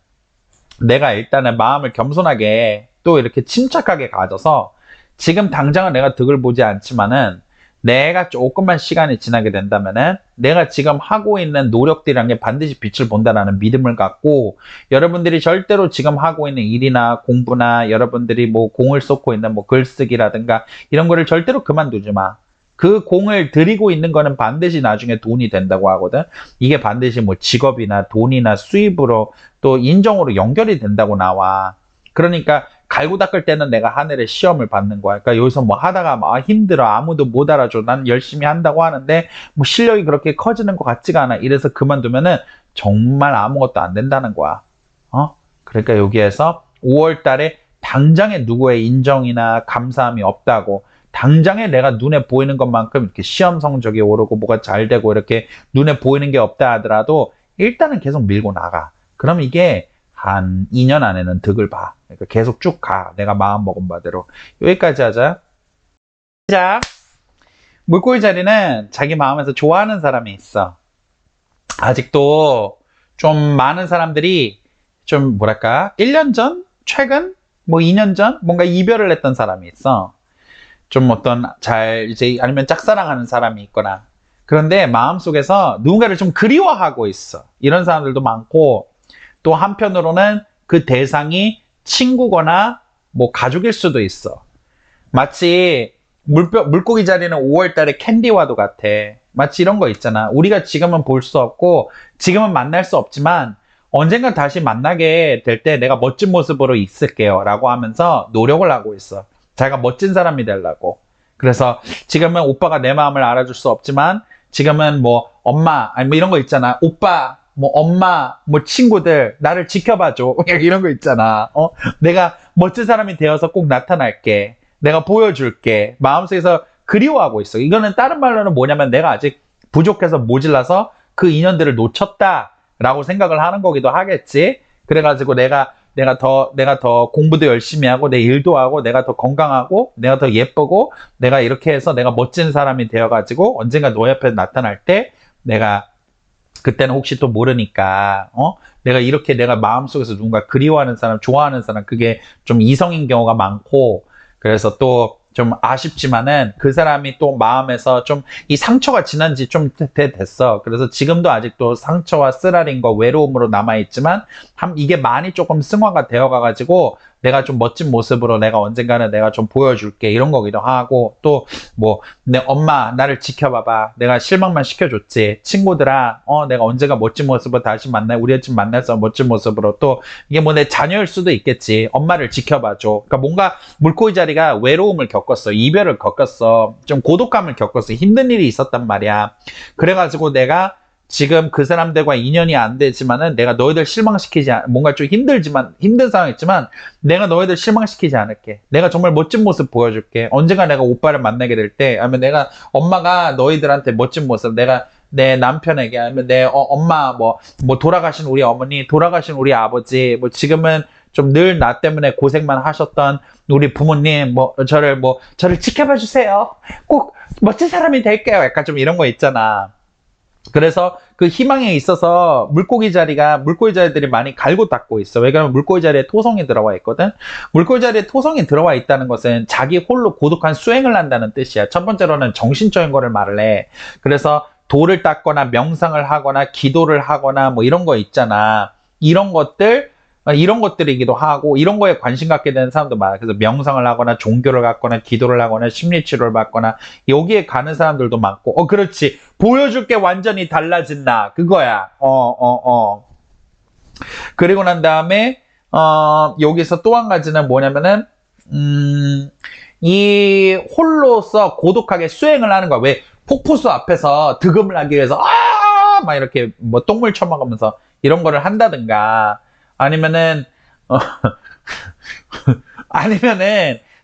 Speaker 1: 내가 일단은 마음을 겸손하게 또 이렇게 침착하게 가져서, 지금 당장은 내가 득을 보지 않지만은 내가 조금만 시간이 지나게 된다면은 내가 지금 하고 있는 노력들이란 게 반드시 빛을 본다라는 믿음을 갖고, 여러분들이 절대로 지금 하고 있는 일이나 공부나 여러분들이 뭐 공을 쏟고 있는 뭐 글쓰기라든가 이런 거를 절대로 그만두지 마. 그 공을 들이고 있는 거는 반드시 나중에 돈이 된다고 하거든. 이게 반드시 뭐 직업이나 돈이나 수입으로 또 인정으로 연결이 된다고 나와. 그러니까 갈고 닦을 때는 내가 하늘의 시험을 받는 거야. 그러니까 여기서 뭐 하다가 힘들어, 아무도 못 알아줘, 난 열심히 한다고 하는데 뭐 실력이 그렇게 커지는 것 같지가 않아, 이래서 그만두면은 정말 아무것도 안 된다는 거야. 그러니까 여기에서 5월 달에 당장에 누구의 인정이나 감사함이 없다고, 당장에 내가 눈에 보이는 것만큼 이렇게 시험 성적이 오르고 뭐가 잘 되고 이렇게 눈에 보이는 게 없다 하더라도 일단은 계속 밀고 나가. 그럼 이게 한 2년 안에는 득을 봐. 그러니까 계속 쭉 가. 내가 마음 먹은 바대로. 여기까지 하자. 시작. 물고기 자리는 자기 마음에서 좋아하는 사람이 있어. 아직도 좀 많은 사람들이 좀 뭐랄까 1년 전? 최근? 뭐 2년 전? 뭔가 이별을 했던 사람이 있어. 좀 어떤 이제 아니면 짝사랑하는 사람이 있거나, 그런데 마음속에서 누군가를 좀 그리워하고 있어. 이런 사람들도 많고, 또 한편으로는 그 대상이 친구거나 뭐 가족일 수도 있어. 마치 물고기 자리는 5월 달에 캔디와도 같아. 마치 이런 거 있잖아. 우리가 지금은 볼 수 없고 지금은 만날 수 없지만 언젠가 다시 만나게 될 때 내가 멋진 모습으로 있을게요 라고 하면서 노력을 하고 있어. 자기가 멋진 사람이 되려고. 그래서 지금은 오빠가 내 마음을 알아줄 수 없지만 지금은 뭐 엄마, 아니 뭐 이런 거 있잖아. 오빠, 뭐 엄마, 뭐 친구들 나를 지켜봐줘. 이런 거 있잖아. 내가 멋진 사람이 되어서 꼭 나타날게. 내가 보여줄게. 마음속에서 그리워하고 있어. 이거는 다른 말로는 뭐냐면 내가 아직 부족해서 모질라서 그 인연들을 놓쳤다라고 생각을 하는 거기도 하겠지. 그래가지고 내가 더 공부도 열심히 하고 내 일도 하고 내가 더 건강하고 내가 더 예쁘고 내가 이렇게 해서 내가 멋진 사람이 되어가지고 언젠가 너 옆에 나타날 때 내가 그때는 혹시 또 모르니까 내가 이렇게 내가 마음속에서 누군가 그리워하는 사람, 좋아하는 사람, 그게 좀 이성인 경우가 많고, 그래서 또 좀 아쉽지만은 그 사람이 또 마음에서 좀 이 상처가 지난 지 좀 됐어. 그래서 지금도 아직도 상처와 쓰라린 거 외로움으로 남아있지만 이게 많이 조금 승화가 되어가가지고 내가 좀 멋진 모습으로 내가 언젠가는 내가 좀 보여줄게 이런 거기도 하고, 또 뭐 내 엄마 나를 지켜봐봐, 내가 실망만 시켜줬지, 친구들아 내가 언젠가 멋진 모습으로 다시 우리 집 만나서 멋진 모습으로, 또 이게 뭐 내 자녀일 수도 있겠지, 엄마를 지켜봐줘. 그러니까 뭔가 물고기 자리가 외로움을 겪었어, 이별을 겪었어, 좀 고독감을 겪었어, 힘든 일이 있었단 말이야. 그래가지고 내가 지금 그 사람들과 인연이 안 되지만은 내가 너희들 뭔가 좀 힘든 상황이지만 내가 너희들 실망시키지 않을게. 내가 정말 멋진 모습 보여줄게. 언젠가 내가 오빠를 만나게 될 때, 아니면 내가 엄마가 너희들한테 멋진 모습, 내가 내 남편에게, 아니면 내 엄마, 뭐 돌아가신 우리 어머니, 돌아가신 우리 아버지, 뭐 지금은 좀 늘 나 때문에 고생만 하셨던 우리 부모님, 저를 지켜봐 주세요. 꼭 멋진 사람이 될게요. 약간 좀 이런 거 있잖아. 그래서 그 희망에 있어서 물고기 자리들이 많이 갈고 닦고 있어. 왜냐면 물고기 자리에 토성이 들어와 있거든. 물고기 자리에 토성이 들어와 있다는 것은 자기 홀로 고독한 수행을 한다는 뜻이야. 첫 번째로는 정신적인 거를 말을 해. 그래서 돌을 닦거나 명상을 하거나 기도를 하거나 뭐 이런 거 있잖아. 이런 것들이기도 하고 이런 거에 관심 갖게 되는 사람도 많아. 그래서 명상을 하거나 종교를 갖거나 기도를 하거나 심리치료를 받거나 여기에 가는 사람들도 많고 그렇지. 보여줄 게 완전히 달라진 나 그거야. 그리고 난 다음에 여기서 또 한 가지는 뭐냐면은 이 홀로서 고독하게 수행을 하는 거야. 왜 폭포수 앞에서 득음을 하기 위해서 막 이렇게 뭐 똥물 쳐먹으면서 이런 거를 한다든가 아니면은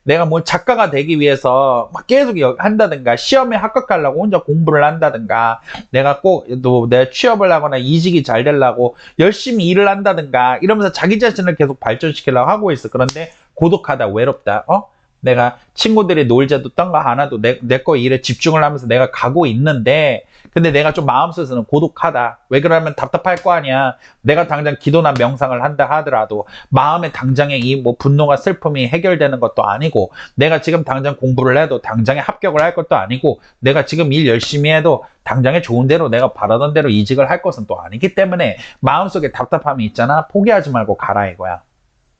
Speaker 1: 내가 뭐 작가가 되기 위해서 막 계속 한다든가 시험에 합격하려고 혼자 공부를 한다든가 내가 꼭 또 내 취업을 하거나 이직이 잘 되려고 열심히 일을 한다든가 이러면서 자기 자신을 계속 발전시키려고 하고 있어. 그런데 고독하다, 외롭다. 내가 친구들이 놀자도 떤가 하나도 내 거 일에 집중을 하면서 내가 가고 있는데 근데 내가 좀 마음속에서는 고독하다. 왜 그러면 답답할 거 아니야. 내가 당장 기도나 명상을 한다 하더라도 마음에 당장에 이 뭐 분노가 슬픔이 해결되는 것도 아니고 내가 지금 당장 공부를 해도 당장에 합격을 할 것도 아니고 내가 지금 일 열심히 해도 당장에 좋은 대로 내가 바라던 대로 이직을 할 것은 또 아니기 때문에 마음속에 답답함이 있잖아. 포기하지 말고 가라 이거야.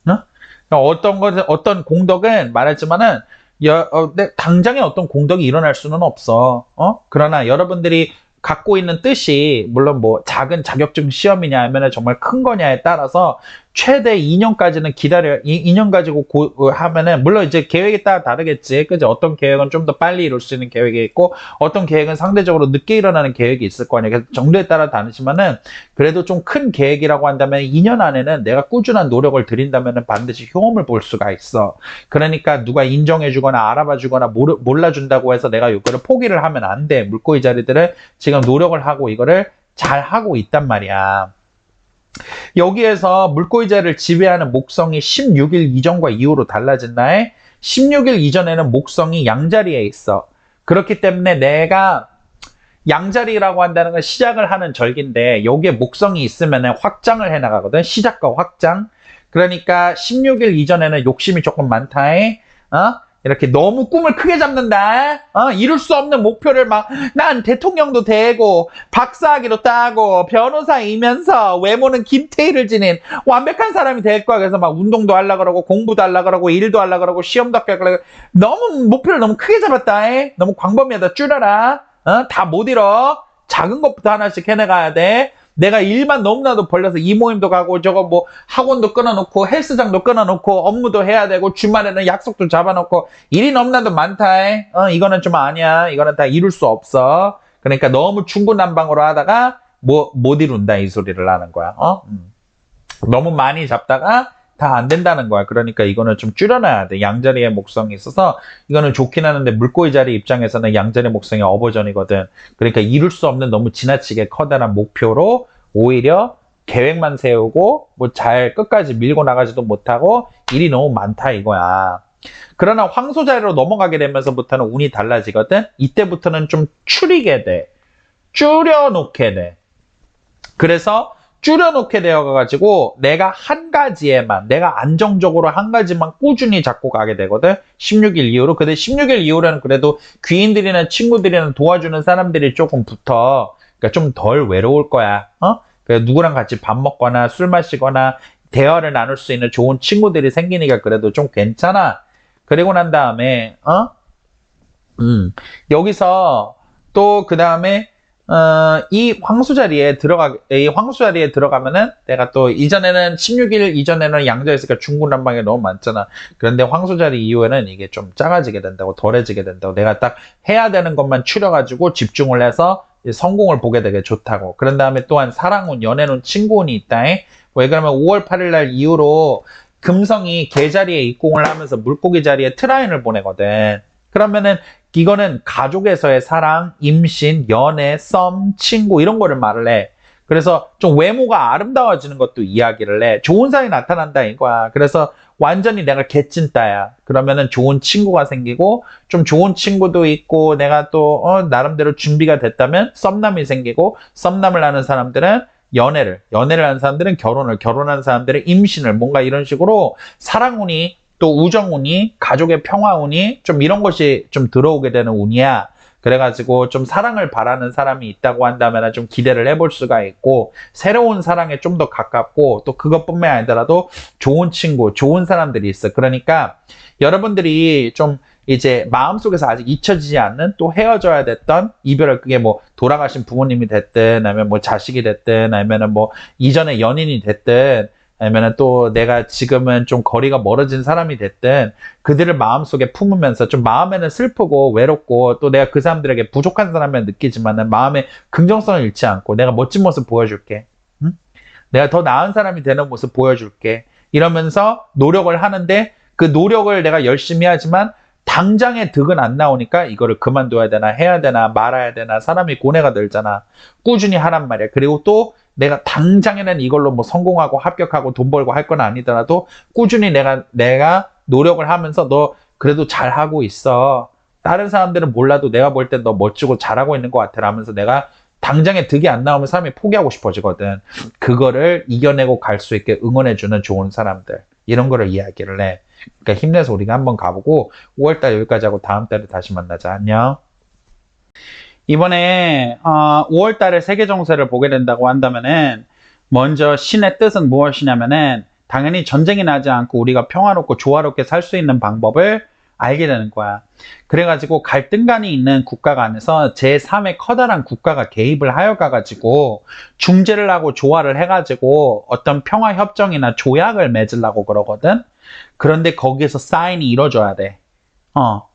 Speaker 1: 어? 어떤 공덕은 말했지만은 당장에 어떤 공덕이 일어날 수는 없어. 그러나 여러분들이 갖고 있는 뜻이 물론 뭐 작은 자격증 시험이냐 아니면 정말 큰 거냐에 따라서 최대 2년까지는 2년 가지고 하면은 물론 이제 계획에 따라 다르겠지. 그죠? 어떤 계획은 좀 더 빨리 이룰 수 있는 계획이 있고 어떤 계획은 상대적으로 늦게 일어나는 계획이 있을 거 아니야. 그래서 정도에 따라 다르지만은 그래도 좀 큰 계획이라고 한다면 2년 안에는 내가 꾸준한 노력을 들인다면은 반드시 효험을 볼 수가 있어. 그러니까 누가 인정해 주거나 알아봐 주거나 몰라 준다고 해서 내가 이거를 포기를 하면 안 돼. 물고기 자리들은 지금 노력을 하고 이거를 잘 하고 있단 말이야. 여기에서 물고기 자리를 지배하는 목성이 16일 이전과 이후로 달라진다에 16일 이전에는 목성이 양자리에 있어. 그렇기 때문에 내가 양자리라고 한다는 건 시작을 하는 절기인데 여기에 목성이 있으면 확장을 해 나가거든. 시작과 확장. 그러니까 16일 이전에는 욕심이 조금 많다에 이렇게 너무 꿈을 크게 잡는다. 이룰 수 없는 목표를 난 대통령도 되고 박사학위도 따고 변호사이면서 외모는 김태희를 지닌 완벽한 사람이 될 거야. 그래서 막 운동도 하려고 그러고 공부도 하려고 그러고 일도 하려고 그러고 시험도 합격하려고 너무 목표를 너무 크게 잡았다. 너무 광범위하다. 줄여라. 다 못 이뤄. 작은 것부터 하나씩 해내가야 돼. 내가 일만 너무나도 벌려서 이 모임도 가고 저거 뭐 학원도 끊어놓고 헬스장도 끊어놓고 업무도 해야 되고 주말에는 약속도 잡아놓고 일이 너무나도 많다. 이거는 좀 아니야. 이거는 다 이룰 수 없어. 그러니까 너무 중구난방으로 하다가 못 이룬다 이 소리를 하는 거야. 너무 많이 잡다가 다 안 된다는 거야. 그러니까 이거는 좀 줄여놔야 돼. 양자리의 목성이 있어서 이거는 좋긴 하는데 물고기 자리 입장에서는 양자리 목성이 어버전이거든. 그러니까 이룰 수 없는 너무 지나치게 커다란 목표로 오히려 계획만 세우고 뭐 잘 끝까지 밀고 나가지도 못하고 일이 너무 많다 이거야. 그러나 황소 자리로 넘어가게 되면서부터는 운이 달라지거든. 이때부터는 좀 줄이게 돼. 줄여놓게 돼. 그래서 줄여놓게 되어가지고 내가 내가 안정적으로 한 가지만 꾸준히 잡고 가게 되거든. 16일 이후로. 근데 16일 이후로는 그래도 귀인들이나 친구들이나 도와주는 사람들이 조금 붙어. 그러니까 좀 덜 외로울 거야. 그래서 누구랑 같이 밥 먹거나 술 마시거나 대화를 나눌 수 있는 좋은 친구들이 생기니까 그래도 좀 괜찮아. 그리고 난 다음에 여기서 또 그 다음에 이 황수 자리에 들어가면은 내가 또 이전에는 16일 이전에는 양자였으니까 중구난방이 너무 많잖아. 그런데 황수 자리 이후에는 이게 좀 작아지게 된다고, 덜해지게 된다고. 내가 딱 해야 되는 것만 추려가지고 집중을 해서 성공을 보게 되게 좋다고. 그런 다음에 또한 사랑운, 연애운, 친구운이 있다. 왜 그러면 5월 8일 날 이후로 금성이 개 자리에 입궁을 하면서 물고기 자리에 트라인을 보내거든. 그러면은 이거는 가족에서의 사랑, 임신, 연애, 썸, 친구 이런 거를 말을 해. 그래서 좀 외모가 아름다워지는 것도 이야기를 해. 좋은 사람이 나타난다 이거야. 그래서 완전히 내가 개찐따야. 그러면은 좋은 친구가 생기고 좀 좋은 친구도 있고 내가 또 나름대로 준비가 됐다면 썸남이 생기고 썸남을 하는 사람들은 연애를 하는 사람들은 결혼하는 사람들은 임신을 뭔가 이런 식으로 사랑운이 또 우정운이 가족의 평화운이 좀 이런 것이 좀 들어오게 되는 운이야. 그래가지고 좀 사랑을 바라는 사람이 있다고 한다면 좀 기대를 해볼 수가 있고 새로운 사랑에 좀 더 가깝고 또 그것뿐만 아니더라도 좋은 친구, 좋은 사람들이 있어. 그러니까 여러분들이 좀 이제 마음속에서 아직 잊혀지지 않는 또 헤어져야 됐던 이별을 그게 뭐 돌아가신 부모님이 됐든 아니면 뭐 자식이 됐든 아니면은 뭐 이전에 연인이 됐든 아니면은 또 내가 지금은 좀 거리가 멀어진 사람이 됐든 그들을 마음속에 품으면서 좀 마음에는 슬프고 외롭고 또 내가 그 사람들에게 부족한 사람을 느끼지만은 마음에 긍정성을 잃지 않고 내가 멋진 모습 보여줄게. 응? 내가 더 나은 사람이 되는 모습 보여줄게. 이러면서 노력을 하는데 그 노력을 내가 열심히 하지만 당장의 득은 안 나오니까 이거를 그만둬야 되나 해야 되나 말아야 되나 사람이 고뇌가 들잖아. 꾸준히 하란 말이야. 그리고 또 내가 당장에는 이걸로 뭐 성공하고 합격하고 돈 벌고 할 건 아니더라도 꾸준히 내가 노력을 하면서 너 그래도 잘하고 있어. 다른 사람들은 몰라도 내가 볼 땐 너 멋지고 잘하고 있는 것 같아 라면서 내가 당장에 득이 안 나오면 사람이 포기하고 싶어지거든. 그거를 이겨내고 갈 수 있게 응원해주는 좋은 사람들. 이런 거를 이야기를 해. 그러니까 힘내서 우리가 한번 가보고 5월달 여기까지 하고 다음 달에 다시 만나자. 안녕. 이번에 5월달에 세계정세를 보게 된다고 한다면은 먼저 신의 뜻은 무엇이냐면은 당연히 전쟁이 나지 않고 우리가 평화롭고 조화롭게 살 수 있는 방법을 알게 되는 거야. 그래가지고 갈등간이 있는 국가 안에서 제3의 커다란 국가가 개입을 하여 가가지고 중재를 하고 조화를 해가지고 어떤 평화협정이나 조약을 맺으려고 그러거든. 그런데 거기에서 사인이 이루어져야 돼.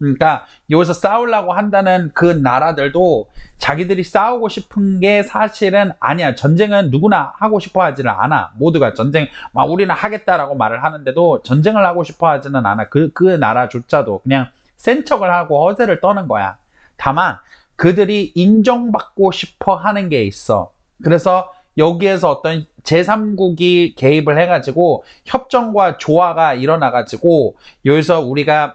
Speaker 1: 그러니까 여기서 싸우려고 한다는 그 나라들도 자기들이 싸우고 싶은 게 사실은 아니야. 전쟁은 누구나 하고 싶어 하지는 않아. 모두가 전쟁, 막 우리는 하겠다라고 말을 하는데도 전쟁을 하고 싶어 하지는 않아. 그 나라조차도 그냥 센 척을 하고 허세를 떠는 거야. 다만 그들이 인정받고 싶어 하는 게 있어. 그래서 여기에서 어떤 제3국이 개입을 해가지고 협정과 조화가 일어나가지고 여기서 우리가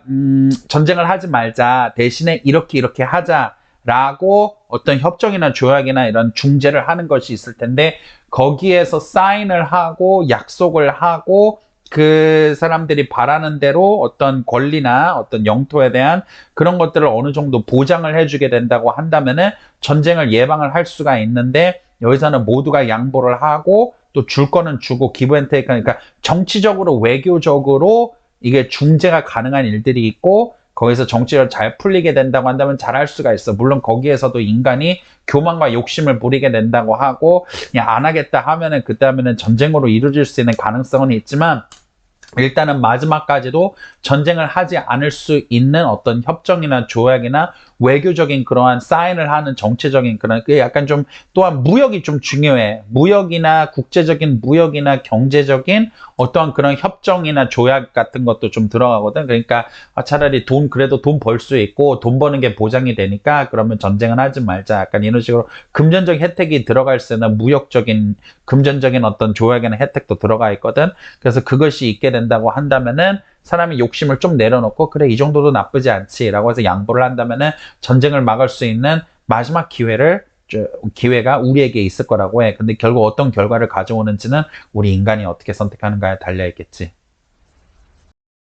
Speaker 1: 전쟁을 하지 말자 대신에 이렇게 하자라고 어떤 협정이나 조약이나 이런 중재를 하는 것이 있을 텐데 거기에서 사인을 하고 약속을 하고 그 사람들이 바라는 대로 어떤 권리나 어떤 영토에 대한 그런 것들을 어느 정도 보장을 해주게 된다고 한다면은 전쟁을 예방을 할 수가 있는데 여기서는 모두가 양보를 하고 또 줄 거는 주고 기브 앤 테이크 하니까 정치적으로 외교적으로 이게 중재가 가능한 일들이 있고 거기서 정치적으로 잘 풀리게 된다고 한다면 잘할 수가 있어. 물론 거기에서도 인간이 교만과 욕심을 부리게 된다고 하고 그냥 안 하겠다 하면은 그때 하면은 전쟁으로 이루어질 수 있는 가능성은 있지만 일단은 마지막까지도 전쟁을 하지 않을 수 있는 어떤 협정이나 조약이나 외교적인 그러한 사인을 하는 정치적인 그런 그 약간 좀 또한 무역이 좀 중요해. 무역이나 국제적인 무역이나 경제적인 어떠한 그런 협정이나 조약 같은 것도 좀 들어가거든. 그러니까 차라리 그래도 돈 벌 수 있고 돈 버는 게 보장이 되니까 그러면 전쟁은 하지 말자. 약간 이런 식으로 금전적 혜택이 들어갈 수 있는 무역적인 금전적인 어떤 조약이나 혜택도 들어가 있거든. 그래서 그것이 있게 된다고 한다면은 사람이 욕심을 좀 내려놓고 그래 이 정도도 나쁘지 않지라고 해서 양보를 한다면은 전쟁을 막을 수 있는 마지막 기회가 우리에게 있을 거라고 해. 근데 결국 어떤 결과를 가져오는지는 우리 인간이 어떻게 선택하는가에 달려 있겠지.